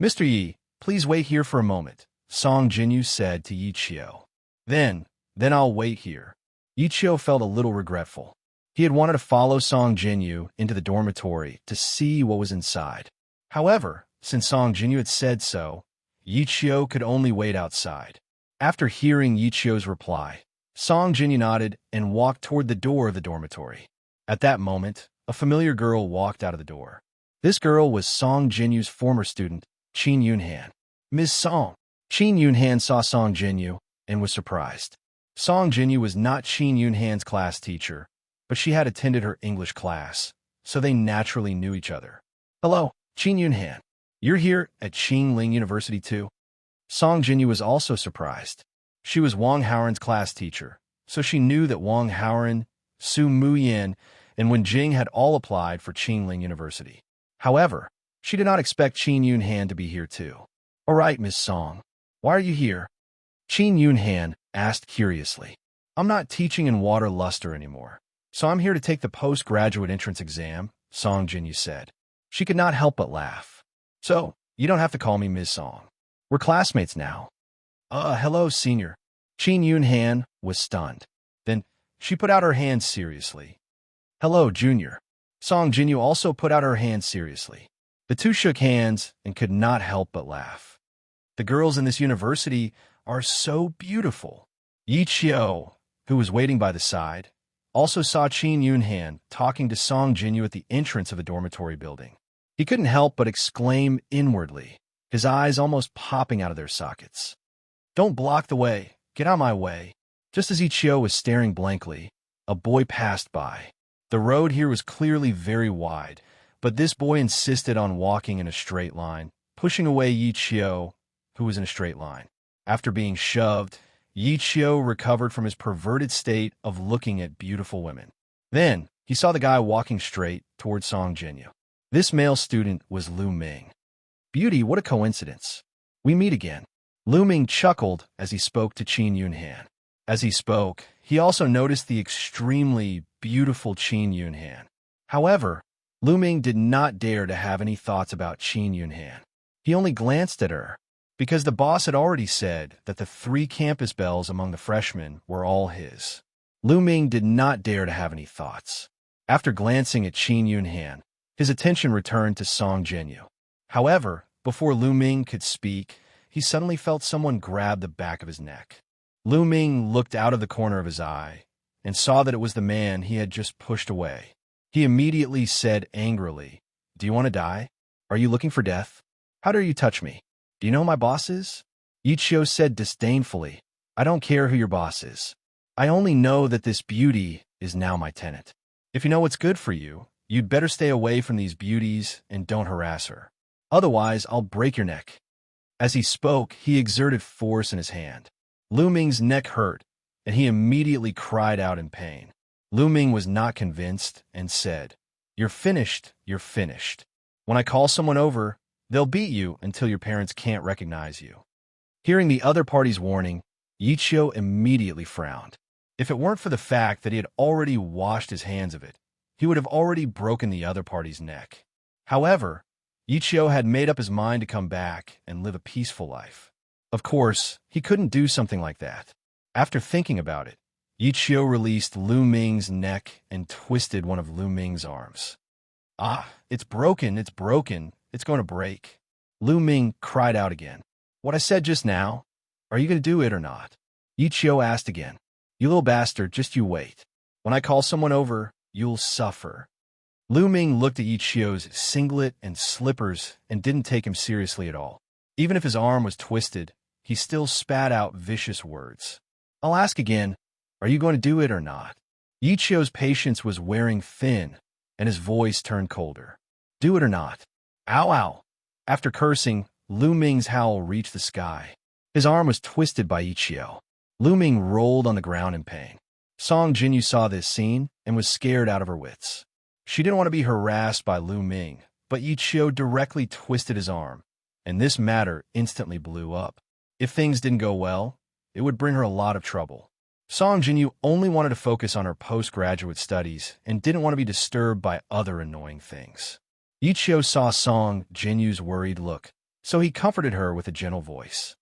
"Mr. Yi, please wait here for a moment," Song Jinyu said to Yi Qiu. Then I'll wait here." Yi Qiu felt a little regretful. He had wanted to follow Song Jinyu into the dormitory to see what was inside. However, since Song Jinyu had said so, Yi Qiu could only wait outside. After hearing Yi Qiu's reply, Song Jinyu nodded and walked toward the door of the dormitory. At that moment, a familiar girl walked out of the door. This girl was Song Jinyu's former student, Qin Yunhan. "Ms. Song." Qin Yunhan saw Song Jinyu and was surprised. Song Jinyu was not Qin Yunhan's class teacher, but she had attended her English class, so they naturally knew each other. "Hello, Qin Yunhan. You're here at Qinling University too?" Song Jinyu was also surprised. She was Wang Haoren's class teacher, so she knew that Wang Haoren, Su Muyan, and Wen Jing had all applied for Qinling University. However, she did not expect Qin Yunhan to be here too. "All right, Miss Song. Why are you here?" Qin Yunhan asked curiously. "I'm not teaching in water luster anymore, so I'm here to take the postgraduate entrance exam," Song Jinyu said. She could not help but laugh. "So, you don't have to call me Ms. Song. We're classmates now." Hello, senior." Qin Yunhan was stunned. Then she put out her hand seriously. "Hello, junior." Song Jinyu also put out her hand seriously. The two shook hands and could not help but laugh. The girls in this university are so beautiful. Yi Qiu, who was waiting by the side, also saw Qin Yunhan talking to Song Jinyu at the entrance of the dormitory building. He couldn't help but exclaim inwardly, his eyes almost popping out of their sockets. "Don't block the way. Get out of my way." Just as Yi Qiu was staring blankly, a boy passed by. The road here was clearly very wide, but this boy insisted on walking in a straight line, pushing away Yi Qiu, who was in a straight line. After being shoved, Yi Qiu recovered from his perverted state of looking at beautiful women. Then, he saw the guy walking straight toward Song Jinyu. This male student was Lu Ming. "Beauty, what a coincidence. We meet again." Lu Ming chuckled as he spoke to Qin Yunhan. As he spoke, he also noticed the extremely beautiful Qin Yunhan. However, Lu Ming did not dare to have any thoughts about Qin Yunhan. He only glanced at her, because the boss had already said that the 3 campus bells among the freshmen were all his. Lu Ming did not dare to have any thoughts. After glancing at Qin Yunhan, his attention returned to Song Jinyu. However, before Lu Ming could speak, he suddenly felt someone grab the back of his neck. Lu Ming looked out of the corner of his eye and saw that it was the man he had just pushed away. He immediately said angrily, "Do you want to die? Are you looking for death? How dare you touch me? Do you know who my boss is?" Yi Qiu said disdainfully, "I don't care who your boss is. I only know that this beauty is now my tenant. If you know what's good for you, you'd better stay away from these beauties and don't harass her. Otherwise, I'll break your neck." As he spoke, he exerted force in his hand. Lu Ming's neck hurt, and he immediately cried out in pain. Lu Ming was not convinced and said, "You're finished, you're finished. When I call someone over, they'll beat you until your parents can't recognize you." Hearing the other party's warning, Yi Qiu immediately frowned. If it weren't for the fact that he had already washed his hands of it, he would have already broken the other party's neck. However, Yi Qiu had made up his mind to come back and live a peaceful life. Of course, he couldn't do something like that. After thinking about it, Yichio released Lu Ming's neck and twisted one of Lu Ming's arms. Ah, it's broken, it's broken, it's going to break. Lu Ming cried out again. What I said just now? Are you going to do it or not? Yichio asked again. You little bastard, just you wait. When I call someone over, you'll suffer. Lu Ming looked at Yichio's singlet and slippers and didn't take him seriously at all. Even if his arm was twisted, he still spat out vicious words. I'll ask again, are you going to do it or not? Yichio's patience was wearing thin, and his voice turned colder. Do it or not? Ow, ow. After cursing, Lu Ming's howl reached the sky. His arm was twisted by Yichio. Lu Ming rolled on the ground in pain. Song Jinyu saw this scene and was scared out of her wits. She didn't want to be harassed by Lu Ming, but Yichio directly twisted his arm, and this matter instantly blew up. If things didn't go well, it would bring her a lot of trouble. Song Jinyu only wanted to focus on her postgraduate studies and didn't want to be disturbed by other annoying things. Yichio saw Song Jinyu's worried look, so he comforted her with a gentle voice.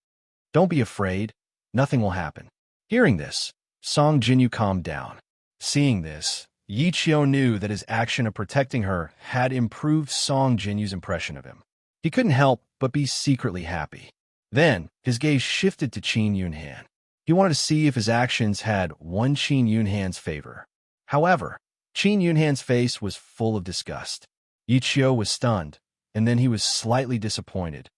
Don't be afraid. Nothing will happen. Hearing this, Song Jinyu calmed down. Seeing this, Yichio knew that his action of protecting her had improved Song Jinyu's impression of him. He couldn't help but be secretly happy. Then, his gaze shifted to Qin Yunhan. He wanted to see if his actions had won Qin Yunhan's favor. However, Qin Yunhan's face was full of disgust. Yichio was stunned, and then he was slightly disappointed.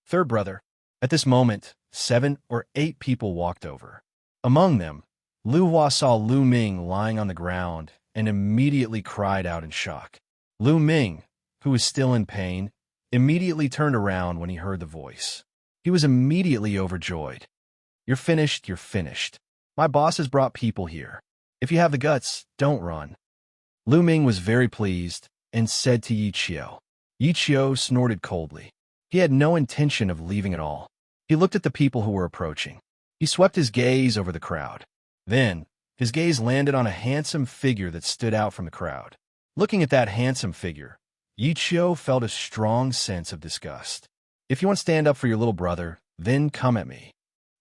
Third brother. At this moment, 7 or 8 people walked over. Among them, Lu Hua saw Lu Ming lying on the ground and immediately cried out in shock. Lu Ming, who was still in pain, immediately turned around when he heard the voice. He was immediately overjoyed. You're finished, you're finished. My boss has brought people here. If you have the guts, don't run. Lu Ming was very pleased and said to Yichio. Yichio snorted coldly. He had no intention of leaving at all. He looked at the people who were approaching. He swept his gaze over the crowd. Then, his gaze landed on a handsome figure that stood out from the crowd. Looking at that handsome figure, Yichio felt a strong sense of disgust. If you want to stand up for your little brother, then come at me.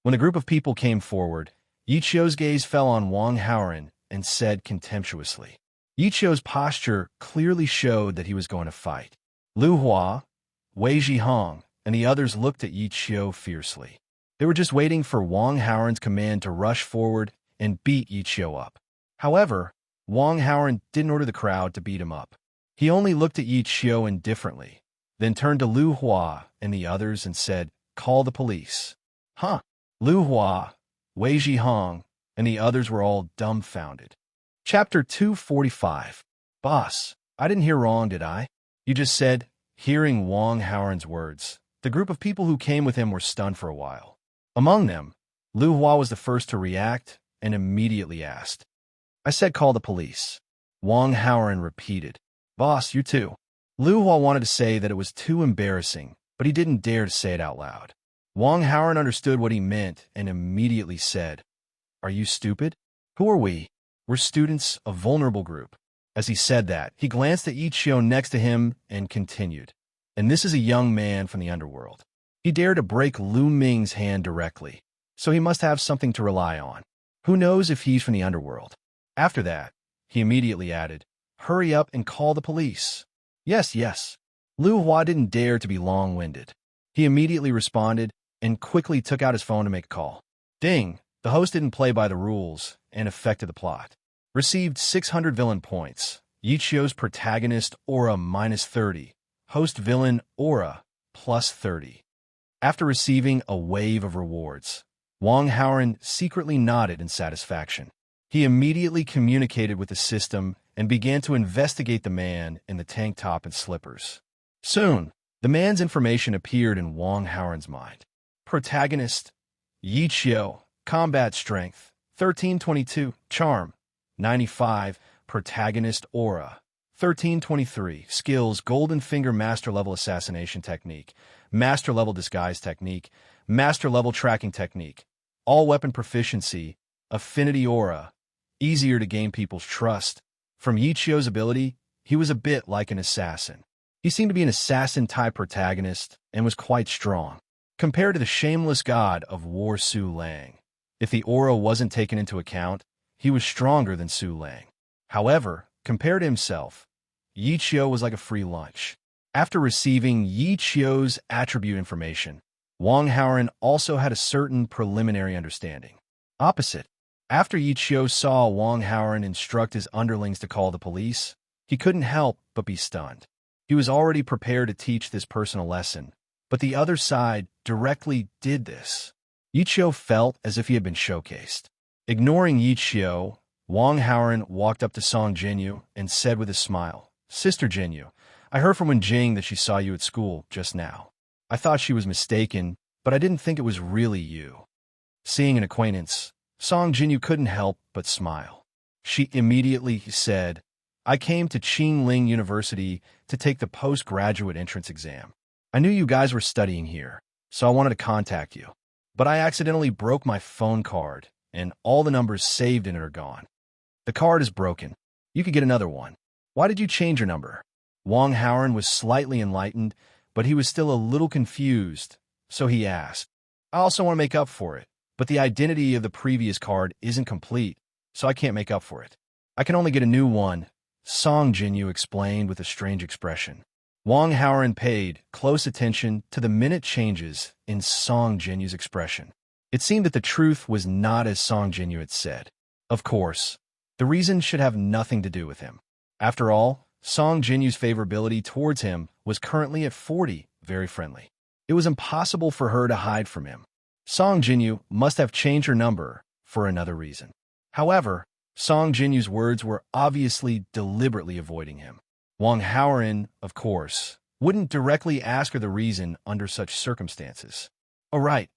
When a group of people came forward, Yichio's gaze fell on Wang Haoran and said contemptuously. Yichio's posture clearly showed that he was going to fight. Lu Hua, Wei Zhihong, and the others looked at Yichio fiercely. They were just waiting for Wang Haoran's command to rush forward and beat Yichio up. However, Wang Haoran didn't order the crowd to beat him up. He only looked at Yichio indifferently, then turned to Lu Hua and the others and said, "Call the police." Huh? Lu Hua, Wei Zhihong, and the others were all dumbfounded. Chapter 245. Boss, I didn't hear wrong, did I? You just said, hearing Wang Haoran's words, the group of people who came with him were stunned for a while. Among them, Lu Hua was the first to react and immediately asked. I said call the police. Wang Haoran repeated. Boss, you too. Lu Hua wanted to say that it was too embarrassing, but he didn't dare to say it out loud. Wang Haoran understood what he meant and immediately said, Are you stupid? Who are we? We're students, a vulnerable group. As he said that, he glanced at Yichio next to him and continued. And this is a young man from the underworld. He dared to break Lu Ming's hand directly, so he must have something to rely on. Who knows if he's from the underworld? After that, he immediately added, Hurry up and call the police. Yes, yes. Lu Hua didn't dare to be long-winded. He immediately responded and quickly took out his phone to make a call. Ding! The host didn't play by the rules and affected the plot. Received 600 villain points. Yichio's protagonist aura -30. Host villain aura +30. After receiving a wave of rewards, Wang Haoran secretly nodded in satisfaction. He immediately communicated with the system and began to investigate the man in the tank top and slippers. Soon, the man's information appeared in Wang Haoran's mind. Protagonist, Yichio, combat strength, 1322, charm, 95, protagonist aura, 1323, skills, golden finger master level assassination technique, master level disguise technique, master level tracking technique, all weapon proficiency, affinity aura, easier to gain people's trust. From Yichio's ability, he was a bit like an assassin. He seemed to be an assassin-type protagonist and was quite strong, compared to the shameless god of war Su Lang. If the aura wasn't taken into account, he was stronger than Su Lang. However, compared to himself, Yi Qiu was like a free lunch. After receiving Yi Qiu's attribute information, Wang Haoren also had a certain preliminary understanding. Opposite. After Yi Qiu saw Wang Haoren instruct his underlings to call the police, he couldn't help but be stunned. He was already prepared to teach this person a lesson, but the other side directly did this. Yi Qiu felt as if he had been showcased. Ignoring Yi Qiu, Wang Haoren walked up to Song Jinyu and said with a smile, "Sister Jinyu, I heard from Wenjing that she saw you at school just now. I thought she was mistaken, but I didn't think it was really you." Seeing an acquaintance, Song Jinyu couldn't help but smile. She immediately said, "I came to Qingling University to take the postgraduate entrance exam. I knew you guys were studying here, so I wanted to contact you. But I accidentally broke my phone card, and all the numbers saved in it are gone. The card is broken. You could get another one. Why did you change your number?" Wang Haoren was slightly enlightened, but he was still a little confused, so he asked, "I also want to make up for it, but the identity of the previous card isn't complete, so I can't make up for it. I can only get a new one," Song Jinyu explained with a strange expression. Wang Haoren paid close attention to the minute changes in Song Jinyu's expression. It seemed that the truth was not as Song Jinyu had said. Of course, the reason should have nothing to do with him. After all, Song Jinyu's favorability towards him was currently at 40, very friendly. It was impossible for her to hide from him. Song Jinyu must have changed her number for another reason. However, Song Jinyu's words were obviously deliberately avoiding him. Wang Haoren, of course, wouldn't directly ask her the reason under such circumstances. "Oh right,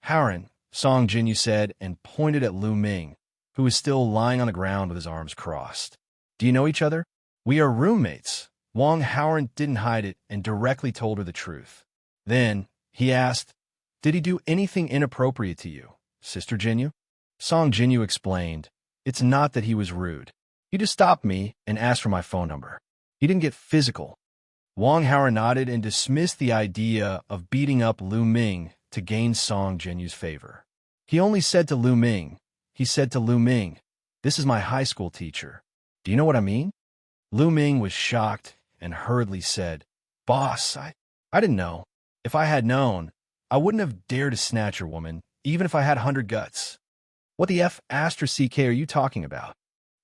Haoren," Song Jinyu said and pointed at Lu Ming, who was still lying on the ground with his arms crossed. "Do you know each other?" "We are roommates." Wang Haoren didn't hide it and directly told her the truth. Then, he asked, "Did he do anything inappropriate to you, Sister Jinyu?" Song Jinyu explained, "It's not that he was rude. He just stopped me and asked for my phone number. He didn't get physical." Wang Haoren nodded and dismissed the idea of beating up Lu Ming to gain Song Jinyu's favor. He only said to Lu Ming, "This is my high school teacher. Do you know what I mean?" Lu Ming was shocked and hurriedly said, "Boss, I didn't know. If I had known, I wouldn't have dared to snatch your woman, even if I had 100 guts." "What the F***ck are you talking about?"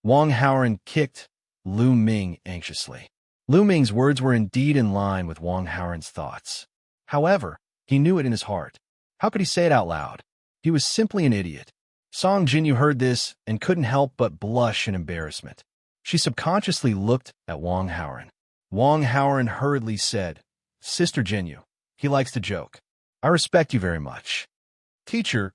Wang Haoren kicked Lu Ming anxiously. Lu Ming's words were indeed in line with Wang Haoren's thoughts. However, he knew it in his heart. How could he say it out loud? He was simply an idiot. Song Jinyu heard this and couldn't help but blush in embarrassment. She subconsciously looked at Wang Haoren. Wang Haoren hurriedly said, "Sister Jinyu, he likes to joke. I respect you very much." Teacher,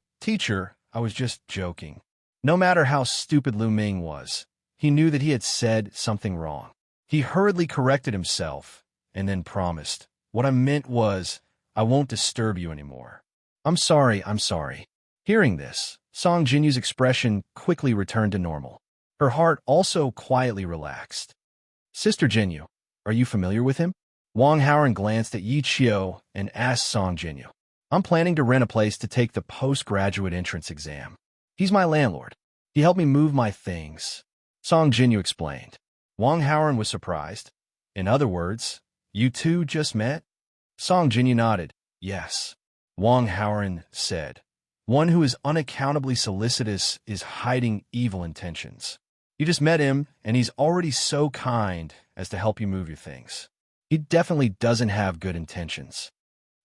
I was just joking." No matter how stupid Lu Ming was, he knew that he had said something wrong. He hurriedly corrected himself and then promised, "What I meant was, I won't disturb you anymore." I'm sorry. Hearing this, Song Jinyu's expression quickly returned to normal. Her heart also quietly relaxed. "Sister Jinyu, are you familiar with him?" Wang Haoren glanced at Yi Qiu and asked Song Jinyu. "I'm planning to rent a place to take the postgraduate entrance exam. He's my landlord. He helped me move my things," Song Jinyu explained. Wang Haoren was surprised. "In other words, you two just met?" Song Jinyu nodded. "Yes." Wang Haoren said, "One who is unaccountably solicitous is hiding evil intentions. You just met him, and he's already so kind as to help you move your things. He definitely doesn't have good intentions."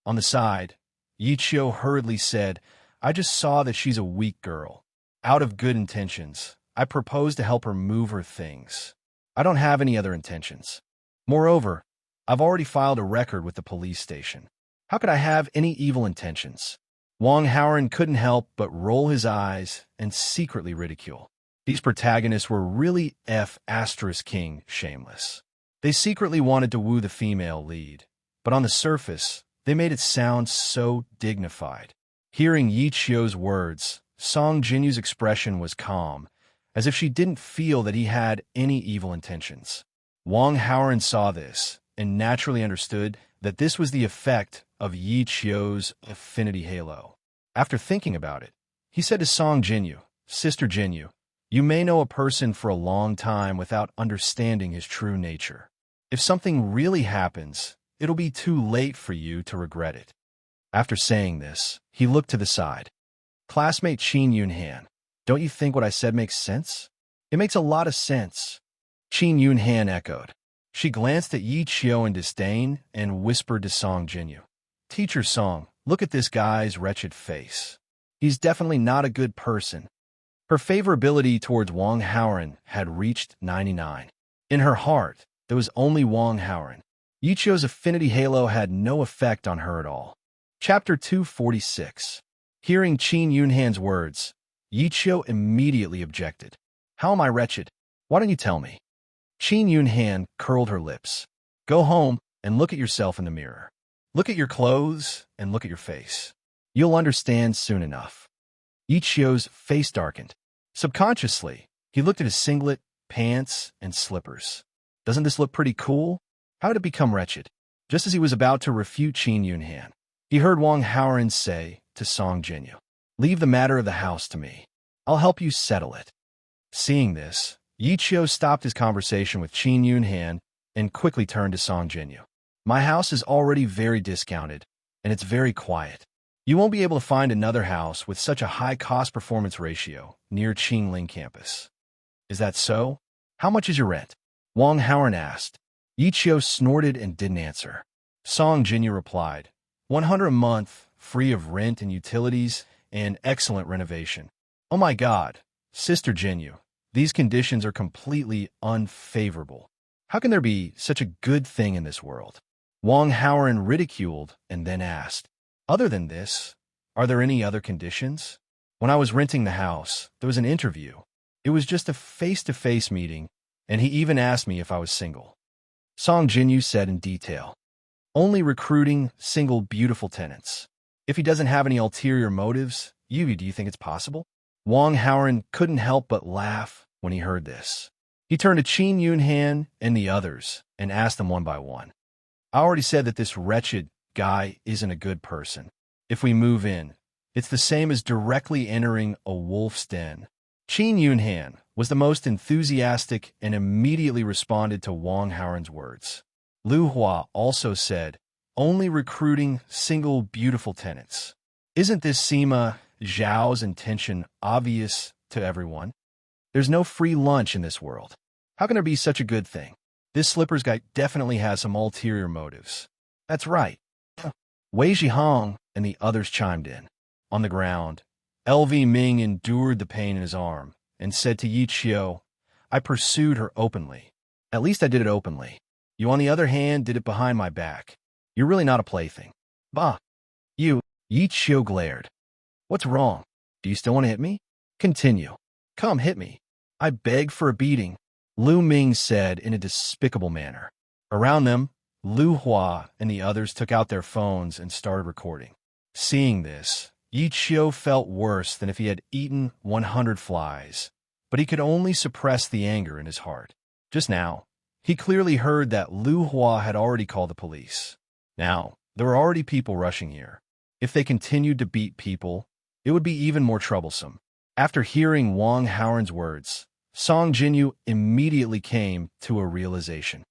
On the side, Yi Qiu hurriedly said, "I just saw that she's a weak girl. Out of good intentions, I propose to help her move her things. I don't have any other intentions. Moreover, I've already filed a record with the police station. How could I have any evil intentions?" Wang Haoren couldn't help but roll his eyes and secretly ridicule. These protagonists were really F***king shameless. They secretly wanted to woo the female lead, but on the surface, they made it sound so dignified. Hearing Yi Qiu's words, Song Jinyu's expression was calm, as if she didn't feel that he had any evil intentions. Wang Haoren saw this and naturally understood that this was the effect of Yi Qiu's affinity halo. After thinking about it, he said to Song Jinyu, "Sister Jinyu, You may know a person for a long time without understanding his true nature. If something really happens, it'll be too late for you to regret it. After saying this, he looked to the side. Classmate Qin Yunhan, don't you think what I said makes sense? It makes a lot of sense. Qin Yunhan echoed. She glanced at Yi Qiu in disdain and whispered to Song Jinyu. Teacher Song, look at this guy's wretched face. He's definitely not a good person. Her favorability towards Wang Haoran had reached 99. In her heart, there was only Wang Haoran. Yi Qiu's affinity halo had no effect on her at all. Chapter 246. Hearing Qin Yunhan's words, Yi Qiu immediately objected. How am I wretched? Why don't you tell me? Qin Yunhan curled her lips. Go home and look at yourself in the mirror. Look at your clothes and look at your face. You'll understand soon enough. Yi Qiu's face darkened. Subconsciously, he looked at his singlet, pants, and slippers. Doesn't this look pretty cool? How did it become wretched? Just as he was about to refute Qin Yunhan, he heard Wang Haoran say to Song Jinyu, leave the matter of the house to me. I'll help you settle it. Seeing this, Yi Qiu stopped his conversation with Qin Yunhan and quickly turned to Song Jinyu. My house is already very discounted, and it's very quiet. You won't be able to find another house with such a high cost-performance ratio near Qingling campus. Is that so? How much is your rent? Wang Haoran asked. Yi Qiu snorted and didn't answer. Song Jinyu replied, 100 a month, free of rent and utilities, and excellent renovation. Oh my God, Sister Jinyu, these conditions are completely unfavorable. How can there be such a good thing in this world? Wang Haoran ridiculed and then asked, other than this, are there any other conditions? When I was renting the house, there was an interview. It was just a face-to-face meeting, and he even asked me if I was single. Song Jinyu said in detail, only recruiting single beautiful tenants. If he doesn't have any ulterior motives, do you think it's possible? Wang Haoran couldn't help but laugh when he heard this. He turned to Qin Yunhan and the others and asked them one by one. I already said that this wretched guy isn't a good person. If we move in, it's the same as directly entering a wolf's den. Qin Yunhan was the most enthusiastic and immediately responded to Wang Haoran's words. Lu Hua also said, only recruiting single beautiful tenants. Isn't this Sima Zhao's intention obvious to everyone? There's no free lunch in this world. How can there be such a good thing? This slippers guy definitely has some ulterior motives. That's right. Wei Zhihong and the others chimed in. On the ground, LV Ming endured the pain in his arm and said to Yi Qiu, I pursued her openly. At least I did it openly. You, on the other hand, did it behind my back. You're really not a plaything. Bah. You, Yi Qiu glared. What's wrong? Do you still want to hit me? Continue. Come, hit me. I beg for a beating, Lu Ming said in a despicable manner. Around them, Lu Hua and the others took out their phones and started recording. Seeing this, Yi Qiu felt worse than if he had eaten 100 flies, but he could only suppress the anger in his heart. Just now, he clearly heard that Lu Hua had already called the police. Now, there were already people rushing here. If they continued to beat people, it would be even more troublesome. After hearing Wang Haoran's words, Song Jinyu immediately came to a realization.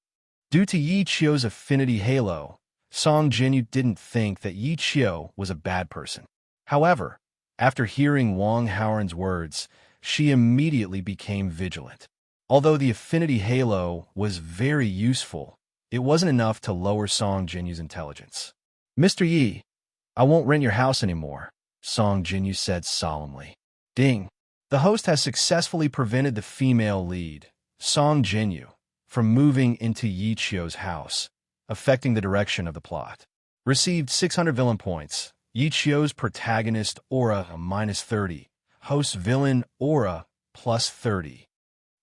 Due to Yi Qiu's affinity halo, Song Jinyu didn't think that Yi Qiu was a bad person. However, after hearing Wang Haoran's words, she immediately became vigilant. Although the affinity halo was very useful, it wasn't enough to lower Song Jinyu's intelligence. Mr. Yi, I won't rent your house anymore, Song Jinyu said solemnly. Ding. The host has successfully prevented the female lead, Song Jinyu, from moving into Yi Qiu's house, affecting the direction of the plot. Received 600 villain points. Yi Qiu's protagonist aura -30, host villain aura +30.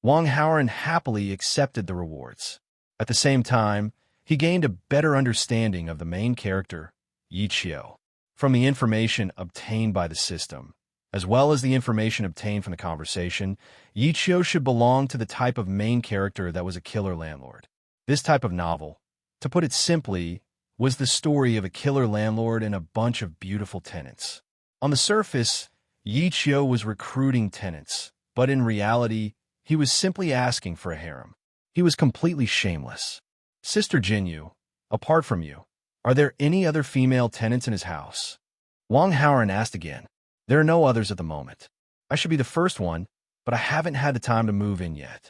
Wang Haoran happily accepted the rewards. At the same time, he gained a better understanding of the main character, Yi Qiu, from the information obtained by the system. As well as the information obtained from the conversation, Yi Qiu should belong to the type of main character that was a killer landlord. This type of novel, to put it simply, was the story of a killer landlord and a bunch of beautiful tenants. On the surface, Yi Qiu was recruiting tenants, But in reality, he was simply asking for a harem. He was completely shameless. Sister Jinyu, apart from you, are there any other female tenants in his house? Wang Haoran asked again. There are no others at the moment. I should be the first one, but I haven't had the time to move in yet.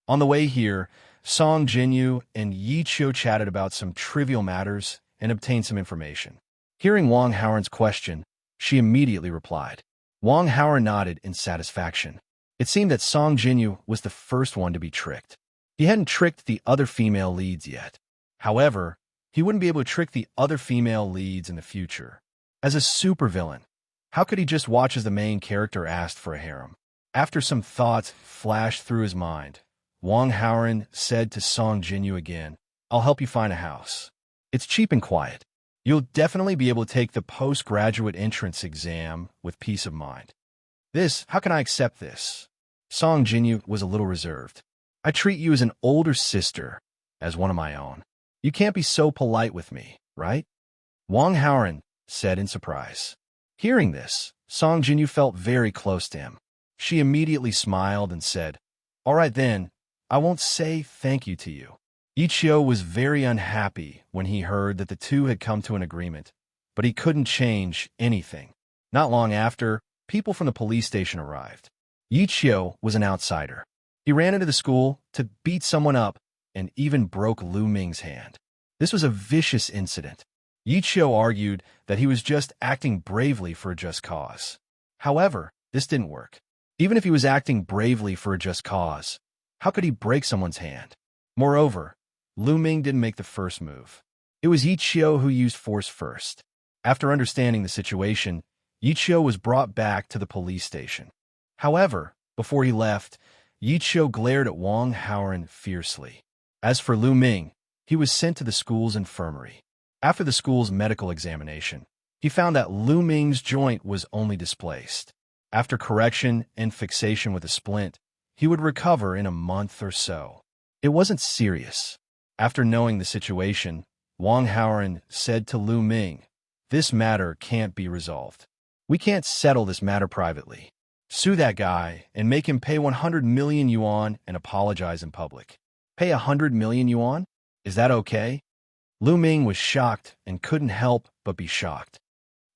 On the way here, Song Jinyu and Yi Qiu chatted about some trivial matters and obtained some information. Hearing Wang Haoran's question, she immediately replied. Wang Haoran nodded in satisfaction. It seemed that Song Jinyu was the first one to be tricked. He hadn't tricked the other female leads yet. However, he wouldn't be able to trick the other female leads in the future. As a supervillain, how could he just watch as the main character asked for a harem? After some thoughts flashed through his mind, Wang Haoran said to Song Jinyu again, I'll help you find a house. It's cheap and quiet. You'll definitely be able to take the postgraduate entrance exam with peace of mind. How can I accept this? Song Jinyu was a little reserved. I treat you as an older sister, as one of my own. You can't be so polite with me, right? Wang Haoran said in surprise. Hearing this, Song Jinyu felt very close to him. She immediately smiled and said, All right then, I won't say thank you to you. Yi Qiu was very unhappy when he heard that the two had come to an agreement, but he couldn't change anything. Not long after, people from the police station arrived. Yi Qiu was an outsider. He ran into the school to beat someone up and even broke Lu Ming's hand. This was a vicious incident. Yi Qiu argued that he was just acting bravely for a just cause. However, this didn't work. Even if he was acting bravely for a just cause, how could he break someone's hand? Moreover, Lu Ming didn't make the first move. It was Yi Qiu who used force first. After understanding the situation, Yi Qiu was brought back to the police station. However, before he left, Yi Qiu glared at Wang Haoran fiercely. As for Lu Ming, he was sent to the school's infirmary. After the school's medical examination, he found that Lu Ming's joint was only displaced. After correction and fixation with a splint, he would recover in a month or so. It wasn't serious. After knowing the situation, Wang Haoran said to Lu Ming, This matter can't be resolved. We can't settle this matter privately. Sue that guy and make him pay 100 million yuan and apologize in public. Pay 100 million yuan? Is that okay? Lu Ming was shocked and couldn't help but be shocked.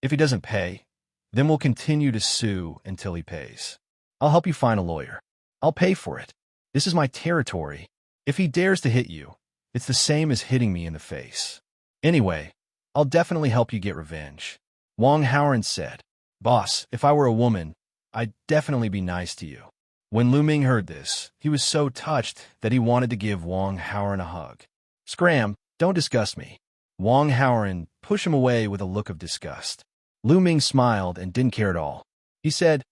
If he doesn't pay, then we'll continue to sue until he pays. I'll help you find a lawyer. I'll pay for it. This is my territory. If he dares to hit you, it's the same as hitting me in the face. Anyway, I'll definitely help you get revenge. Wang Haoran said, Boss, if I were a woman, I'd definitely be nice to you. When Lu Ming heard this, he was so touched that he wanted to give Wang Haoran a hug. Scram, don't disgust me. Wang Haoran pushed him away with a look of disgust. Lu Ming smiled and didn't care at all. He said,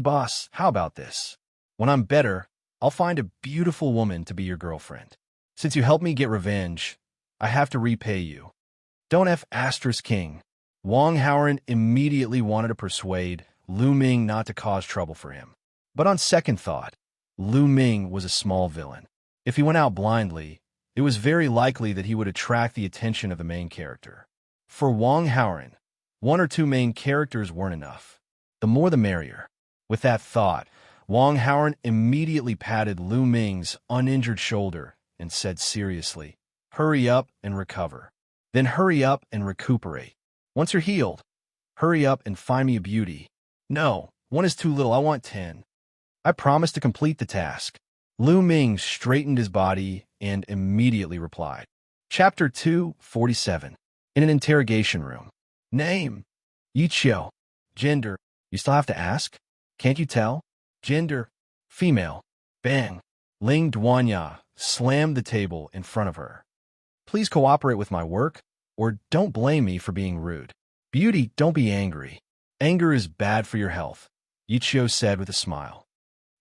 Boss, how about this? When I'm better, I'll find a beautiful woman to be your girlfriend. Since you helped me get revenge, I have to repay you. Don't King. Wang Haoran immediately wanted to persuade Lu Ming not to cause trouble for him. But on second thought, Lu Ming was a small villain. If he went out blindly, it was very likely that he would attract the attention of the main character. For Wang Haoran, one or two main characters weren't enough. The more the merrier. With that thought, Wang Haoran immediately patted Lu Ming's uninjured shoulder and said seriously, Hurry up and recover. Then hurry up and recuperate. Once you're healed, hurry up and find me a beauty. No, one is too little. I want 10. I promise to complete the task. Lu Ming straightened his body and immediately replied. Chapter 247. In an interrogation room. Name. Yi Qiu. Gender. You still have to ask? Can't you tell? Gender. Female. Bang. Ling Duanya slammed the table in front of her. Please cooperate with my work, or don't blame me for being rude. Beauty, don't be angry. Anger is bad for your health, Yi Qiu said with a smile.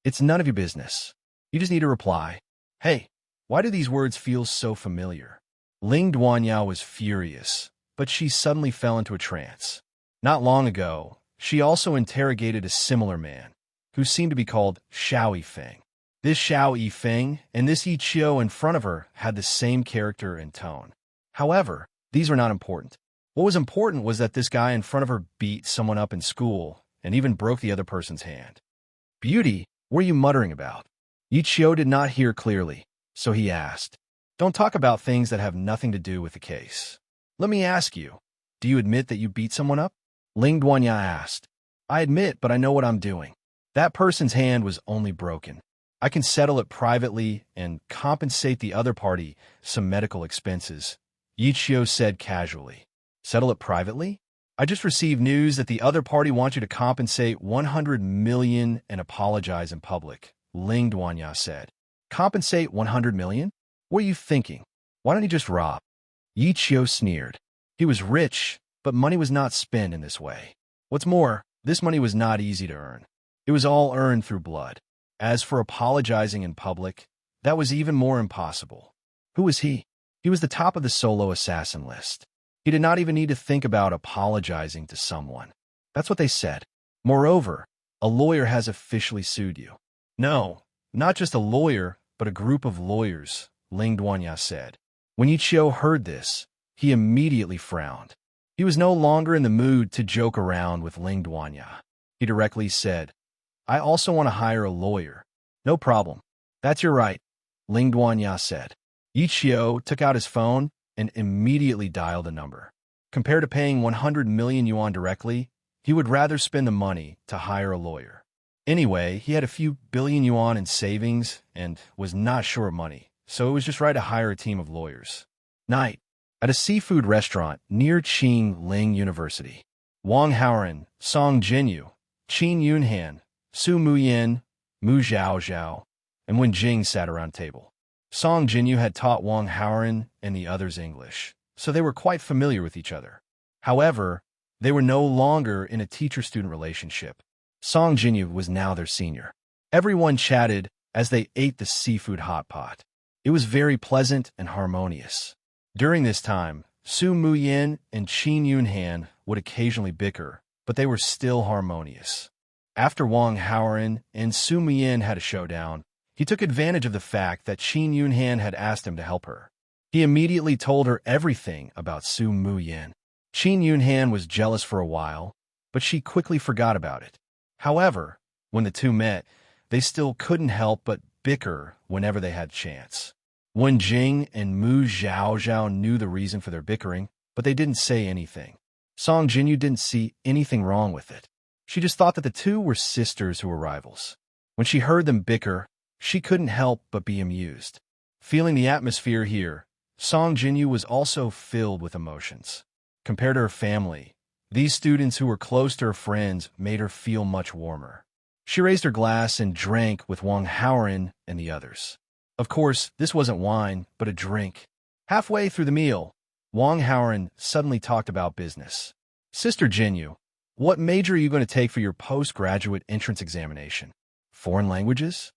It's none of your business. You just need to reply. Hey, why do these words feel so familiar? Ling Duanya was furious, but she suddenly fell into a trance. Not long ago, she also interrogated a similar man, who seemed to be called Xiao Yifeng. This Xiao Yifeng and this Yi Qiu in front of her had the same character and tone. However, these were not important. What was important was that this guy in front of her beat someone up in school and even broke the other person's hand. Beauty, What are you muttering about? Yi Qiu did not hear clearly, so he asked, Don't talk about things that have nothing to do with the case. Let me ask you, do you admit that you beat someone up? Ling Duanya asked. I admit, but I know what I'm doing. That person's hand was only broken. I can settle it privately and compensate the other party some medical expenses, Yi Qiu said casually. Settle it privately? I just received news that the other party wants you to compensate 100 million and apologize in public, Ling Duanya said. Compensate 100 million? What are you thinking? Why don't you just rob? Yi Qiu sneered. He was rich, but money was not spent in this way. What's more, this money was not easy to earn. It was all earned through blood. As for apologizing in public, that was even more impossible. Who was he? He was the top of the solo assassin list. He did not even need to think about apologizing to someone. That's what they said. Moreover, a lawyer has officially sued you. No, not just a lawyer, but a group of lawyers, Ling Duanya said. When Yi Qiu heard this, he immediately frowned. He was no longer in the mood to joke around with Ling Duanya. He directly said, I also want to hire a lawyer. No problem. That's your right, Ling Duanya said. Yi Qiu took out his phone and immediately dialed a number. Compared to paying 100 million yuan directly, he would rather spend the money to hire a lawyer. Anyway, he had a few billion yuan in savings and was not short of money, so it was just right to hire a team of lawyers. Night. At a seafood restaurant near Qing Ling University, Wang Haoren, Song Jinyu, Qin Yunhan, Su Muyin, Mu Zhaozhao, and Wen Jing sat around table. Song Jinyu had taught Wang Haoren and the others English, so they were quite familiar with each other. However, they were no longer in a teacher-student relationship. Song Jinyu was now their senior. Everyone chatted as they ate the seafood hot pot. It was very pleasant and harmonious. During this time, Su Muyin and Qin Yunhan would occasionally bicker, but they were still harmonious. After Wang Haoren and Su Muyin had a showdown, he took advantage of the fact that Qin Yunhan had asked him to help her. He immediately told her everything about Su Muyin. Qin Yunhan was jealous for a while, but she quickly forgot about it. However, when the two met, they still couldn't help but bicker whenever they had a chance. Wen Jing and Mu Zhaozhao knew the reason for their bickering, but they didn't say anything. Song Jinyu didn't see anything wrong with it. She just thought that the two were sisters who were rivals. When she heard them bicker, she couldn't help but be amused. Feeling the atmosphere here, Song Jinyu was also filled with emotions. Compared to her family, these students who were close to her friends made her feel much warmer. She raised her glass and drank with Wang Haoren and the others. Of course, this wasn't wine, but a drink. Halfway through the meal, Wang Haoren suddenly talked about business. Sister Jinyu, what major are you going to take for your postgraduate entrance examination? Foreign languages?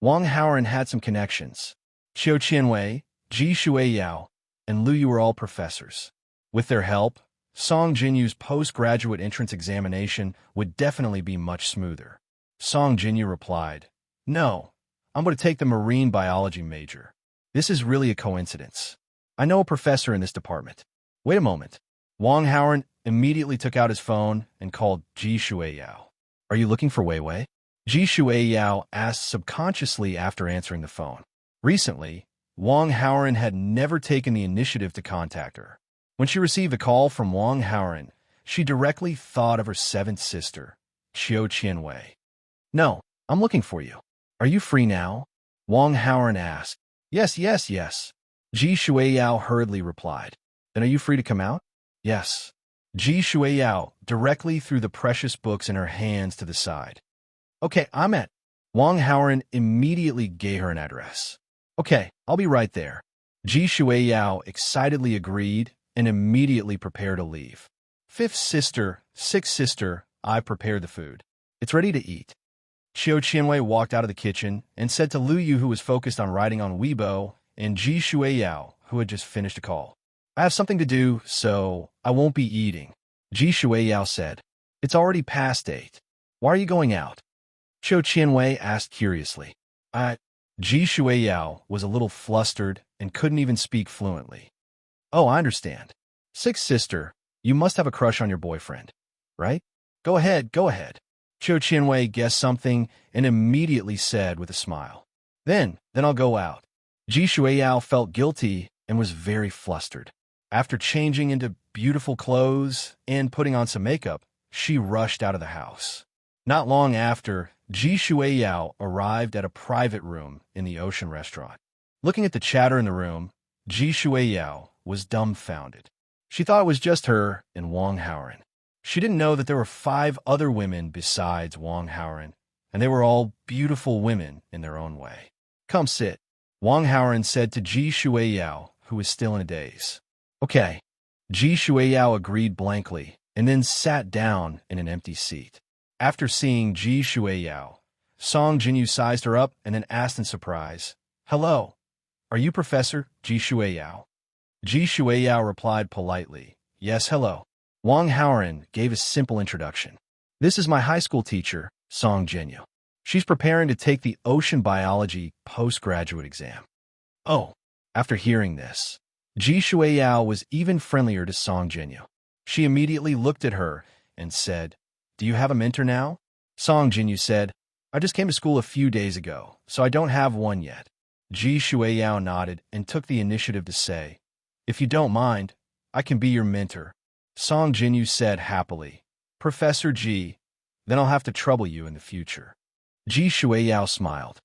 Wang Haoren had some connections. Qiu Qianwei, Ji Shuiyao, and Lu Yu were all professors. With their help, Song Jinyu's postgraduate entrance examination would definitely be much smoother. Song Jinyu replied, No, I'm going to take the marine biology major. This is really a coincidence. I know a professor in this department. Wait a moment. Wang Haoren immediately took out his phone and called Ji Shuiyao. Are you looking for Wei Wei? Ji Shuiyao asked subconsciously after answering the phone. Recently, Wang Haoren had never taken the initiative to contact her. When she received a call from Wang Haoren, she directly thought of her seventh sister, Qiu Qianwei. No, I'm looking for you. Are you free now? Wang Haoren asked. Yes. Ji Shuiyao hurriedly replied. Then are you free to come out? Yes. Ji Shuiyao directly threw the precious books in her hands to the side. Okay, I'm at. Wang Haoren immediately gave her an address. Okay, I'll be right there. Ji Shuiyao excitedly agreed and immediately prepared to leave. Fifth sister, sixth sister, I prepared the food. It's ready to eat. Qiu Qianwei walked out of the kitchen and said to Lu Yu, who was focused on writing on Weibo, and Ji Shuiyao, who had just finished a call. I have something to do, so I won't be eating. Ji Shuiyao said. It's already past 8. Why are you going out? Qiu Qianwei asked curiously. Ji Shuiyao was a little flustered and couldn't even speak fluently. Oh, I understand. Sixth sister, you must have a crush on your boyfriend, right? Go ahead. Cho Qianwei guessed something and immediately said with a smile, Then I'll go out. Ji Shuiyao felt guilty and was very flustered. After changing into beautiful clothes and putting on some makeup, she rushed out of the house. Not long after, Ji Shuiyao arrived at a private room in the ocean restaurant. Looking at the chatter in the room, Ji Shuiyao was dumbfounded. She thought it was just her and Wang Haoren. She didn't know that there were 5 other women besides Wang Haoren, and they were all beautiful women in their own way. Come sit, Wang Haoren said to Ji Shuiyao, who was still in a daze. Okay. Ji Shuiyao agreed blankly and then sat down in an empty seat. After seeing Ji Shuiyao, Song Jinyu sized her up and then asked in surprise, Hello, are you Professor Ji Shuiyao? Ji Shuiyao replied politely, Yes, hello. Wang Haoren gave a simple introduction. This is my high school teacher, Song Jinyu. She's preparing to take the ocean biology postgraduate exam. Oh, after hearing this, Ji Shuiyao was even friendlier to Song Jinyu. She immediately looked at her and said, Do you have a mentor now? Song Jinyu said, I just came to school a few days ago, so I don't have one yet. Ji Shuiyao nodded and took the initiative to say, If you don't mind, I can be your mentor. Song Jinyu said happily, Professor Ji, then I'll have to trouble you in the future. Ji Shuiyao smiled.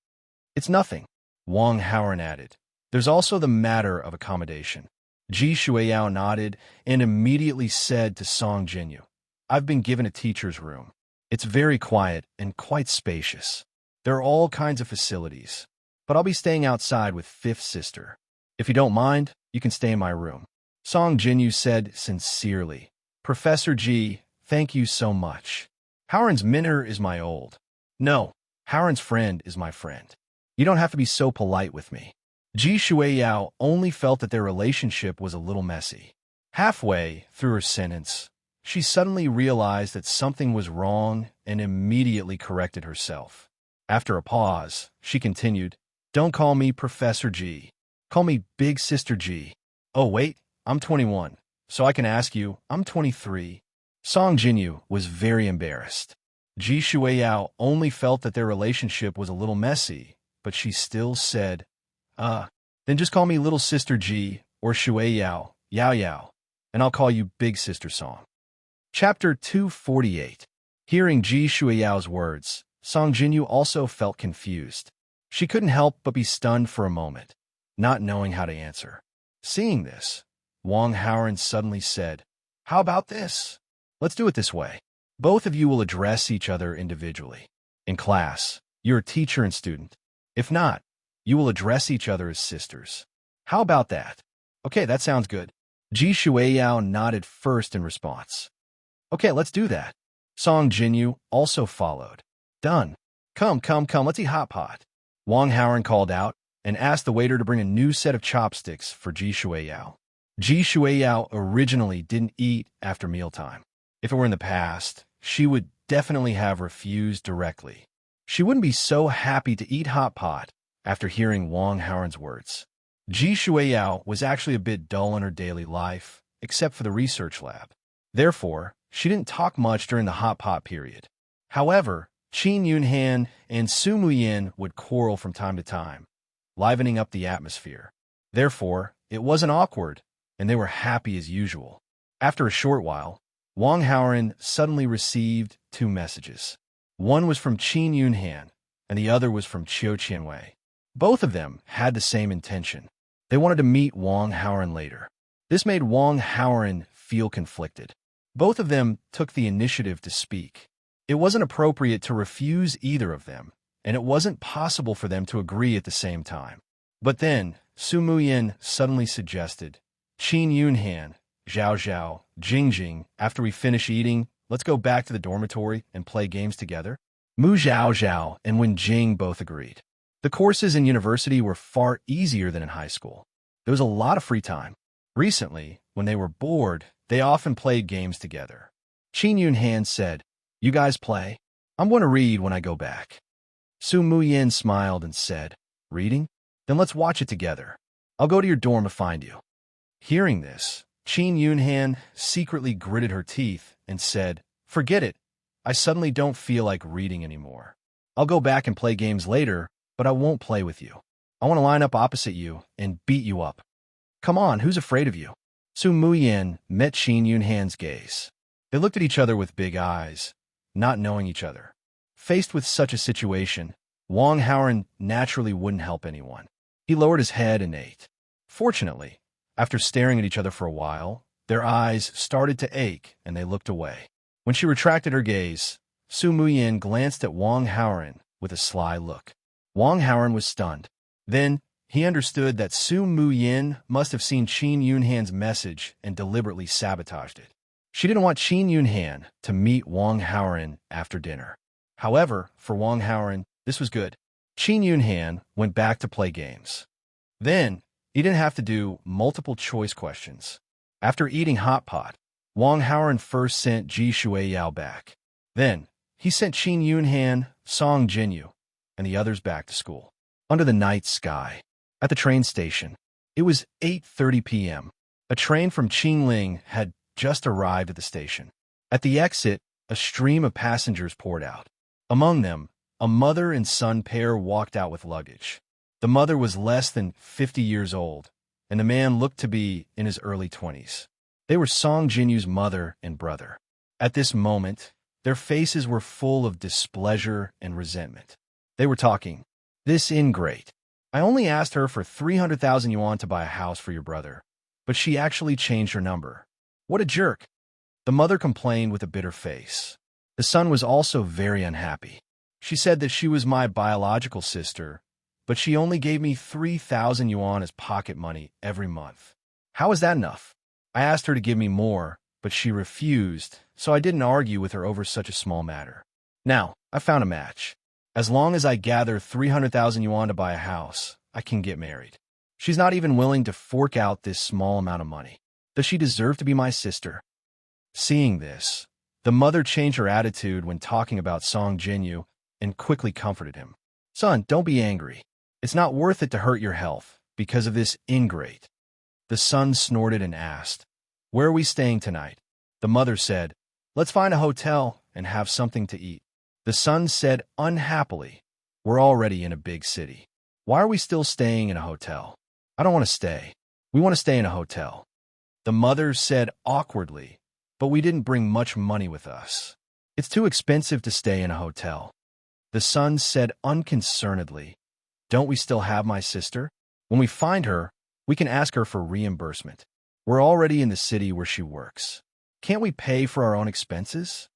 It's nothing, Wang Haoren added. There's also the matter of accommodation. Ji Shuiyao nodded and immediately said to Song Jinyu, I've been given a teacher's room. It's very quiet and quite spacious. There are all kinds of facilities, but I'll be staying outside with 5th sister. If you don't mind, you can stay in my room. Song Jinyu said sincerely, Professor Ji, thank you so much. Haoren's mentor is my old. No, Haoren's friend is my friend. You don't have to be so polite with me. Ji Shuiyao only felt that their relationship was a little messy. Halfway through her sentence, she suddenly realized that something was wrong and immediately corrected herself. After a pause, she continued, Don't call me Professor Ji. Call me Big Sister Ji. Oh, wait, I'm 21, so I can ask you, I'm 23. Song Jinyu was very embarrassed. Ji Shuiyao only felt that their relationship was a little messy, but she still said, then just call me Little Sister Ji or Shuiyao, Yao Yao, and I'll call you Big Sister Song. Chapter 248. Hearing Ji Shuiyao's words, Song Jinyu also felt confused. She couldn't help but be stunned for a moment, not knowing how to answer. Seeing this, Wang Haoren suddenly said, How about this? Let's do it this way. Both of you will address each other individually. In class, you're a teacher and student. If not, you will address each other as sisters. How about that? Okay, that sounds good. Ji Shuiyao nodded first in response. Okay, let's do that. Song Jinyu also followed. Done. Come, let's eat hot pot. Wang Haoren called out and asked the waiter to bring a new set of chopsticks for Ji Shuiyao. Ji Shuiyao originally didn't eat after mealtime. If it were in the past, she would definitely have refused directly. She wouldn't be so happy to eat hot pot after hearing Wang Haoren's words. Ji Shuiyao was actually a bit dull in her daily life, except for the research lab. Therefore, she didn't talk much during the hot pot period. However, Qin Yunhan and Su Muyin would quarrel from time to time, livening up the atmosphere. Therefore, it wasn't awkward, and they were happy as usual. After a short while, Wang Haoren suddenly received 2 messages. One was from Qin Yunhan, and the other was from Cho Qianwei. Both of them had the same intention. They wanted to meet Wang Haoren later. This made Wang Haoren feel conflicted. Both of them took the initiative to speak. It wasn't appropriate to refuse either of them, and it wasn't possible for them to agree at the same time. But then, Su Muyin suddenly suggested, Qin Yunhan, Zhao Zhao, Jing, after we finish eating, let's go back to the dormitory and play games together. Mu Zhao and Wen Jing both agreed. The courses in university were far easier than in high school. There was a lot of free time. Recently, when they were bored, they often played games together. Qin Yunhan said, You guys play? I'm going to read when I go back. Su Muyin smiled and said, Reading? Then let's watch it together. I'll go to your dorm to find you. Hearing this, Qin Yunhan secretly gritted her teeth and said, Forget it. I suddenly don't feel like reading anymore. I'll go back and play games later, but I won't play with you. I want to line up opposite you and beat you up. Come on, who's afraid of you? Su Muyin met Qin Yunhan's gaze. They looked at each other with big eyes, not knowing each other. Faced with such a situation, Wang Haoran naturally wouldn't help anyone. He lowered his head and ate. Fortunately, after staring at each other for a while, their eyes started to ache and they looked away. When she retracted her gaze, Su Muyin glanced at Wang Haoran with a sly look. Wang Haoran was stunned. Then, he understood that Su Muyin must have seen Qin Yunhan's message and deliberately sabotaged it. She didn't want Qin Yunhan to meet Wang Haoran after dinner. However, for Wang Haoran, this was good. Qin Yunhan went back to play games. Then, he didn't have to do multiple-choice questions. After eating hot pot, Wang Haoran first sent Ji Shuiyao back. Then, he sent Qin Yunhan, Song Jinyu, and the others back to school. Under the night sky, at the train station, it was 8:30 p.m. A train from Qingling had just arrived at the station. At the exit, a stream of passengers poured out. Among them, a mother and son pair walked out with luggage. The mother was less than 50 years old, and the man looked to be in his early 20s. They were Song Jinyu's mother and brother. At this moment, their faces were full of displeasure and resentment. They were talking. This ingrate. I only asked her for 300,000 yuan to buy a house for your brother, but she actually changed her number. What a jerk. The mother complained with a bitter face. The son was also very unhappy. She said that she was my biological sister, but she only gave me 3,000 yuan as pocket money every month. How is that enough? I asked her to give me more, but she refused, so I didn't argue with her over such a small matter. Now, I found a match. As long as I gather 300,000 yuan to buy a house, I can get married. She's not even willing to fork out this small amount of money. Does she deserve to be my sister? Seeing this, the mother changed her attitude when talking about Song Jinyu and quickly comforted him. Son, don't be angry. It's not worth it to hurt your health because of this ingrate. The son snorted and asked, Where are we staying tonight? The mother said, Let's find a hotel and have something to eat. The son said unhappily, We're already in a big city. Why are we still staying in a hotel? I don't want to stay. We want to stay in a hotel. The mother said awkwardly, But we didn't bring much money with us. It's too expensive to stay in a hotel. The son said unconcernedly, Don't we still have my sister? When we find her, we can ask her for reimbursement. We're already in the city where she works. Can't we pay for our own expenses?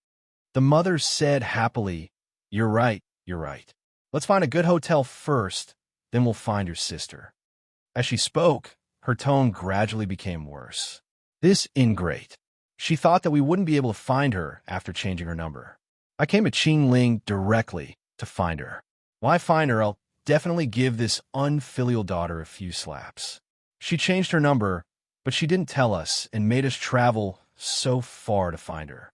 The mother said happily, You're right, you're right. Let's find a good hotel first, then we'll find your sister. As she spoke, her tone gradually became worse. This ingrate. She thought that we wouldn't be able to find her after changing her number. I came to Qingling directly to find her. When I find her, I'll definitely give this unfilial daughter a few slaps. She changed her number, but she didn't tell us and made us travel so far to find her.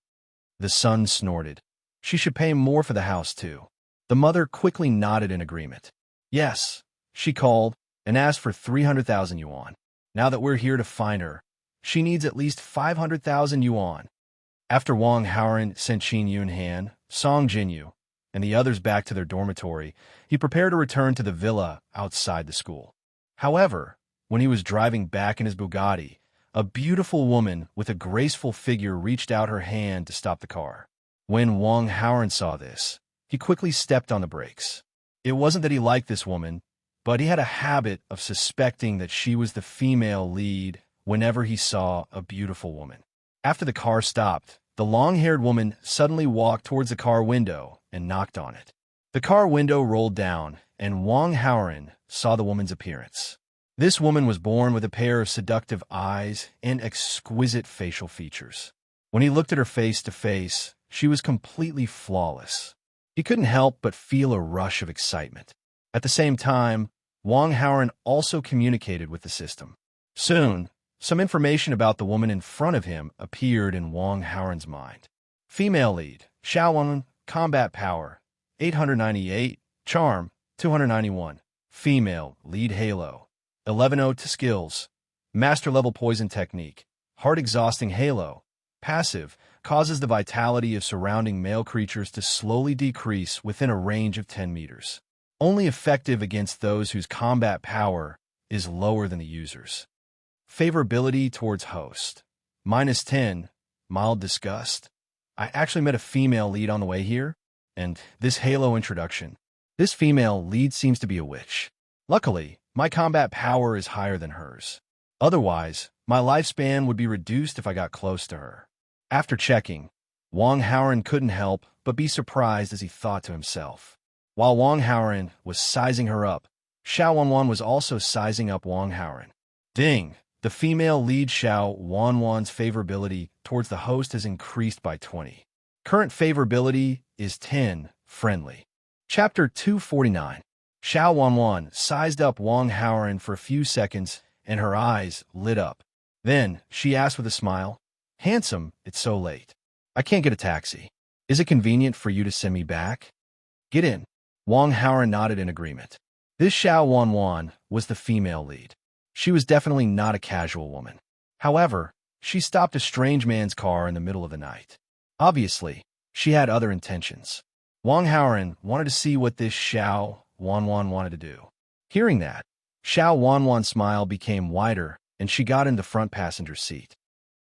The son snorted. She should pay more for the house, too. The mother quickly nodded in agreement. Yes, she called and asked for 300,000 yuan. Now that we're here to find her, she needs at least 500,000 yuan. After Wang Haoran sent Qin Yunhan, Song Jinyu, and the others back to their dormitory, he prepared to return to the villa outside the school. However, when he was driving back in his Bugatti, a beautiful woman with a graceful figure reached out her hand to stop the car. When Wang Haoran saw this, he quickly stepped on the brakes. It wasn't that he liked this woman, but he had a habit of suspecting that she was the female lead whenever he saw a beautiful woman. After the car stopped, the long-haired woman suddenly walked towards the car window and knocked on it. The car window rolled down, and Wang Haoran saw the woman's appearance. This woman was born with a pair of seductive eyes and exquisite facial features. When he looked at her face to face, she was completely flawless. He couldn't help but feel a rush of excitement. At the same time, Wang Haoran also communicated with the system. Soon, some information about the woman in front of him appeared in Wang Haoran's mind. Female lead, Shaowen, combat power, 898, charm, 291. Female lead halo, 11-0 to skills, master level poison technique, heart exhausting halo, passive, causes the vitality of surrounding male creatures to slowly decrease within a range of 10 meters. Only effective against those whose combat power is lower than the user's. Favorability towards host. -10, mild disgust. I actually met a female lead on the way here, and this Halo introduction. This female lead seems to be a witch. Luckily, my combat power is higher than hers. Otherwise, my lifespan would be reduced if I got close to her. After checking, Wong Howren couldn't help but be surprised as he thought to himself. While Wong Howren was sizing her up, Xiao Wanwan was also sizing up Wong Howren. Ding! The female lead Xiao Wanwan's favorability towards the host has increased by 20. Current favorability is 10, friendly. Chapter 249. Xiao Wanwan sized up Wong Howren for a few seconds, and her eyes lit up. Then, she asked with a smile, "Handsome, it's so late. I can't get a taxi. Is it convenient for you to send me back?" "Get in." Wong Howren nodded in agreement. This Xiao Wanwan was the female lead. She was definitely not a casual woman. However, she stopped a strange man's car in the middle of the night. Obviously, she had other intentions. Wong Howren wanted to see what this Xiao Wanwan wanted to do. Hearing that, Xiao Wanwan's smile became wider, and she got in the front passenger seat.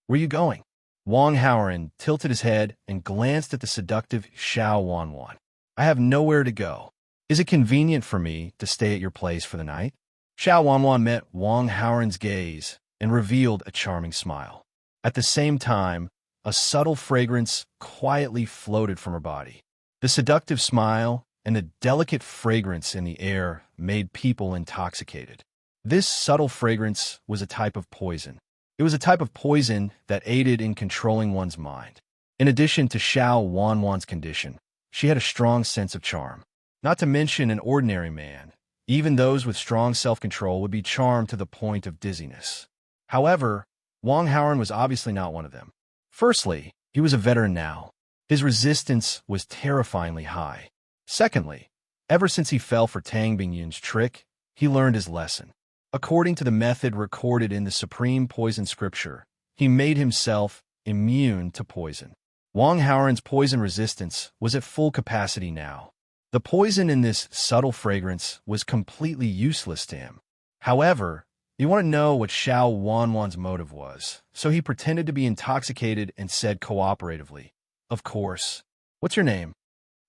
"Where are you going?" Wong Howren tilted his head and glanced at the seductive Xiao Wanwan. "I have nowhere to go. Is it convenient for me to stay at your place for the night?" Xiao Wanwan met Wong Howren's gaze and revealed a charming smile. At the same time, a subtle fragrance quietly floated from her body. The seductive smile and the delicate fragrance in the air made people intoxicated. This subtle fragrance was a type of poison. It was a type of poison that aided in controlling one's mind. In addition to Xiao Wanwan's condition, she had a strong sense of charm. Not to mention an ordinary man. Even those with strong self-control would be charmed to the point of dizziness. However, Wong Howren was obviously not one of them. Firstly, he was a veteran now. His resistance was terrifyingly high. Secondly, ever since he fell for Tang Bingyun's trick, he learned his lesson. According to the method recorded in the Supreme Poison Scripture, he made himself immune to poison. Wong Howren's poison resistance was at full capacity now. The poison in this subtle fragrance was completely useless to him. However, he wanted to know what Xiao Wanwan's motive was, so he pretended to be intoxicated and said cooperatively, "Of course. What's your name?"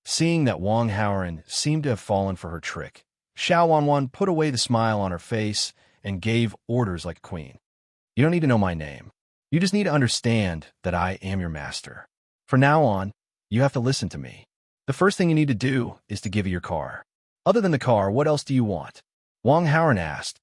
Seeing that Wong Howren seemed to have fallen for her trick, Xiao Wanwan put away the smile on her face and gave orders like a queen. "You don't need to know my name. You just need to understand that I am your master. From now on, you have to listen to me. The first thing you need to do is to give you your car. Other than the car, what else do you want?" Wong Howren asked.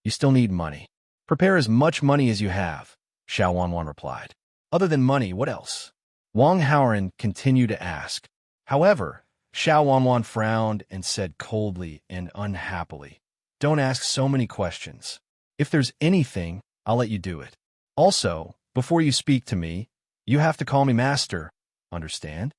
"You still need money. Prepare as much money as you have," Xiao Wanwan replied. "Other than money, what else?" Wong Howren continued to ask. However, Xiao Wanwan frowned and said coldly and unhappily, "Don't ask so many questions. If there's anything, I'll let you do it. Also, before you speak to me, you have to call me master. Understand?"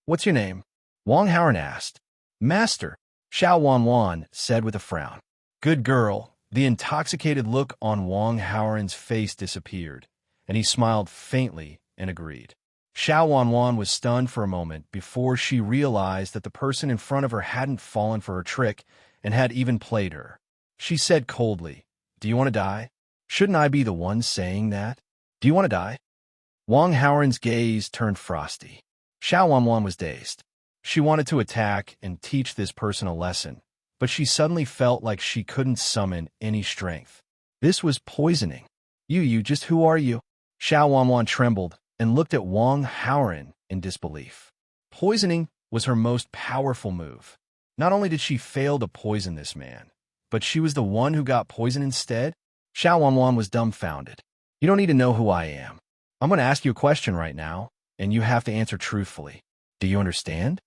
"What's your name?" Wong Howren asked. "Master," Xiao Wanwan said with a frown. "Good girl." The intoxicated look on Wong Howren's face disappeared, and he smiled faintly and agreed. Xiao Wanwan was stunned for a moment before she realized that the person in front of her hadn't fallen for her trick and had even played her. She said coldly, "Do you want to die? Shouldn't I be the one saying that? Do you want to die?" Wong Howren's gaze turned frosty. Xiao Wanwan was dazed. She wanted to attack and teach this person a lesson, but she suddenly felt like she couldn't summon any strength. This was poisoning. You just who are you?" Xiao Wanwan trembled and looked at Wong Howren in disbelief. Poisoning was her most powerful move. Not only did she fail to poison this man, but she was the one who got poisoned instead. Xiao Wanwan was dumbfounded. "You don't need to know who I am. I'm going to ask you a question right now, and you have to answer truthfully. Do you understand?"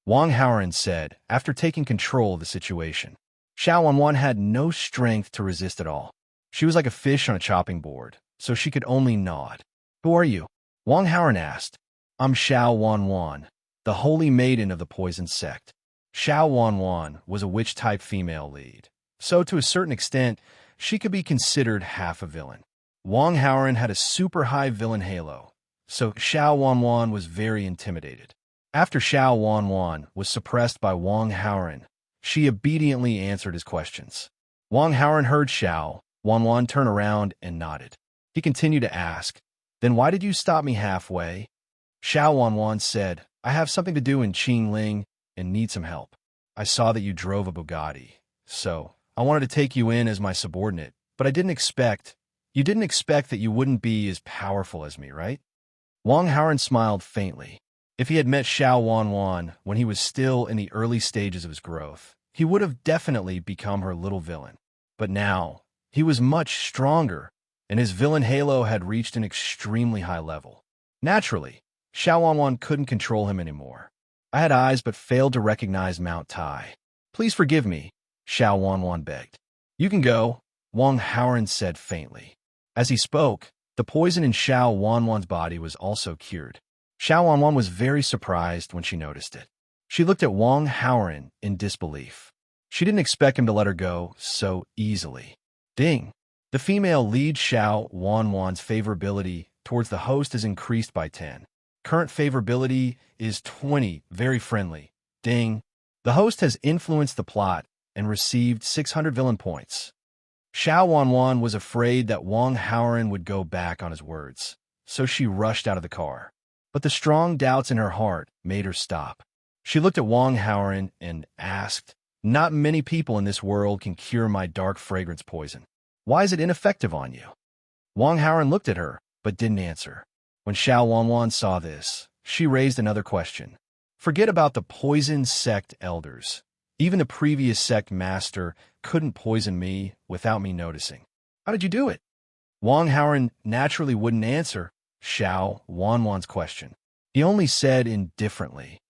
Wong Howren said, after taking control of the situation. Xiao Wanwan had no strength to resist at all. She was like a fish on a chopping board, so she could only nod. "Who are you?" Wong Howren asked. "I'm Xiao Wanwan, the holy maiden of the poison sect." Xiao Wanwan was a witch-type female lead, so to a certain extent, she could be considered half a villain. Wong Howren had a super high villain halo, so Xiao Wanwan was very intimidated. After Xiao Wanwan was suppressed by Wang Haoran, she obediently answered his questions. Wang Haoran heard Xiao Wanwan turn around and nodded. He continued to ask, "Then why did you stop me halfway?" Xiao Wanwan said, "I have something to do in Qingling and need some help. I saw that you drove a Bugatti, so I wanted to take you in as my subordinate, but you didn't expect that you wouldn't be as powerful as me, right?" Wang Haoran smiled faintly. If he had met Xiao Wanwan when he was still in the early stages of his growth, he would have definitely become her little villain. But now, he was much stronger, and his villain halo had reached an extremely high level. Naturally, Xiao Wanwan couldn't control him anymore. "I had eyes but failed to recognize Mount Tai. Please forgive me," Xiao Wanwan begged. "You can go," Wang Haoran said faintly. As he spoke, the poison in Xiao Wanwan's body was also cured. Xiao Wanwan was very surprised when she noticed it. She looked at Wang Haoran in disbelief. She didn't expect him to let her go so easily. Ding! The female lead Xiao Wanwan's favorability towards the host is increased by 10. Current favorability is 20, very friendly. Ding! The host has influenced the plot and received 600 villain points. Xiao Wanwan was afraid that Wang Haoran would go back on his words, so she rushed out of the car. But the strong doubts in her heart made her stop. She looked at Wang Haoran and asked, "Not many people in this world can cure my dark fragrance poison. Why is it ineffective on you?" Wang Haoran looked at her, but didn't answer. When Xiao Wanwan saw this, she raised another question. "Forget about the poison sect elders. Even the previous sect master couldn't poison me without me noticing. How did you do it?" Wang Haoran naturally wouldn't answer Xiao Wanwan's question. He only said indifferently,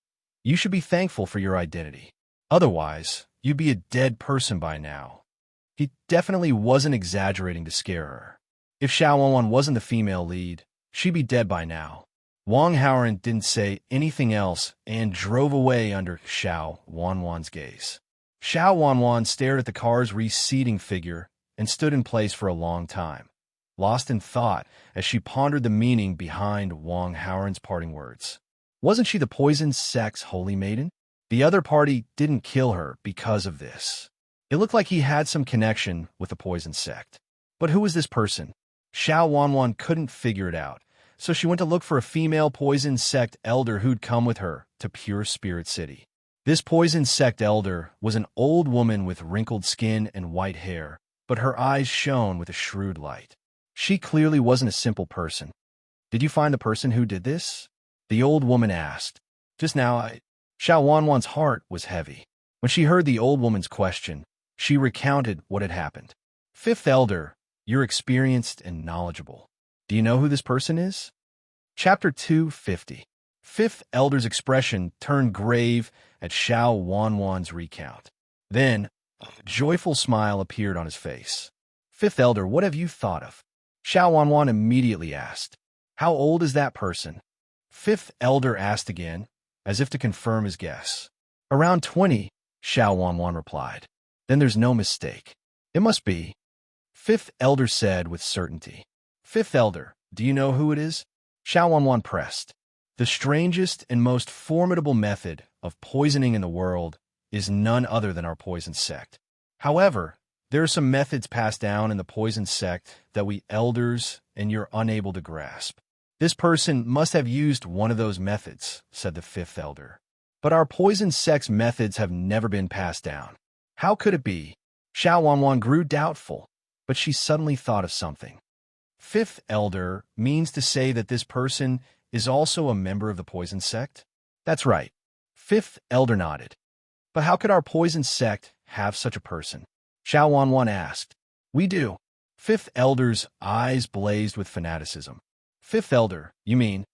"You should be thankful for your identity. Otherwise, you'd be a dead person by now." He definitely wasn't exaggerating to scare her. If Xiao Wanwan wasn't the female lead, she'd be dead by now. Wang Haoran didn't say anything else and drove away under Xiao Wanwan's gaze. Xiao Wanwan stared at the car's receding figure and stood in place for a long time, lost in thought as she pondered the meaning behind Wang Haoran's parting words. Wasn't she the poison sect's holy maiden? The other party didn't kill her because of this. It looked like he had some connection with the poison sect. But who was this person? Xiao Wanwan couldn't figure it out, so she went to look for a female poison sect elder who'd come with her to Pure Spirit City. This poison sect elder was an old woman with wrinkled skin and white hair, but her eyes shone with a shrewd light. She clearly wasn't a simple person. "Did you find the person who did this?" the old woman asked. "Just now, Xiao Wanwan's heart was heavy. When she heard the old woman's question, she recounted what had happened. "Fifth Elder, you're experienced and knowledgeable. Do you know who this person is?" Chapter 250. Fifth Elder's expression turned grave at Xiao Wanwan's recount. Then, a joyful smile appeared on his face. "Fifth Elder, what have you thought of?" Xiao Wanwan immediately asked. "How old is that person?" Fifth Elder asked again, as if to confirm his guess. "Around 20, Xiao Wanwan replied. "Then there's no mistake. It must be," Fifth Elder said with certainty. "Fifth Elder, do you know who it is?" Xiao Wanwan pressed. "The strangest and most formidable method of poisoning in the world is none other than our poison sect. However, there are some methods passed down in the poison sect that we elders and you're unable to grasp. This person must have used one of those methods," said the Fifth Elder. "But our poison sect's methods have never been passed down. How could it be?" Xiao Wanwan grew doubtful, but she suddenly thought of something. "Fifth Elder means to say that this person is also a member of the poison sect?" "That's right." Fifth Elder nodded. "But how could our poison sect have such a person?" Xiao Wanwan asked. "We do." Fifth Elder's eyes blazed with fanaticism. "Fifth Elder, you mean?"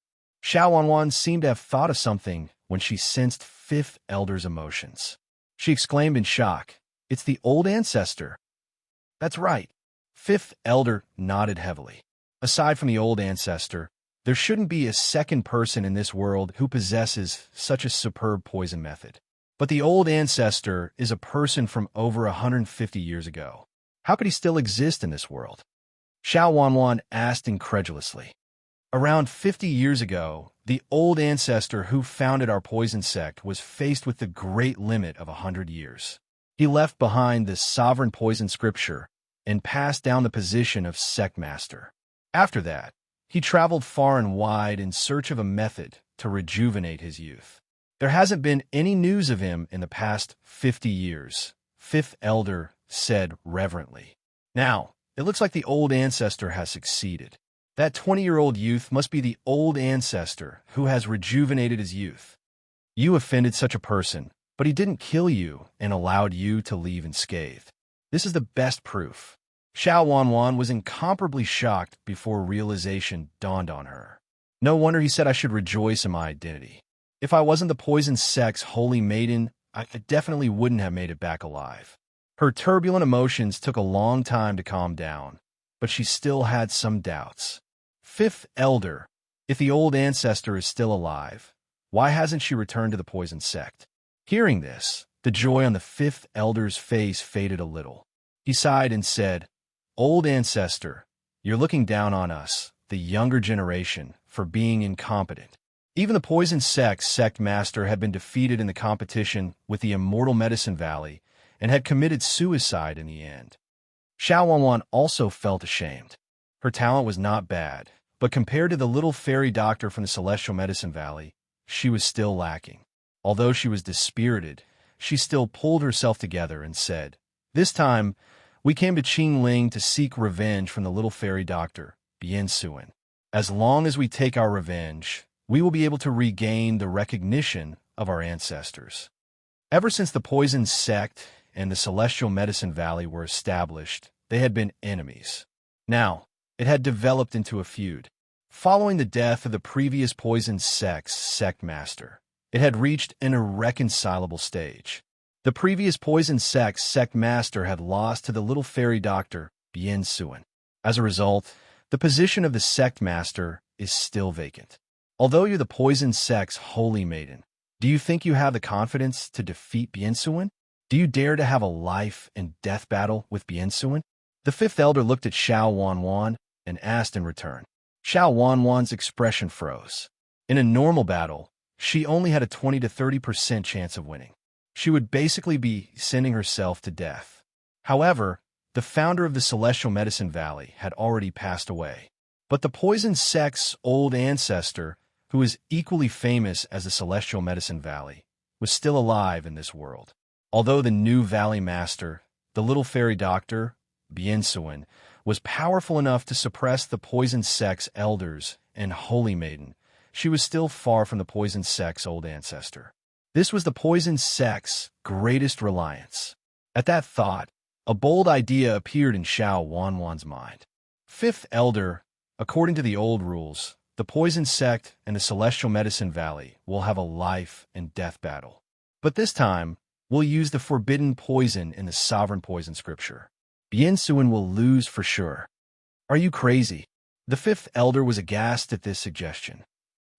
Xiao Wanwan seemed to have thought of something when she sensed Fifth Elder's emotions. She exclaimed in shock, "It's the old ancestor." "That's right." Fifth Elder nodded heavily. "Aside from the old ancestor, there shouldn't be a second person in this world who possesses such a superb poison method. But the old ancestor is a person from over 150 years ago. How could he still exist in this world?" Xiao Wanwan asked incredulously. Around 50 years ago, the old ancestor who founded our poison sect was faced with the great limit of 100 years. He left behind the sovereign poison scripture and passed down the position of sect master. After that, he traveled far and wide in search of a method to rejuvenate his youth. There hasn't been any news of him in the past 50 years, Fifth Elder said reverently. Now, it looks like the old ancestor has succeeded. That 20-year-old youth must be the old ancestor who has rejuvenated his youth. You offended such a person, but he didn't kill you and allowed you to leave unscathed. This is the best proof. Xiao Wanwan was incomparably shocked before realization dawned on her. No wonder he said I should rejoice in my identity. If I wasn't the poison sect's holy maiden, I definitely wouldn't have made it back alive. Her turbulent emotions took a long time to calm down, but she still had some doubts. Fifth Elder, if the old ancestor is still alive, why hasn't she returned to the poison sect? Hearing this, the joy on the Fifth Elder's face faded a little. He sighed and said, Old ancestor, you're looking down on us, the younger generation, for being incompetent. Even the poison sect's sect master had been defeated in the competition with the immortal Medicine Valley and had committed suicide in the end. Xiao Wanwan also felt ashamed. Her talent was not bad, but compared to the little fairy doctor from the Celestial Medicine Valley, she was still lacking. Although she was dispirited, she still pulled herself together and said, This time, we came to Qingling to seek revenge from the little fairy doctor, Bien Suen. As long as we take our revenge, we will be able to regain the recognition of our ancestors. Ever since the poison sect and the Celestial Medicine Valley were established, they had been enemies. Now, it had developed into a feud. Following the death of the previous poison sect's sect master, it had reached an irreconcilable stage. The previous poison sect's sect master had lost to the little fairy doctor, Bien Suen. As a result, the position of the sect master is still vacant. Although you're the poison sect's holy maiden, do you think you have the confidence to defeat Bien Suen? Do you dare to have a life and death battle with Bien Suen? The Fifth Elder looked at Xiao Wanwan and asked in return. Xiao Wanwan's expression froze. In a normal battle, she only had a 20 to 30% chance of winning. She would basically be sending herself to death. However, the founder of the Celestial Medicine Valley had already passed away. But the poison sect's old ancestor, who is equally famous as the Celestial Medicine Valley, was still alive in this world. Although the new Valley Master, the little fairy doctor, Bien Suen, was powerful enough to suppress the poison sect's elders and holy maiden, she was still far from the poison sect's old ancestor. This was the poison sect's greatest reliance. At that thought, a bold idea appeared in Xiao Wanwan's mind. Fifth Elder, according to the old rules, the poison sect and the Celestial Medicine Valley will have a life and death battle. But this time, we'll use the forbidden poison in the sovereign poison scripture. Bien Suen will lose for sure. Are you crazy? The Fifth Elder was aghast at this suggestion.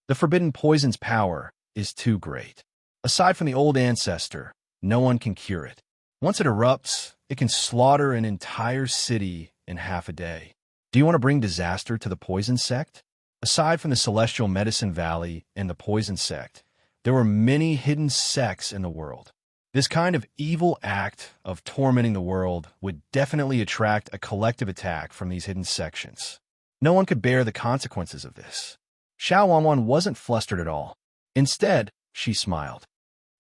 The forbidden poison's power is too great. Aside from the old ancestor, no one can cure it. Once it erupts, it can slaughter an entire city in half a day. Do you want to bring disaster to the poison sect? Aside from the Celestial Medicine Valley and the poison sect, there were many hidden sects in the world. This kind of evil act of tormenting the world would definitely attract a collective attack from these hidden sections. No one could bear the consequences of this. Xiao Wanwan wasn't flustered at all. Instead, she smiled.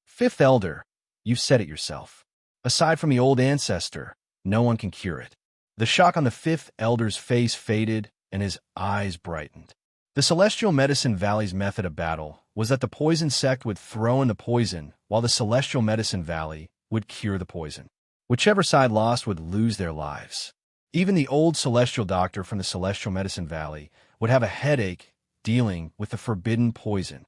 Fifth Elder, you've said it yourself. Aside from the old ancestor, no one can cure it. The shock on the Fifth Elder's face faded and his eyes brightened. The Celestial Medicine Valley's method of battle was that the poison sect would throw in the poison while the Celestial Medicine Valley would cure the poison. Whichever side lost would lose their lives. Even the old celestial doctor from the Celestial Medicine Valley would have a headache dealing with the forbidden poison.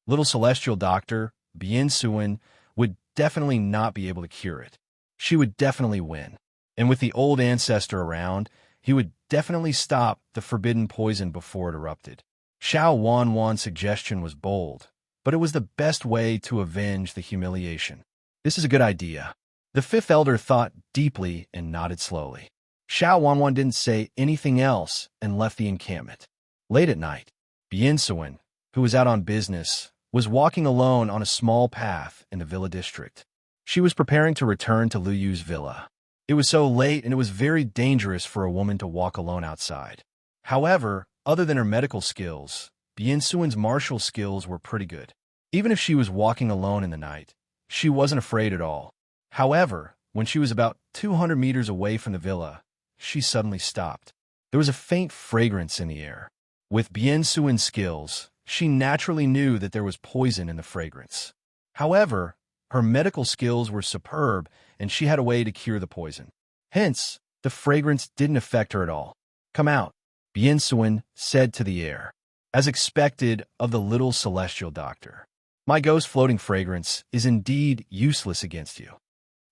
Little celestial doctor, Bien Suen, would definitely not be able to cure it. She would definitely win. And with the old ancestor around, he would definitely stop the forbidden poison before it erupted. Xiao Wanwan's suggestion was bold, but it was the best way to avenge the humiliation. This is a good idea. The Fifth Elder thought deeply and nodded slowly. Xiao Wanwan didn't say anything else and left the encampment. Late at night, Bien-Suin, who was out on business, was walking alone on a small path in the villa district. She was preparing to return to Lu Yu's villa. It was so late and it was very dangerous for a woman to walk alone outside. However, other than her medical skills, Bien-Suin's martial skills were pretty good. Even if she was walking alone in the night, she wasn't afraid at all. However, when she was about 200 meters away from the villa, she suddenly stopped. There was a faint fragrance in the air. With Bien-Suin's skills, she naturally knew that there was poison in the fragrance. However, her medical skills were superb, and she had a way to cure the poison. Hence, the fragrance didn't affect her at all. "Come out," Bien-Suin said to the air, as expected of the little celestial doctor. "My ghost-floating fragrance is indeed useless against you."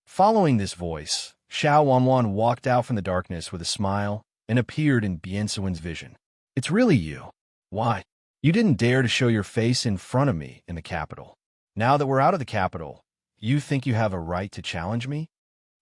Following this voice, Xiao Wanwan walked out from the darkness with a smile and appeared in Bien-Suin's vision. "It's really you. Why? You didn't dare to show your face in front of me in the capital. Now that we're out of the capital, you think you have a right to challenge me?"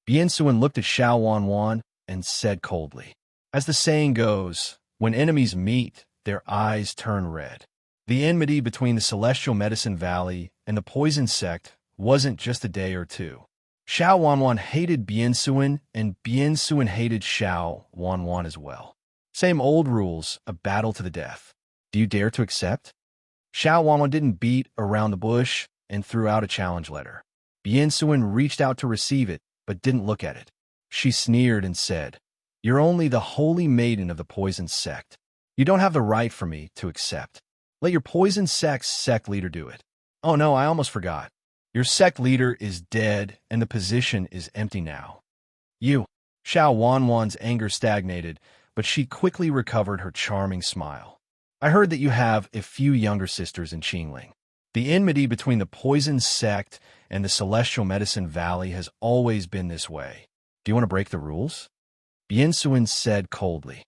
Bien-Suin looked at Xiao Wanwan and said coldly, "As the saying goes, when enemies meet, their eyes turn red." The enmity between the Celestial Medicine Valley and the Poison Sect wasn't just a day or two. Xiao Wanwan hated Bien-Suin, and Bien-Suin hated Xiao Wanwan as well. Same old rules, a battle to the death. Do you dare to accept? Xiao Wanwan didn't beat around the bush and threw out a challenge letter. Bien-Suin reached out to receive it, but didn't look at it. She sneered and said, "You're only the holy maiden of the Poison Sect. You don't have the right for me to accept. Let your Poison Sect's sect leader do it." "Oh no, I almost forgot. Your sect leader is dead, and the position is empty now." "You." Xiao Wanwan's anger stagnated, but she quickly recovered her charming smile. "I heard that you have a few younger sisters in Qingling. The enmity between the Poison Sect and the Celestial Medicine Valley has always been this way. Do you want to break the rules?" Bien-Suin said coldly.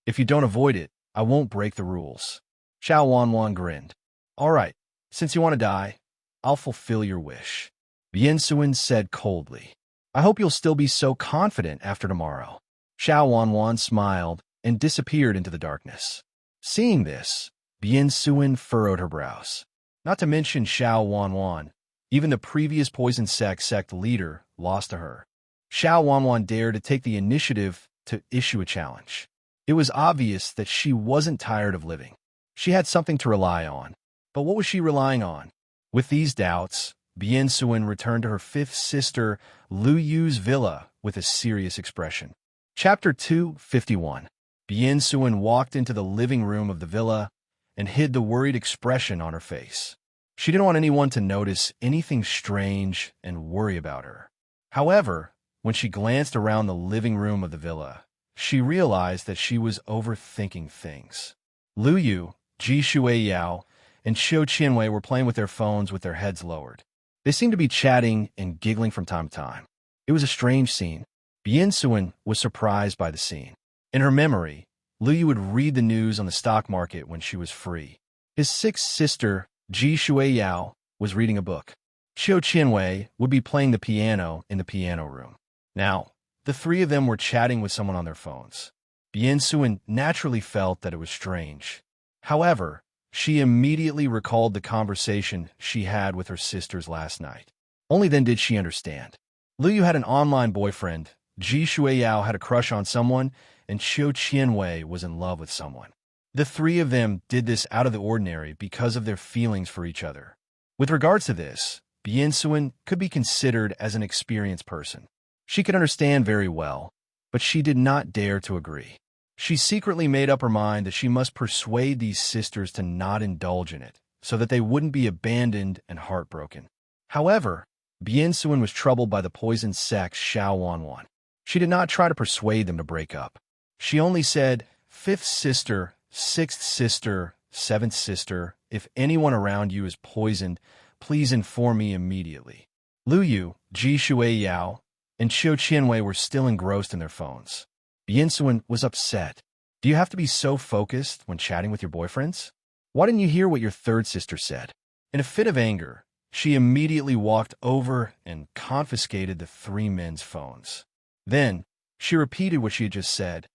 "If you don't avoid it, I won't break the rules." Xiao Wanwan grinned. "All right, since you want to die, I'll fulfill your wish." Bien-Suin said coldly. "I hope you'll still be so confident after tomorrow." Xiao Wanwan smiled and disappeared into the darkness. Seeing this, Bien-Suin furrowed her brows. Not to mention Xiao Wanwan, even the previous Poison sect leader lost to her. Xiao Wanwan dared to take the initiative to issue a challenge. It was obvious that she wasn't tired of living. She had something to rely on. But what was she relying on? With these doubts, Bien-Suin returned to her fifth sister, Lu Yu's villa, with a serious expression. Chapter 251. Bien-Suin walked into the living room of the villa and hid the worried expression on her face. She didn't want anyone to notice anything strange and worry about her. However, when she glanced around the living room of the villa, she realized that she was overthinking things. Lu Yu, Ji Shuiyao, and Xiu Qianwei were playing with their phones with their heads lowered. They seemed to be chatting and giggling from time to time. It was a strange scene. Bien-Suin was surprised by the scene. In her memory, Lu Yu would read the news on the stock market when she was free. His sixth sister, Ji Shuiyao, was reading a book. Xiu Qianwei would be playing the piano in the piano room. Now, the three of them were chatting with someone on their phones. Bien-Suin naturally felt that it was strange. However, she immediately recalled the conversation she had with her sisters last night. Only then did she understand. Lu Yu had an online boyfriend, Ji Shuiyao had a crush on someone, and Xiu Qianwei was in love with someone. The three of them did this out of the ordinary because of their feelings for each other. With regards to this, Bien-Suin could be considered as an experienced person. She could understand very well, but she did not dare to agree. She secretly made up her mind that she must persuade these sisters to not indulge in it, so that they wouldn't be abandoned and heartbroken. However, Bien-Suin was troubled by the Poison Sect's Xiao Wanwan. She did not try to persuade them to break up. She only said, "Fifth sister, sixth sister, seventh sister, if anyone around you is poisoned, please inform me immediately." Lu Yu, Ji Shuiyao, and Xiu Qianwei were still engrossed in their phones. Bien-Suin was upset. "Do you have to be so focused when chatting with your boyfriends? Why didn't you hear what your third sister said?" In a fit of anger, she immediately walked over and confiscated the three men's phones. Then, she repeated what she had just said.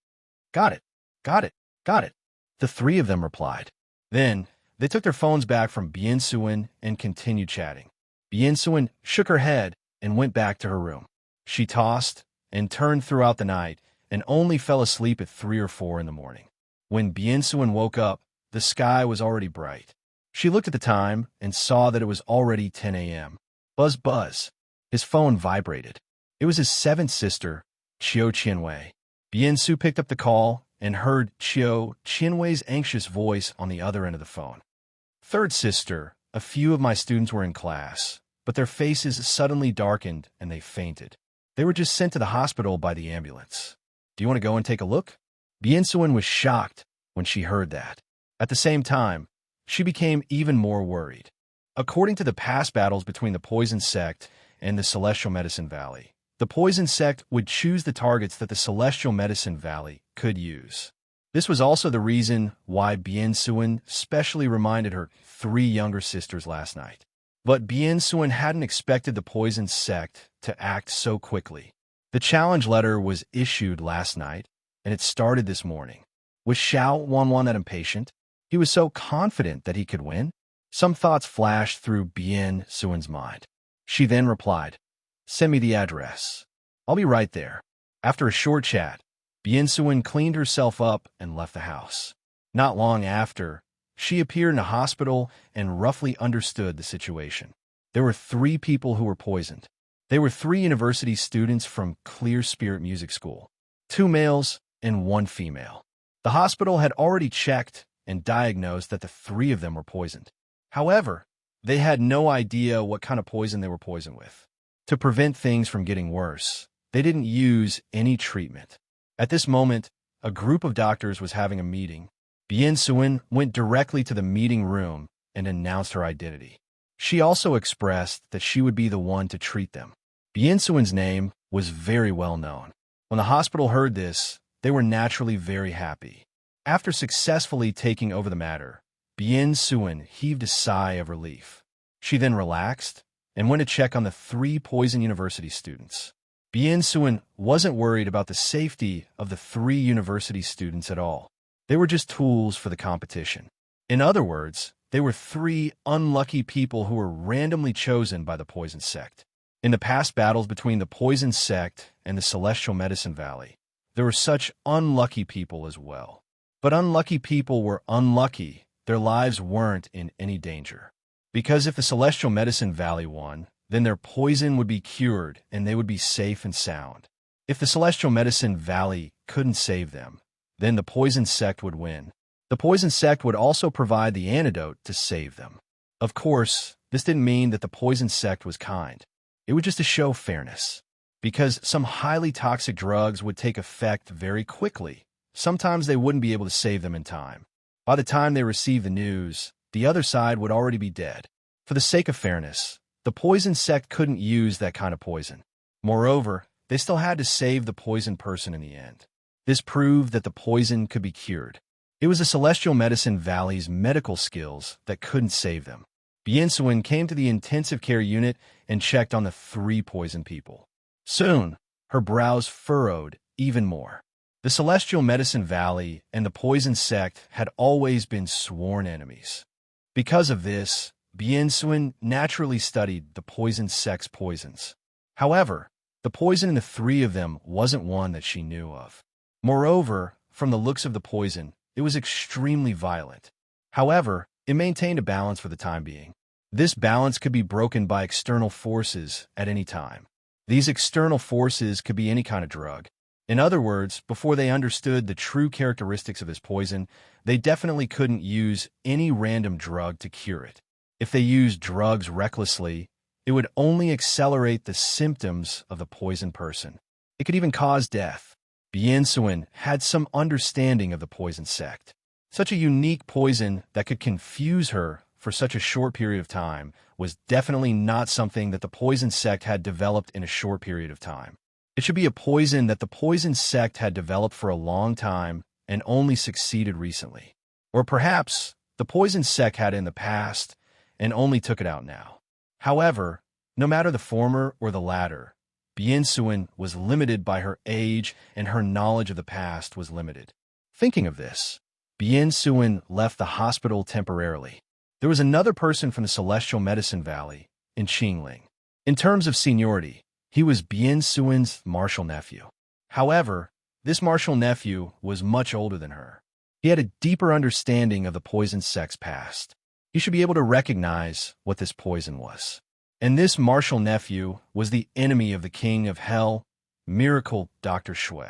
"Got it, got it, got it." The three of them replied. Then, they took their phones back from Bien Suen and continued chatting. Bien Suen shook her head and went back to her room. She tossed and turned throughout the night and only fell asleep at 3 or 4 in the morning. When Bien Suen woke up, the sky was already bright. She looked at the time and saw that it was already 10 a.m. Buzz buzz. His phone vibrated. It was his seventh sister, Chiu Qianwei. Bien Su picked up the call and heard Chiu Qianwei's anxious voice on the other end of the phone. Third sister, a few of my students were in class, but their faces suddenly darkened and they fainted. They were just sent to the hospital by the ambulance. Do you want to go and take a look? Bien Suen was shocked when she heard that. At the same time, she became even more worried. According to the past battles between the Poison Sect and the Celestial Medicine Valley, the Poison Sect would choose the targets that the Celestial Medicine Valley could use. This was also the reason why Bien Suen specially reminded her 3 younger sisters last night. But Bien Suen hadn't expected the Poison Sect to act so quickly. The challenge letter was issued last night, and it started this morning. Was Xiao Wanwan that impatient? He was so confident that he could win? Some thoughts flashed through Bien Suen's mind. She then replied, "Send me the address. I'll be right there." After a short chat, Bien Suen cleaned herself up and left the house. Not long after, she appeared in a hospital and roughly understood the situation. There were 3 people who were poisoned. They were 3 university students from Clear Spirit Music School, 2 males and 1 female. The hospital had already checked and diagnosed that the 3 of them were poisoned. However, they had no idea what kind of poison they were poisoned with. To prevent things from getting worse, they didn't use any treatment. At this moment, a group of doctors was having a meeting. Bien Suen went directly to the meeting room and announced her identity. She also expressed that she would be the one to treat them. Bien Suen's name was very well known. When the hospital heard this, they were naturally very happy. After successfully taking over the matter, Bien Suen heaved a sigh of relief. She then relaxed and went to check on the 3 Poison University students. Bien Suen wasn't worried about the safety of the 3 university students at all. They were just tools for the competition. In other words, they were 3 unlucky people who were randomly chosen by the Poison Sect. In the past battles between the Poison Sect and the Celestial Medicine Valley, there were such unlucky people as well. But unlucky people were unlucky. Their lives weren't in any danger. Because if the Celestial Medicine Valley won, then their poison would be cured and they would be safe and sound. If the Celestial Medicine Valley couldn't save them, then the Poison Sect would win. The Poison Sect would also provide the antidote to save them. Of course, this didn't mean that the Poison Sect was kind. It was just to show fairness. Because some highly toxic drugs would take effect very quickly, sometimes they wouldn't be able to save them in time. By the time they received the news, the other side would already be dead. For the sake of fairness, the Poison Sect couldn't use that kind of poison. Moreover, they still had to save the poisoned person in the end. This proved that the poison could be cured. It was the Celestial Medicine Valley's medical skills that couldn't save them. Bien Suen came to the intensive care unit and checked on the 3 poisoned people. Soon, her brows furrowed even more. The Celestial Medicine Valley and the Poison Sect had always been sworn enemies. Because of this, Bien Suen naturally studied the Poison Sect's poisons. However, the poison in the 3 of them wasn't one that she knew of. Moreover, from the looks of the poison, it was extremely violent. However, it maintained a balance for the time being. This balance could be broken by external forces at any time. These external forces could be any kind of drug. In other words, before they understood the true characteristics of this poison, they definitely couldn't use any random drug to cure it. If they used drugs recklessly, it would only accelerate the symptoms of the poisoned person. It could even cause death. Bien Suen had some understanding of the Poison Sect. Such a unique poison that could confuse her for such a short period of time was definitely not something that the Poison Sect had developed in a short period of time. It should be a poison that the Poison Sect had developed for a long time and only succeeded recently. Or perhaps the Poison Sect had it in the past and only took it out now. However, no matter the former or the latter, Bien Suen was limited by her age and her knowledge of the past was limited. Thinking of this, Bien Suin left the hospital temporarily. There was another person from the Celestial Medicine Valley in Qingling. In terms of seniority, he was Bien Suin's martial nephew. However, this martial nephew was much older than her. He had a deeper understanding of the poison sect's past. He should be able to recognize what this poison was. And this martial nephew was the enemy of the king of hell, Miracle Dr. Shui.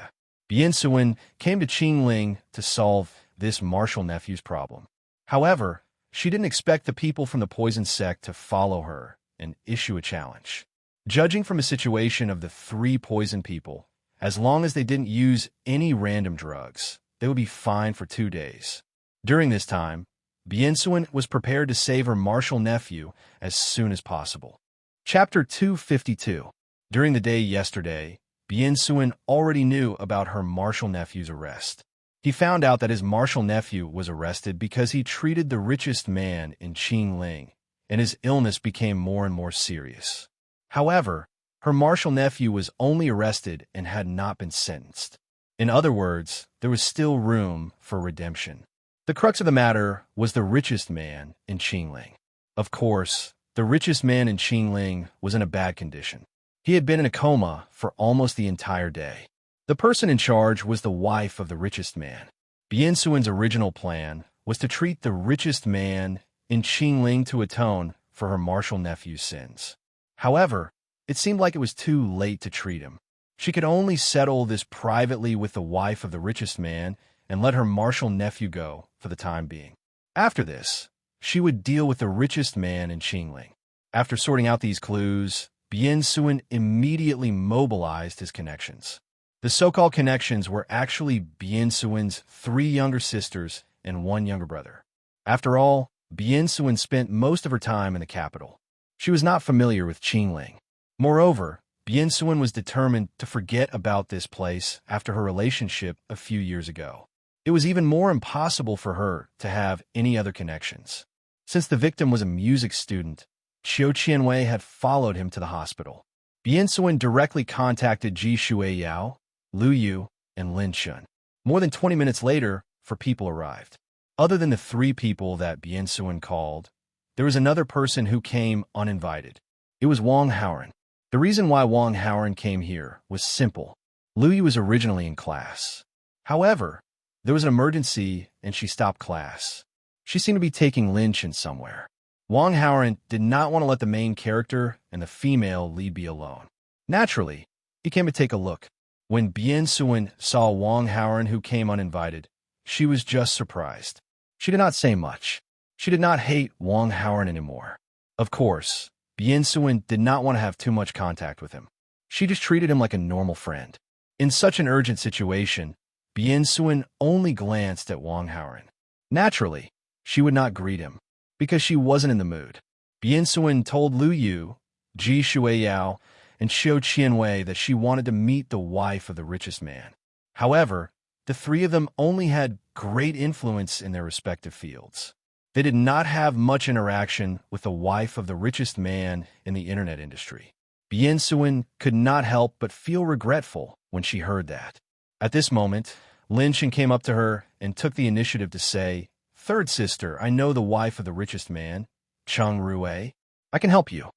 Bien Suin came to Qingling to solve this martial nephew's problem. However, she didn't expect the people from the poison sect to follow her and issue a challenge. Judging from a situation of the 3 poison people, as long as they didn't use any random drugs, they would be fine for 2 days. During this time, Bien Suin was prepared to save her martial nephew as soon as possible. Chapter 252. During the day yesterday, Bien Suin already knew about her martial nephew's arrest. He found out that his martial nephew was arrested because he treated the richest man in Qingling, and his illness became more and more serious. However, her martial nephew was only arrested and had not been sentenced. In other words, there was still room for redemption. The crux of the matter was the richest man in Qingling. Of course, the richest man in Qingling was in a bad condition. He had been in a coma for almost the entire day. The person in charge was the wife of the richest man. Bien Suin's original plan was to treat the richest man in Qingling to atone for her martial nephew's sins. However, it seemed like it was too late to treat him. She could only settle this privately with the wife of the richest man and let her martial nephew go for the time being. After this, she would deal with the richest man in Qingling. After sorting out these clues, Bien Suin immediately mobilized his connections. The so-called connections were actually Bien Suin's 3 younger sisters and 1 younger brother. After all, Bien Suin spent most of her time in the capital. She was not familiar with Qingling. Moreover, Bien Suin was determined to forget about this place after her relationship a few years ago. It was even more impossible for her to have any other connections. Since the victim was a music student, Qiu Qianwei had followed him to the hospital. Bien Suin directly contacted Ji Shuiyao, Lu Yu, and Lin Chun. More than 20 minutes later, 4 people arrived. Other than the 3 people that Bien Suin called, there was another person who came uninvited. It was Wang Haoran. The reason why Wang Haoran came here was simple. Lu Yu was originally in class. However, there was an emergency and she stopped class. She seemed to be taking Lin Chun somewhere. Wang Haoran did not want to let the main character and the female lead be alone. Naturally, he came to take a look. When Bien Suin saw Wang Haoran who came uninvited, she was just surprised. She did not say much. She did not hate Wang Haoran anymore. Of course, Bien Suin did not want to have too much contact with him. She just treated him like a normal friend. In such an urgent situation, Bien Suin only glanced at Wang Haoran. Naturally, she would not greet him, because she wasn't in the mood. Bien Suin told Lu Yu, Ji Shuiyao, and Qiu Qianwei that she wanted to meet the wife of the richest man. However, the 3 of them only had great influence in their respective fields. They did not have much interaction with the wife of the richest man in the internet industry. Bien Suin could not help but feel regretful when she heard that. At this moment, Lin Chun came up to her and took the initiative to say, "Third sister, I know the wife of the richest man, Cheng Rui. I can help you."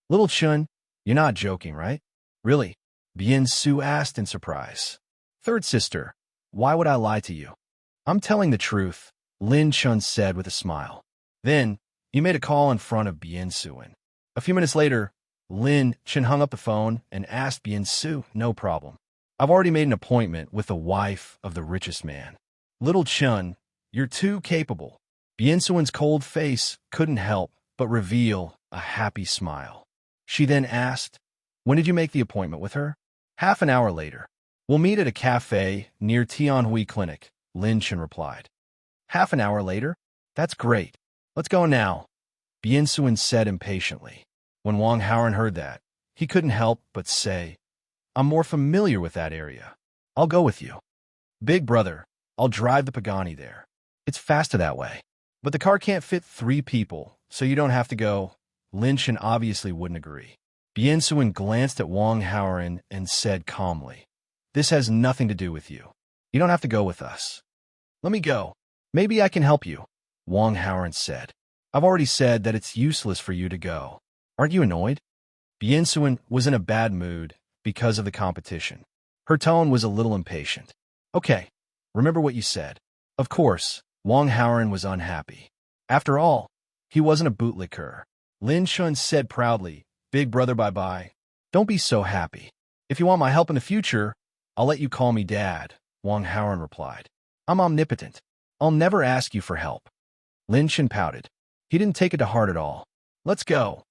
"Little Chun, you're not joking, right?" "Really?" Bien Su asked in surprise. "Third sister, why would I lie to you?" "I'm telling the truth," Lin Chun said with a smile. Then, he made a call in front of Bien Suin. A few minutes later, Lin Chun hung up the phone and asked Bien Su, "No problem. I've already made an appointment with the wife of the richest man." "Little Chun, you're too capable." Bien Suin's cold face couldn't help but reveal a happy smile. She then asked, "When did you make the appointment with her?" "Half an hour later. We'll meet at a cafe near Tianhui Clinic," Lin Chun replied. "Half an hour later? That's great. Let's go now," Bien Suin said impatiently. When Wang Haoran heard that, he couldn't help but say, "I'm more familiar with that area. I'll go with you." "Big brother, I'll drive the Pagani there. It's faster that way." "But the car can't fit 3 people, so you don't have to go." Lin Chun obviously wouldn't agree. Bien Suin glanced at Wang Haoran and said calmly, "This has nothing to do with you. You don't have to go with us." "Let me go." Maybe I can help you, Wang Haoran said. I've already said that it's useless for you to go. Aren't you annoyed? Biansuan was in a bad mood because of the competition. Her tone was a little impatient. Okay, remember what you said. Of course, Wang Haoran was unhappy. After all, he wasn't a bootlicker. Lin Shun said proudly, Big brother bye-bye. Don't be so happy. If you want my help in the future, I'll let you call me Dad, Wang Haoran replied. I'm omnipotent. I'll never ask you for help. Lin Shun pouted. He didn't take it to heart at all. Let's go,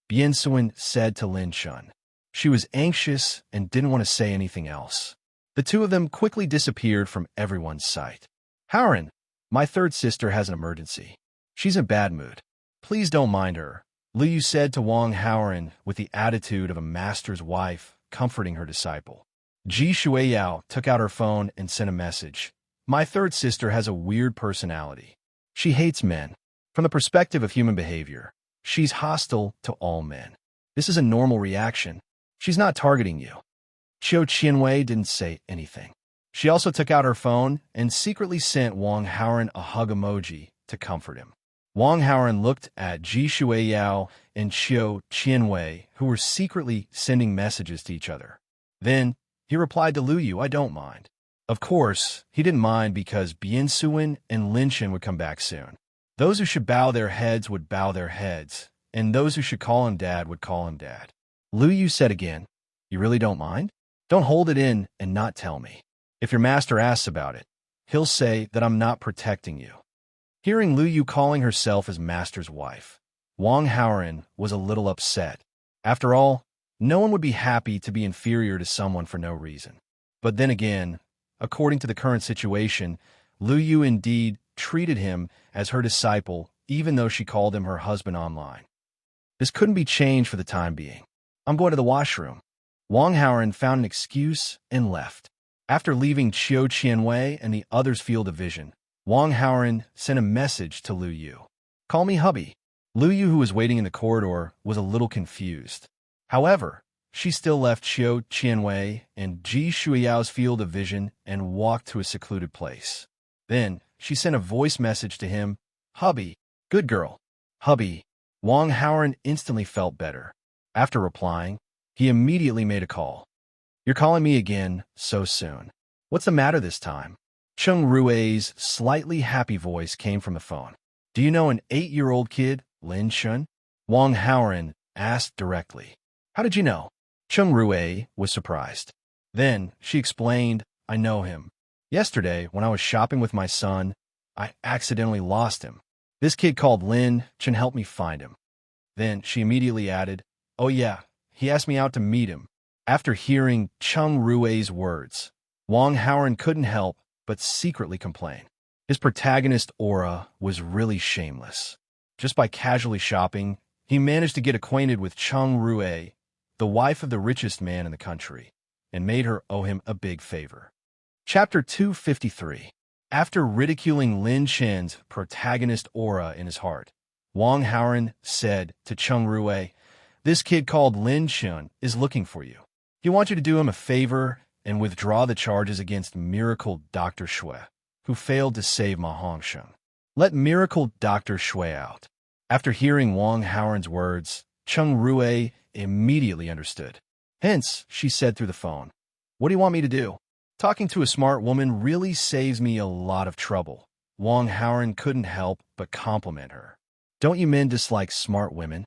Biansuan said to Lin Shun. She was anxious and didn't want to say anything else. The two of them quickly disappeared from everyone's sight. Haoran, my third sister has an emergency. She's in a bad mood. Please don't mind her, Lu Yu said to Wang Haoran with the attitude of a master's wife comforting her disciple. Ji Shuiyao took out her phone and sent a message. My third sister has a weird personality. She hates men. From the perspective of human behavior, she's hostile to all men. This is a normal reaction. She's not targeting you. Qiu Qianwei didn't say anything. She also took out her phone and secretly sent Wang Haoran a hug emoji to comfort him. Wang Haoran looked at Ji Shuiyao and Qiu Qianwei, who were secretly sending messages to each other. Then, he replied to Lu Yu, I don't mind. Of course, he didn't mind because Biansuan and Lin Shen would come back soon. Those who should bow their heads would bow their heads, and those who should call him Dad would call him Dad. Lu Yu said again, You really don't mind? Don't hold it in and not tell me. If your master asks about it, he'll say that I'm not protecting you. Hearing Lu Yu calling herself his master's wife, Wang Haoran was a little upset. After all, no one would be happy to be inferior to someone for no reason. But then again, according to the current situation, Lu Yu indeed treated him as her disciple, even though she called him her husband online. This couldn't be changed for the time being. I'm going to the washroom. Wang Haoran found an excuse and left. After leaving Qiu Qianwei and the other's field of vision, Wang Haoran sent a message to Lu Yu. Call me hubby. Lu Yu, who was waiting in the corridor, was a little confused. However, she still left Qiu Qianwei and Ji Shuiyao's field of vision and walked to a secluded place. Then, she sent a voice message to him, Hubby, good girl. Hubby. Wang Haoran instantly felt better. After replying, he immediately made a call. You're calling me again so soon. What's the matter this time? Cheng Rui's slightly happy voice came from the phone. Do you know an 8-year-old kid, Lin Shun? Wang Haoran asked directly. How did you know? Cheng Rui was surprised. Then she explained, I know him. Yesterday, when I was shopping with my son, I accidentally lost him. This kid called Lin Chen helped me find him. Then she immediately added, Oh yeah, he asked me out to meet him. After hearing Cheng Rui's words, Wang Haoran couldn't help but secretly complain. His protagonist aura was really shameless. Just by casually shopping, he managed to get acquainted with Cheng Rui, the wife of the richest man in the country, and made her owe him a big favor. Chapter 253. After ridiculing Lin Chen's protagonist aura in his heart, Wang Haoran said to Cheng Rui, This kid called Lin Chen is looking for you. He wants you to do him a favor and withdraw the charges against Miracle Dr. Shui, who failed to save Ma Hongsheng. Let Miracle Dr. Shui out. After hearing Wang Haoran's words, Cheng Rui immediately understood. Hence, she said through the phone, What do you want me to do? Talking to a smart woman really saves me a lot of trouble. Wang Haoran couldn't help but compliment her. Don't you men dislike smart women?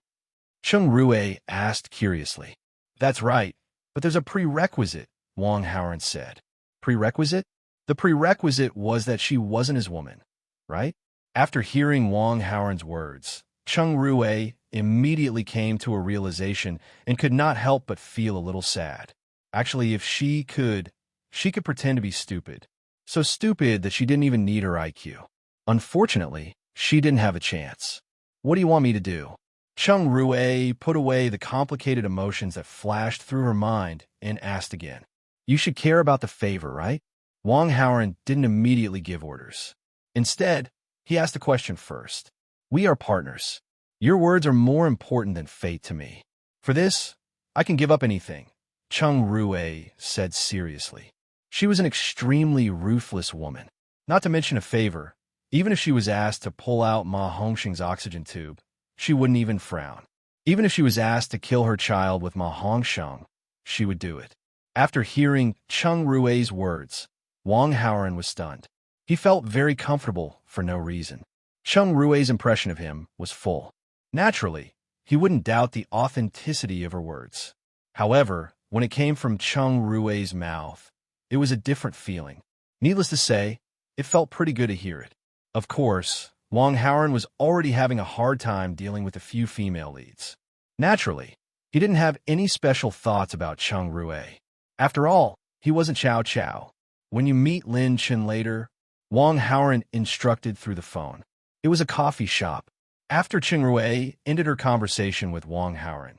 Cheng Rui asked curiously. That's right, but there's a prerequisite, Wang Haoran said. Prerequisite? The prerequisite was that she wasn't his woman, right? After hearing Wang Haoran's words, Cheng Rui immediately came to a realization and could not help but feel a little sad. Actually, if she could pretend to be stupid. So stupid that she didn't even need her IQ. Unfortunately, she didn't have a chance. What do you want me to do? Cheng Rui put away the complicated emotions that flashed through her mind and asked again. You should care about the favor, right? Wang Haoran didn't immediately give orders. Instead, he asked the question first. We are partners. Your words are more important than fate to me. For this, I can give up anything, Cheng Rui said seriously. She was an extremely ruthless woman. Not to mention a favor. Even if she was asked to pull out Ma Hongxing's oxygen tube, she wouldn't even frown. Even if she was asked to kill her child with Ma Hongxiang, she would do it. After hearing Cheng Rui's words, Wang Haoran was stunned. He felt very comfortable for no reason. Cheng Rui's impression of him was full. Naturally, he wouldn't doubt the authenticity of her words. However, when it came from Cheng Rui's mouth, it was a different feeling. Needless to say, it felt pretty good to hear it. Of course, Wang Haoran was already having a hard time dealing with a few female leads. Naturally, he didn't have any special thoughts about Cheng Rui. After all, he wasn't Chow Chow. When you meet Lin Chen later, Wang Haoran instructed through the phone. It was a coffee shop. After Cheng Rui ended her conversation with Wang Haoran,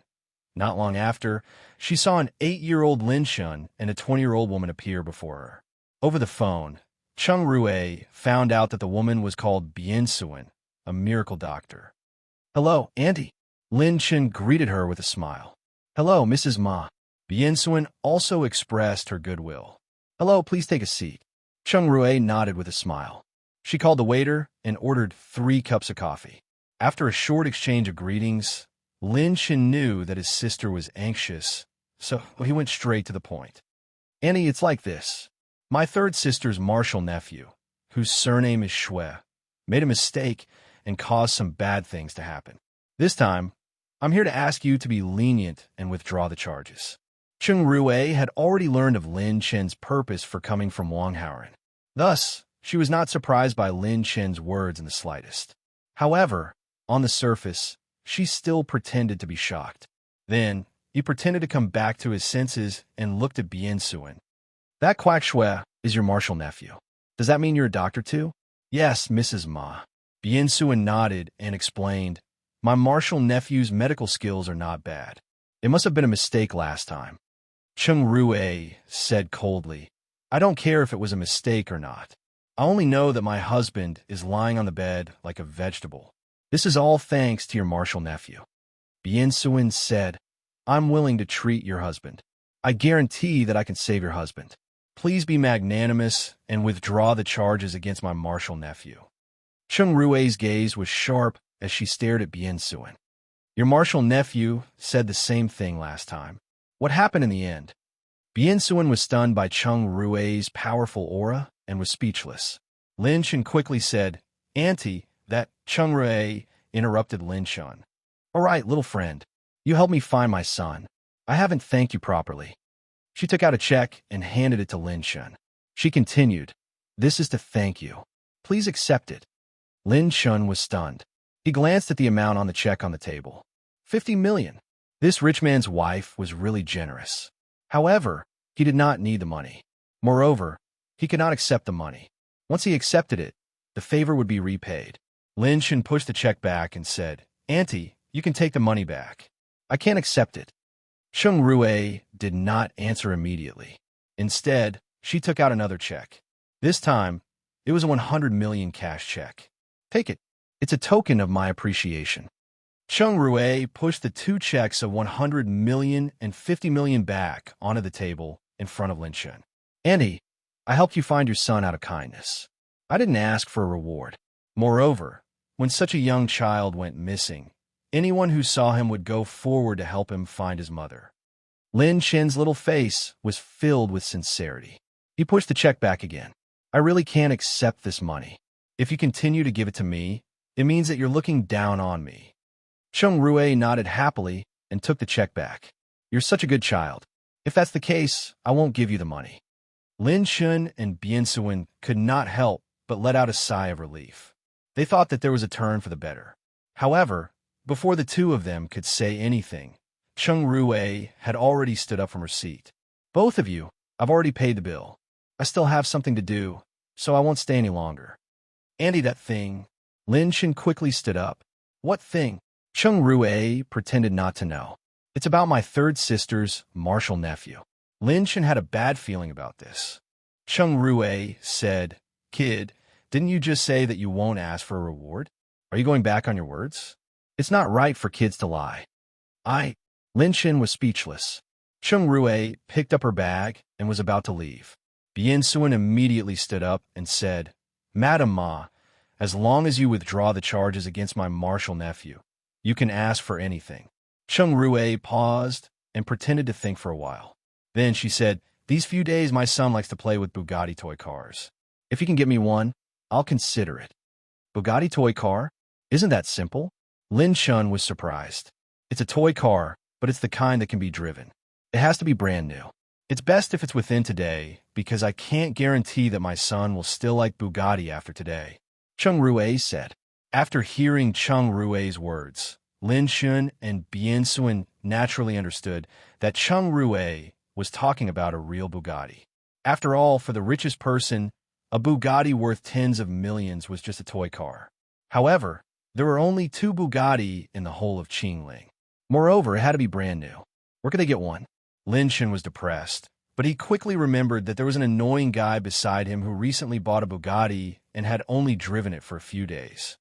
not long after, she saw an 8-year-old Lin Chen and a 20-year-old woman appear before her. Over the phone, Cheng Rui found out that the woman was called Bian Suan, a miracle doctor. "Hello, Auntie." Lin Chen greeted her with a smile. "Hello, Mrs. Ma." Bian Suan also expressed her goodwill. "Hello, please take a seat." Cheng Rui nodded with a smile. She called the waiter and ordered 3 cups of coffee. After a short exchange of greetings, Lin Chen knew that his sister was anxious, so he went straight to the point. "Annie, it's like this. My third sister's martial nephew, whose surname is Shui, made a mistake and caused some bad things to happen. This time, I'm here to ask you to be lenient and withdraw the charges." Cheng Rui had already learned of Lin Chen's purpose for coming from Wang Haoran. Thus, she was not surprised by Lin Chen's words in the slightest. However, on the surface, she still pretended to be shocked. Then, he pretended to come back to his senses and looked at Bian Suan. "That Quack Shui is your martial nephew. Does that mean you're a doctor too?" "Yes, Mrs. Ma." Bian Suan nodded and explained, "My martial nephew's medical skills are not bad. It must have been a mistake last time." Cheng Rui said coldly, "I don't care if it was a mistake or not. I only know that my husband is lying on the bed like a vegetable. This is all thanks to your martial nephew." Bian Suan said, "I'm willing to treat your husband. I guarantee that I can save your husband. Please be magnanimous and withdraw the charges against my martial nephew." Cheng Rui's gaze was sharp as she stared at Bian Suan. "Your martial nephew said the same thing last time. What happened in the end?" Bian Suan was stunned by Cheng Rui's powerful aura and was speechless. Lin Chen quickly said, "Auntie, that..." Cheng Rui interrupted Lin Chen. "All right, little friend. You helped me find my son. I haven't thanked you properly." She took out a check and handed it to Lin Chen. She continued, "This is to thank you. Please accept it." Lin Chen was stunned. He glanced at the amount on the check on the table. 50 million. This rich man's wife was really generous. However, he did not need the money. Moreover, he could not accept the money. Once he accepted it, the favor would be repaid. Lin Chen pushed the check back and said, "Auntie, you can take the money back. I can't accept it." Cheng Rui did not answer immediately. Instead, she took out another check. This time, it was a 100 million cash check. "Take it. It's a token of my appreciation." Cheng Rui pushed the 2 checks of 100 million and 50 million back onto the table in front of Lin Chen. "Auntie, I helped you find your son out of kindness. I didn't ask for a reward. Moreover, when such a young child went missing, anyone who saw him would go forward to help him find his mother." Lin Chen's little face was filled with sincerity. He pushed the check back again. "I really can't accept this money. If you continue to give it to me, it means that you're looking down on me." Cheng Rui nodded happily and took the check back. "You're such a good child. If that's the case, I won't give you the money." Lin Chen and Bian Suan could not help but let out a sigh of relief. They thought that there was a turn for the better. However, before the two of them could say anything, Cheng Rui had already stood up from her seat. "Both of you, I've already paid the bill. I still have something to do, so I won't stay any longer." "Auntie, that thing..." Lin Chen quickly stood up. "What thing?" Cheng Rui pretended not to know. "It's about my third sister's martial nephew." Lin Chen had a bad feeling about this. Cheng Rui said, "Kid, didn't you just say that you won't ask for a reward? Are you going back on your words? It's not right for kids to lie." Lin Chen was speechless. Cheng Rui picked up her bag and was about to leave. Bian Suan immediately stood up and said, "Madam Ma, As long as you withdraw the charges against my martial nephew, you can ask for anything. Chung Rui paused and pretended to think for a while. Then she said, "These few days my son likes to play with Bugatti toy cars. If you can get me one, I'll consider it." Bugatti toy car? Isn't that simple? Lin Chun was surprised. It's a toy car, but it's the kind that can be driven. It has to be brand new. It's best if it's within today, because I can't guarantee that my son will still like Bugatti after today, Chung Rui said. After hearing Chung Rui's words, Lin Chun and Bien Suin naturally understood that Chung Rui was talking about a real Bugatti. After all, for the richest person, a Bugatti worth tens of millions was just a toy car. However, there were only 2 Bugatti in the whole of Qingling. Moreover, it had to be brand new. Where could they get one? Lin Chun was depressed, but he quickly remembered that there was an annoying guy beside him who recently bought a Bugatti and had only driven it for a few days.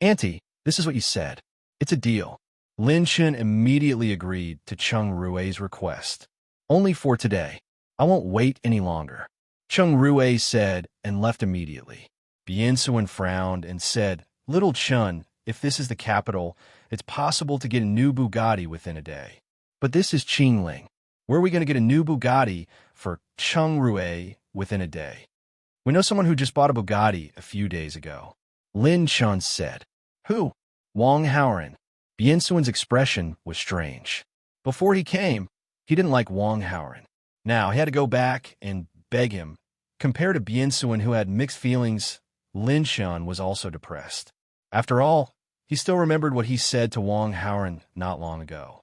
"Auntie, this is what you said. It's a deal." Lin Chun immediately agreed to Chung Rui's request. "Only for today. I won't wait any longer," Chung Rui said and left immediately. Bien Suin frowned and said, "Little Chun, if this is the capital, it's possible to get a new Bugatti within a day. But this is Qingling. Where are we going to get a new Bugatti for Chung Rui within a day? We know someone who just bought a Bugatti a few days ago." Lin Chun said. "Who?" "Wang Haoran." Bien Suin's expression was strange. Before he came, he didn't like Wang Haoran. Now he had to go back and beg him. Compared to Bien Suin, who had mixed feelings, Lin Chun was also depressed. After all, he still remembered what he said to Wang Haoran not long ago.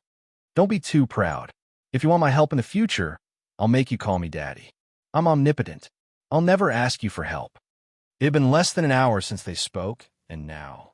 "Don't be too proud. If you want my help in the future, I'll make you call me Daddy. I'm omnipotent. I'll never ask you for help." It had been less than an hour since they spoke, and now.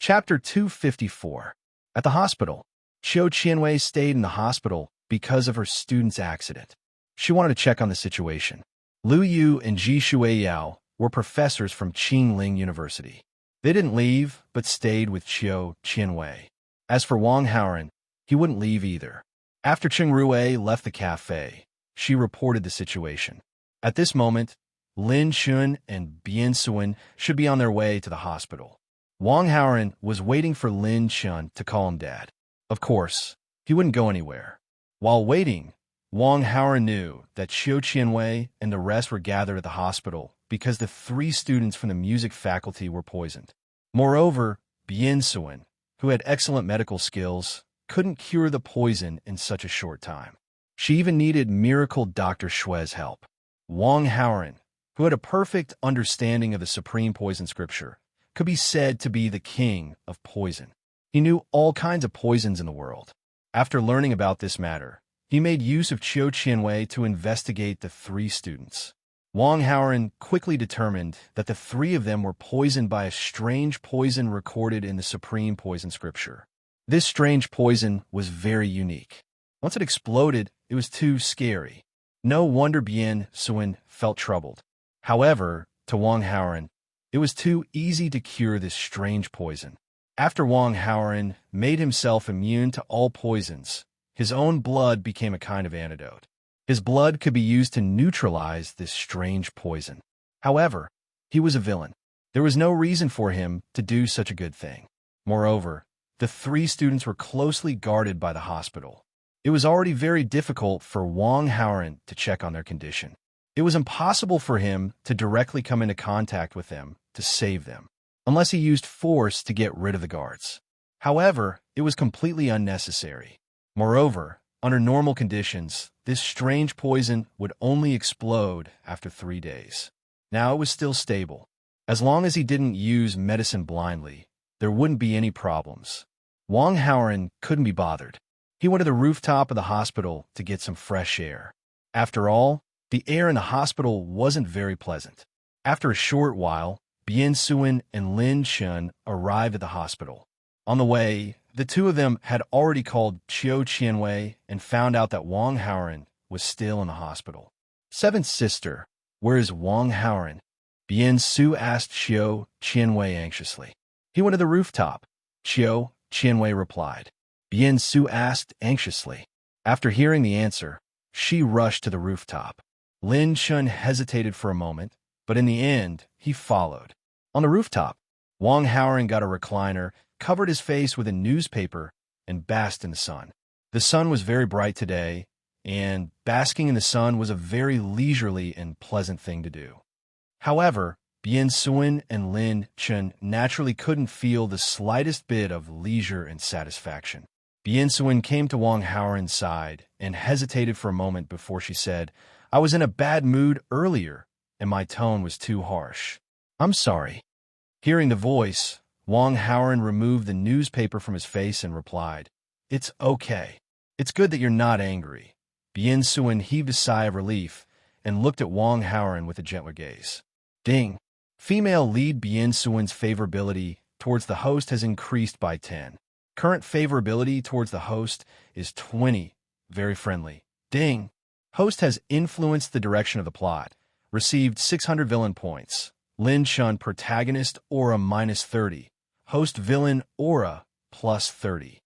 Chapter 254. At the hospital, Qiu Qianwei stayed in the hospital because of her student's accident. She wanted to check on the situation. Lu Yu and Ji Shuiyao were professors from Qingling University. They didn't leave, but stayed with Qiu Qianwei. As for Wang Haoran, he wouldn't leave either. After Chung Rui left the cafe, she reported the situation. At this moment, Lin Chun and Bien Suin should be on their way to the hospital. Wang Haoran was waiting for Lin Chun to call him Dad. Of course, he wouldn't go anywhere. While waiting, Wang Haoran knew that Qiu Qianwei and the rest were gathered at the hospital because the 3 students from the music faculty were poisoned. Moreover, Bien Suin, who had excellent medical skills, couldn't cure the poison in such a short time. She even needed miracle Dr. Shue's help. Wang Haoran, who had a perfect understanding of the supreme poison scripture, could be said to be the king of poison. He knew all kinds of poisons in the world. After learning about this matter, he made use of Qiu Qianwei to investigate the 3 students. Wang Haoran quickly determined that the 3 of them were poisoned by a strange poison recorded in the supreme poison scripture. This strange poison was very unique. Once it exploded, it was too scary. No wonder Bien Suin felt troubled. However, to Wang Haoran, it was too easy to cure this strange poison. After Wang Haoran made himself immune to all poisons, his own blood became a kind of antidote. His blood could be used to neutralize this strange poison. However, he was a villain. There was no reason for him to do such a good thing. Moreover, the 3 students were closely guarded by the hospital. It was already very difficult for Wang Haoran to check on their condition. It was impossible for him to directly come into contact with them to save them, unless he used force to get rid of the guards. However, it was completely unnecessary. Moreover, under normal conditions, this strange poison would only explode after 3 days. Now it was still stable. As long as he didn't use medicine blindly, there wouldn't be any problems. Wang Haoran couldn't be bothered. He went to the rooftop of the hospital to get some fresh air. After all, the air in the hospital wasn't very pleasant. After a short while, Bien Suin and Lin Chun arrived at the hospital. On the way, the 2 of them had already called Qiu Qianwei and found out that Wang Haoran was still in the hospital. "Seventh sister, where is Wang Haoran?" Bien Su asked Qiu Qianwei anxiously. "He went to the rooftop," Qiu Qianwei replied. Bien Su asked anxiously. After hearing the answer, she rushed to the rooftop. Lin Chun hesitated for a moment, but in the end, he followed. On the rooftop, Wang Haoran got a recliner, covered his face with a newspaper, and basked in the sun. The sun was very bright today, and basking in the sun was a very leisurely and pleasant thing to do. However, Bien Suin and Lin Chen naturally couldn't feel the slightest bit of leisure and satisfaction. Bien Suin came to Wang Haoran's side and hesitated for a moment before she said, "I was in a bad mood earlier, and my tone was too harsh. I'm sorry." Hearing the voice, Wang Haoran removed the newspaper from his face and replied, "It's okay. It's good that you're not angry." Bien Suin heaved a sigh of relief and looked at Wang Haoran with a gentler gaze. Ding. Female lead Bien Suin's favorability towards the host has increased by 10. Current favorability towards the host is 20. Very friendly. Ding. Host has influenced the direction of the plot. Received 600 villain points. Lin Chun protagonist aura -30. Host villain aura +30.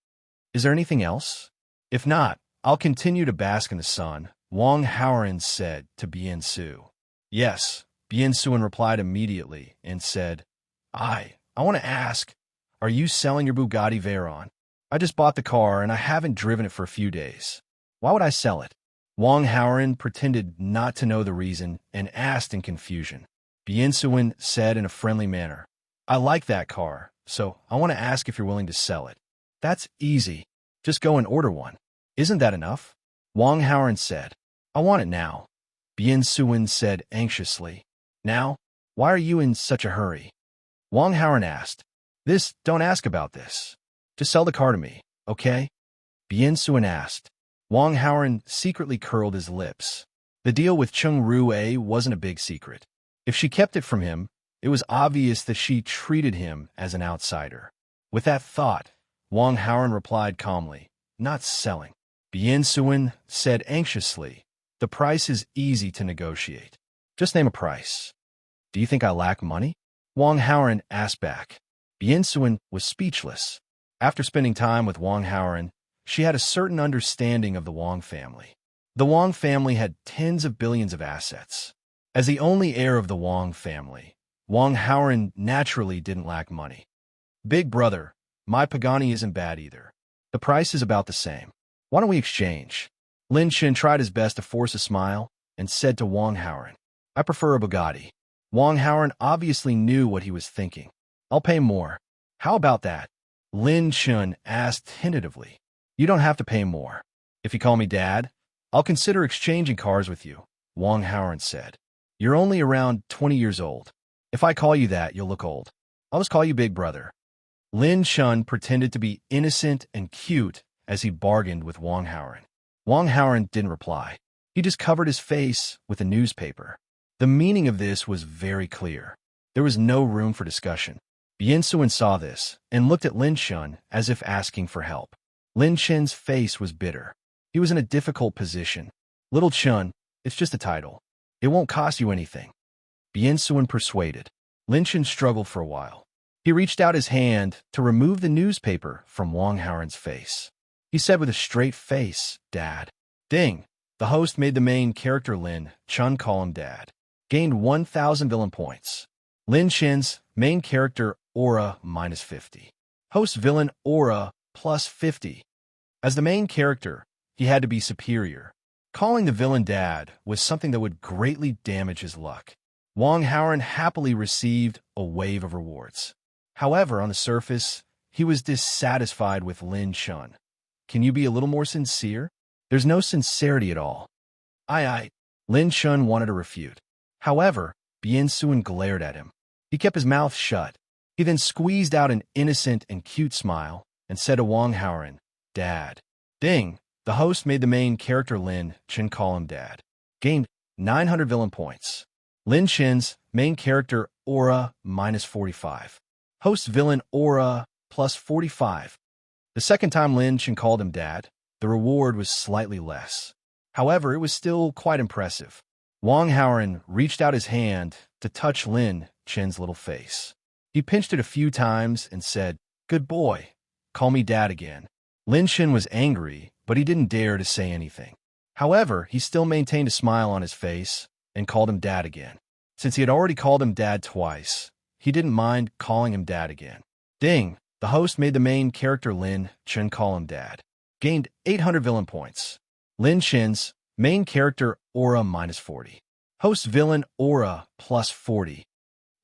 Is there anything else? If not, I'll continue to bask in the sun, Wang Haoran said to Bien Su. Yes, Bien Suin replied immediately and said, I want to ask, are you selling your Bugatti Veyron? I just bought the car and I haven't driven it for a few days. Why would I sell it? Wang Haoran pretended not to know the reason and asked in confusion. Bien Suin said in a friendly manner, I like that car, so I want to ask if you're willing to sell it. That's easy. Just go and order one. Isn't that enough? Wang Haoran said, I want it now. Bien Suin said anxiously. Now? Why are you in such a hurry? Wang Haoran asked. Don't ask about this. Just sell the car to me, okay? Bien Suin asked. Wang Haoran secretly curled his lips. The deal with Chung Rue wasn't a big secret. If she kept it from him, it was obvious that she treated him as an outsider. With that thought, Wang Haoran replied calmly, not selling. Bien Suin said anxiously, the price is easy to negotiate. Just name a price. Do you think I lack money? Wang Haoran asked back. Bien Suin was speechless. After spending time with Wang Haoran, she had a certain understanding of the Wang family. The Wang family had tens of billions of assets. As the only heir of the Wang family, Wang Haoran naturally didn't lack money. Big brother, my Pagani isn't bad either. The price is about the same. Why don't we exchange? Lin Chen tried his best to force a smile and said to Wang Haoran, I prefer a Bugatti. Wang Haoran obviously knew what he was thinking. I'll pay more. How about that? Lin Chen asked tentatively. You don't have to pay more. If you call me Dad, I'll consider exchanging cars with you, Wang Haoran said. You're only around 20 years old. If I call you that, you'll look old. I'll just call you Big Brother. Lin Chen pretended to be innocent and cute as he bargained with Wang Haoran. Wang Haoran didn't reply. He just covered his face with a newspaper. The meaning of this was very clear. There was no room for discussion. Bien Suin saw this and looked at Lin Chen as if asking for help. Lin Chen's face was bitter. He was in a difficult position. Little Chen, it's just a title. It won't cost you anything. Bien Suin persuaded. Lin Chen struggled for a while. He reached out his hand to remove the newspaper from Wang Haoran's face. He said with a straight face, Dad. Ding. The host made the main character Lin Chen call him Dad. Gained 1,000 villain points. Lin Chen's main character aura -50. Host villain aura +50. As the main character, he had to be superior. Calling the villain Dad was something that would greatly damage his luck. Wang Haoran happily received a wave of rewards. However, on the surface, he was dissatisfied with Lin Chen. Can you be a little more sincere? There's no sincerity at all. Lin Chen wanted to refute. However, Bien Suin glared at him. He kept his mouth shut. He then squeezed out an innocent and cute smile and said to Wang Haoran, Dad. Ding. The host made the main character Lin Chen call him Dad. Gained 900 villain points. Lin Chen's main character aura -45. Host villain aura +45. The second time Lin Chen called him Dad, the reward was slightly less. However, it was still quite impressive. Wang Haoran reached out his hand to touch Lin Chen's little face. He pinched it a few times and said, Good boy. Call me Dad again. Lin Chen was angry, but he didn't dare to say anything. However, he still maintained a smile on his face and called him Dad again. Since he had already called him Dad twice, he didn't mind calling him Dad again. Ding! The host made the main character Lin Chen call him Dad. Gained 800 villain points. Lin Chen's main character aura -40. Host villain aura +40.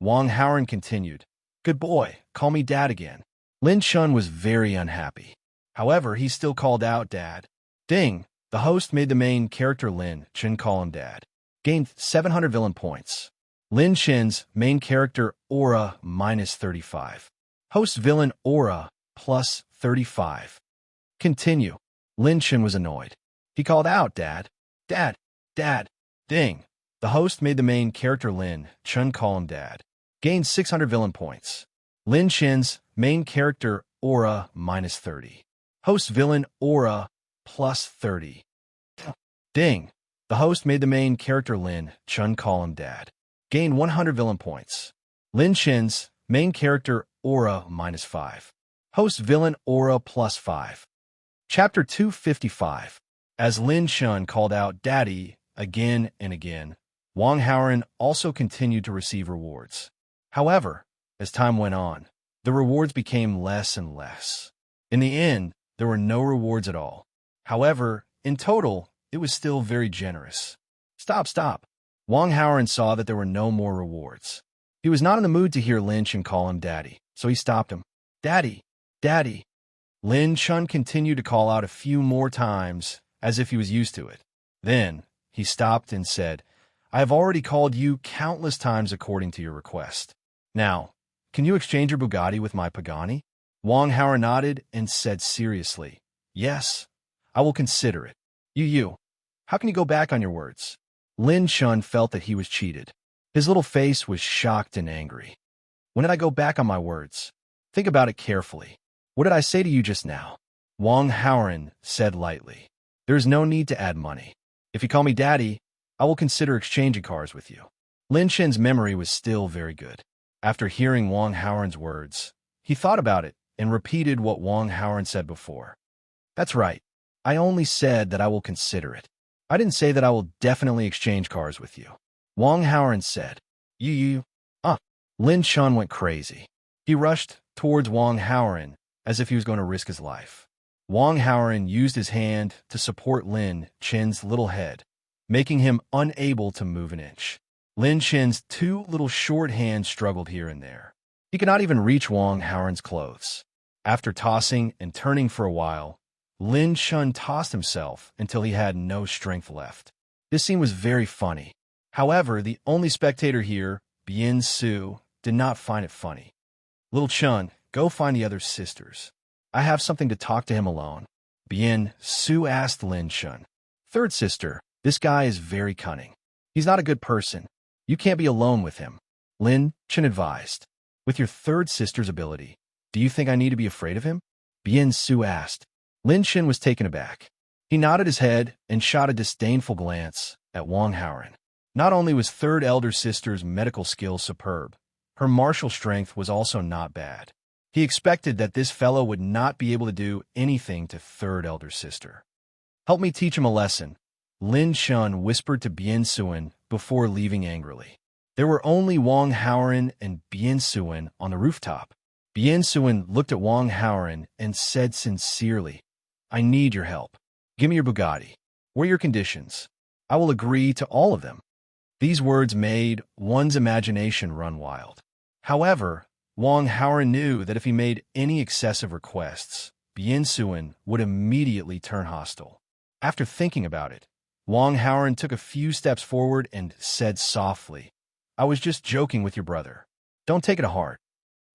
Wang Haoren continued, "Good boy, call me Dad again." Lin Chen was very unhappy. However, he still called out Dad. Ding! The host made the main character Lin Chen call him Dad. Gained 700 villain points. Lin Chen's main character aura -35. Host villain aura +35. Continue. Lin Chen was annoyed. He called out Dad. Dad! Dad! Ding! The host made the main character Lin Chen call him Dad. Gained 600 villain points. Lin Chen's main character aura -30. Host villain aura +30. Ding! The host made the main character Lin Chen call him Dad. Gained 100 villain points. Lin Chen's main character aura -5. Host villain aura +5. Chapter 255. As Lin Chen called out Daddy again and again, Wang Haoren also continued to receive rewards. However, as time went on, the rewards became less and less. In the end, there were no rewards at all. However, in total, it was still very generous. Stop. Wang Haoren saw that there were no more rewards. He was not in the mood to hear Lin Chen call him Daddy, so he stopped him. Daddy! Daddy! Lin Chen continued to call out a few more times, as if he was used to it. Then, he stopped and said, "I have already called you countless times according to your request. Now, can you exchange your Bugatti with my Pagani?" Wang Haoren nodded and said seriously, "Yes, I will consider it." You, how can you go back on your words? Lin Chen felt that he was cheated. His little face was shocked and angry. "When did I go back on my words? Think about it carefully. What did I say to you just now?" Wang Haoren said lightly, "There is no need to add money. If you call me Daddy, I will consider exchanging cars with you." Lin Chen's memory was still very good. After hearing Wang Haoren's words, he thought about it and repeated what Wang Haoren said before. "That's right. I only said that I will consider it. I didn't say that I will definitely exchange cars with you." Wang Haoren said, Lin Chen went crazy. He rushed towards Wang Haoren as if he was going to risk his life. Wang Haoren used his hand to support Lin Chen's little head, making him unable to move an inch. Lin Chen's two little short hands struggled here and there. He could not even reach Wang Haoren's clothes. After tossing and turning for a while, Lin Chen tossed himself until he had no strength left. This scene was very funny. However, the only spectator here, Bien Su, did not find it funny. "Little Chen, go find the other sisters. I have something to talk to him alone." Bien Su asked Lin Chen. "Third sister, this guy is very cunning. He's not a good person. You can't be alone with him," Lin Chen advised. "With your third sister's ability, do you think I need to be afraid of him?" Bien Su asked. Lin Chen was taken aback. He nodded his head and shot a disdainful glance at Wang Haoren. Not only was third elder sister's medical skills superb, her martial strength was also not bad. He expected that this fellow would not be able to do anything to third elder sister. "Help me teach him a lesson," Lin Chen whispered to Bien Suan before leaving angrily. There were only Wang Haoren and Bien Suan on the rooftop. Bien Suan looked at Wang Haoren and said sincerely, "I need your help. Give me your Bugatti. What are your conditions? I will agree to all of them." These words made one's imagination run wild. However, Wang Haoren knew that if he made any excessive requests, Bien Suan would immediately turn hostile. After thinking about it, Wang Haoren took a few steps forward and said softly, "I was just joking with your brother. Don't take it to heart.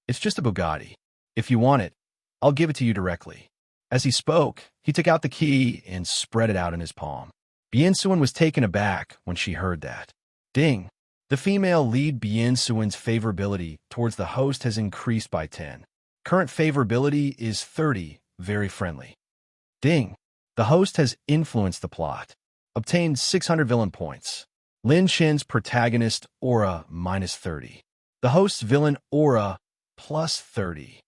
It's just a Bugatti. If you want it, I'll give it to you directly." As he spoke, he took out the key and spread it out in his palm. Bien Suan was taken aback when she heard that. Ding! The female lead Bien Suan's favorability towards the host has increased by 10. Current favorability is 30, very friendly. Ding! The host has influenced the plot. Obtained 600 villain points. Lin Chen's protagonist aura -30. The host's villain aura +30.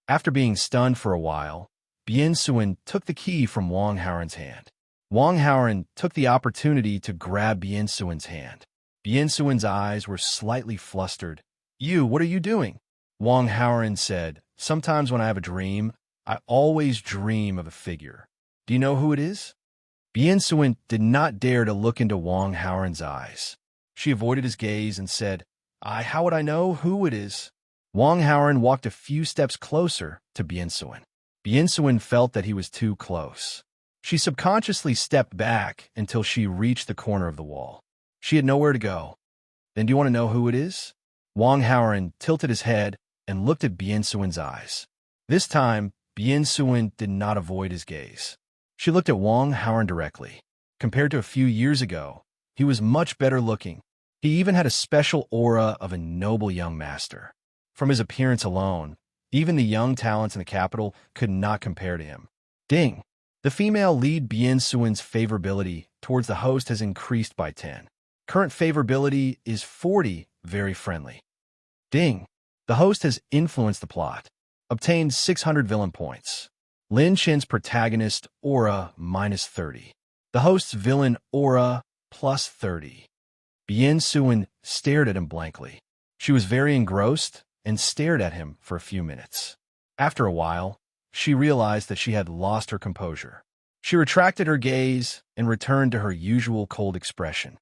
After being stunned for a while, Bien Suan took the key from Wang Haoren's hand. Wang Haoren took the opportunity to grab Bien Suan's hand. Bien Suan's eyes were slightly flustered You, what are you doing? Wang Haoran said, sometimes when I have a dream, I always dream of a figure. Do you know who it is? Bien Suin did not dare to look into Wang Haoran's eyes. She avoided his gaze and said, how would I know who it is? Wang Haoran walked a few steps closer to Bien Suin. Bien Suin felt that he was too close. She subconsciously stepped back until she reached the corner of the wall. She had nowhere to go. Then do you want to know who it is? Wang Haoran tilted his head and looked at Bien Suin's eyes. This time, Bien Suin did not avoid his gaze. She looked at Wang Haoran directly. Compared to a few years ago, he was much better looking. He even had a special aura of a noble young master. From his appearance alone, even the young talents in the capital could not compare to him. Ding! The female lead Bien Suin's favorability towards the host has increased by 10. Current favorability is 40, very friendly. Ding! The host has influenced the plot. Obtained 600 villain points. Lin Chen's protagonist aura -30. The host's villain aura +30. Bien Suin stared at him blankly. She was very engrossed and stared at him for a few minutes. After a while, she realized that she had lost her composure. She retracted her gaze and returned to her usual cold expression.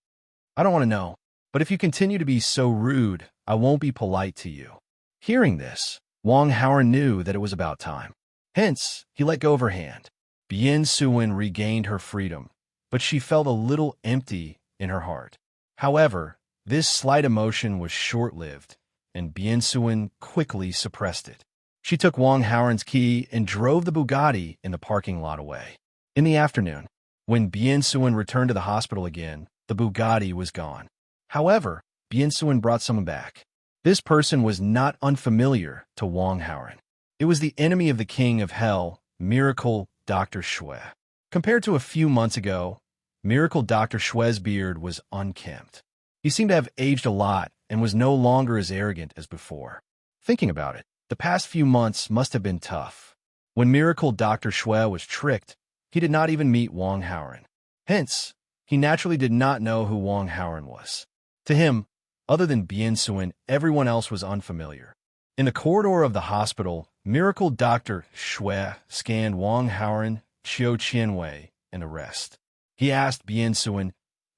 I don't want to know, but if you continue to be so rude, I won't be polite to you. Hearing this, Wang Haoran knew that it was about time. Hence, he let go of her hand. Bien Suin regained her freedom, but she felt a little empty in her heart. However, this slight emotion was short-lived, and Bien Suin quickly suppressed it. She took Wang Haoran's key and drove the Bugatti in the parking lot away. In the afternoon, when Bien Suin returned to the hospital again, the Bugatti was gone. However, Bien Suin brought someone back. This person was not unfamiliar to Wang Haoran. It was the enemy of the King of Hell, Miracle Dr. Shui. Compared to a few months ago, Miracle Dr. Shui's beard was unkempt. He seemed to have aged a lot and was no longer as arrogant as before. Thinking about it, the past few months must have been tough. When Miracle Dr. Shui was tricked, he did not even meet Wang Haoran. Hence, he naturally did not know who Wang Haoran was. To him, other than Bien Suin, everyone else was unfamiliar. In the corridor of the hospital, Miracle Dr. Shui scanned Wang Haoran, Qiu Qianwei, and the rest. He asked Bien Suin,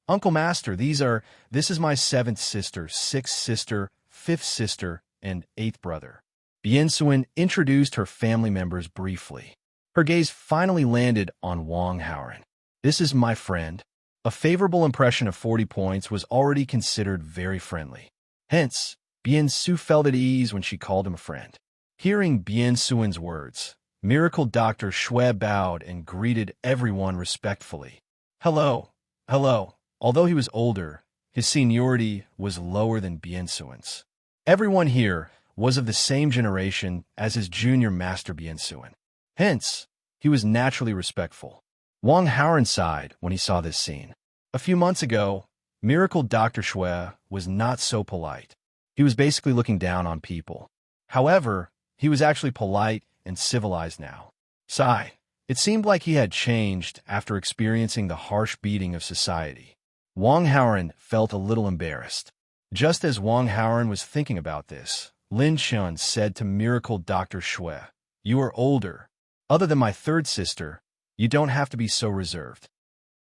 Uncle Master, this is my 7th sister, 6th sister, 5th sister, and 8th brother. Bien Suin introduced her family members briefly. Her gaze finally landed on Wang Haoran. This is my friend. A favorable impression of 40 points was already considered very friendly. Hence, Bien Su felt at ease when she called him a friend. Hearing Bien Suin's words, Miracle Dr. Shui bowed and greeted everyone respectfully. Hello, hello. Although he was older, his seniority was lower than Bien Suin's. Everyone here was of the same generation as his junior master Bien Suin. Hence, he was naturally respectful. Wang Haoran sighed when he saw this scene. A few months ago, Miracle Dr. Shui was not so polite. He was basically looking down on people. However, he was actually polite and civilized now. Sigh. It seemed like he had changed after experiencing the harsh beating of society. Wang Haoran felt a little embarrassed. Just as Wang Haoran was thinking about this, Lin Chen said to Miracle Dr. Shui, You are older. Other than my 3rd sister, you don't have to be so reserved.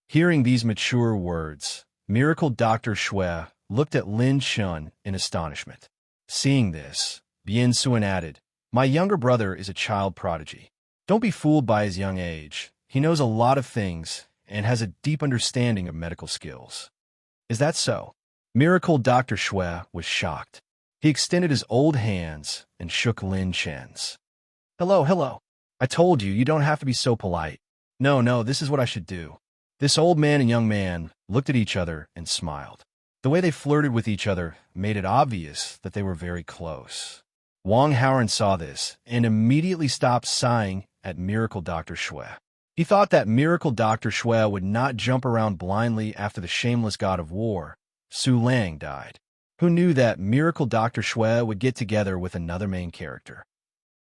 Hearing these mature words, Miracle Dr. Shui looked at Lin Chen in astonishment. Seeing this, Bien Suin added, My younger brother is a child prodigy. Don't be fooled by his young age. He knows a lot of things and has a deep understanding of medical skills. Is that so? Miracle Dr. Shui was shocked. He extended his old hands and shook Lin Chen's. Hello, hello. I told you, you don't have to be so polite. No, this is what I should do. This old man and young man looked at each other and smiled. The way they flirted with each other made it obvious that they were very close. Wang Haoran saw this and immediately stopped sighing at Miracle Dr. Shui. He thought that Miracle Dr. Shui would not jump around blindly after the shameless god of war, Su Lang, died. Who knew that Miracle Dr. Shui would get together with another main character?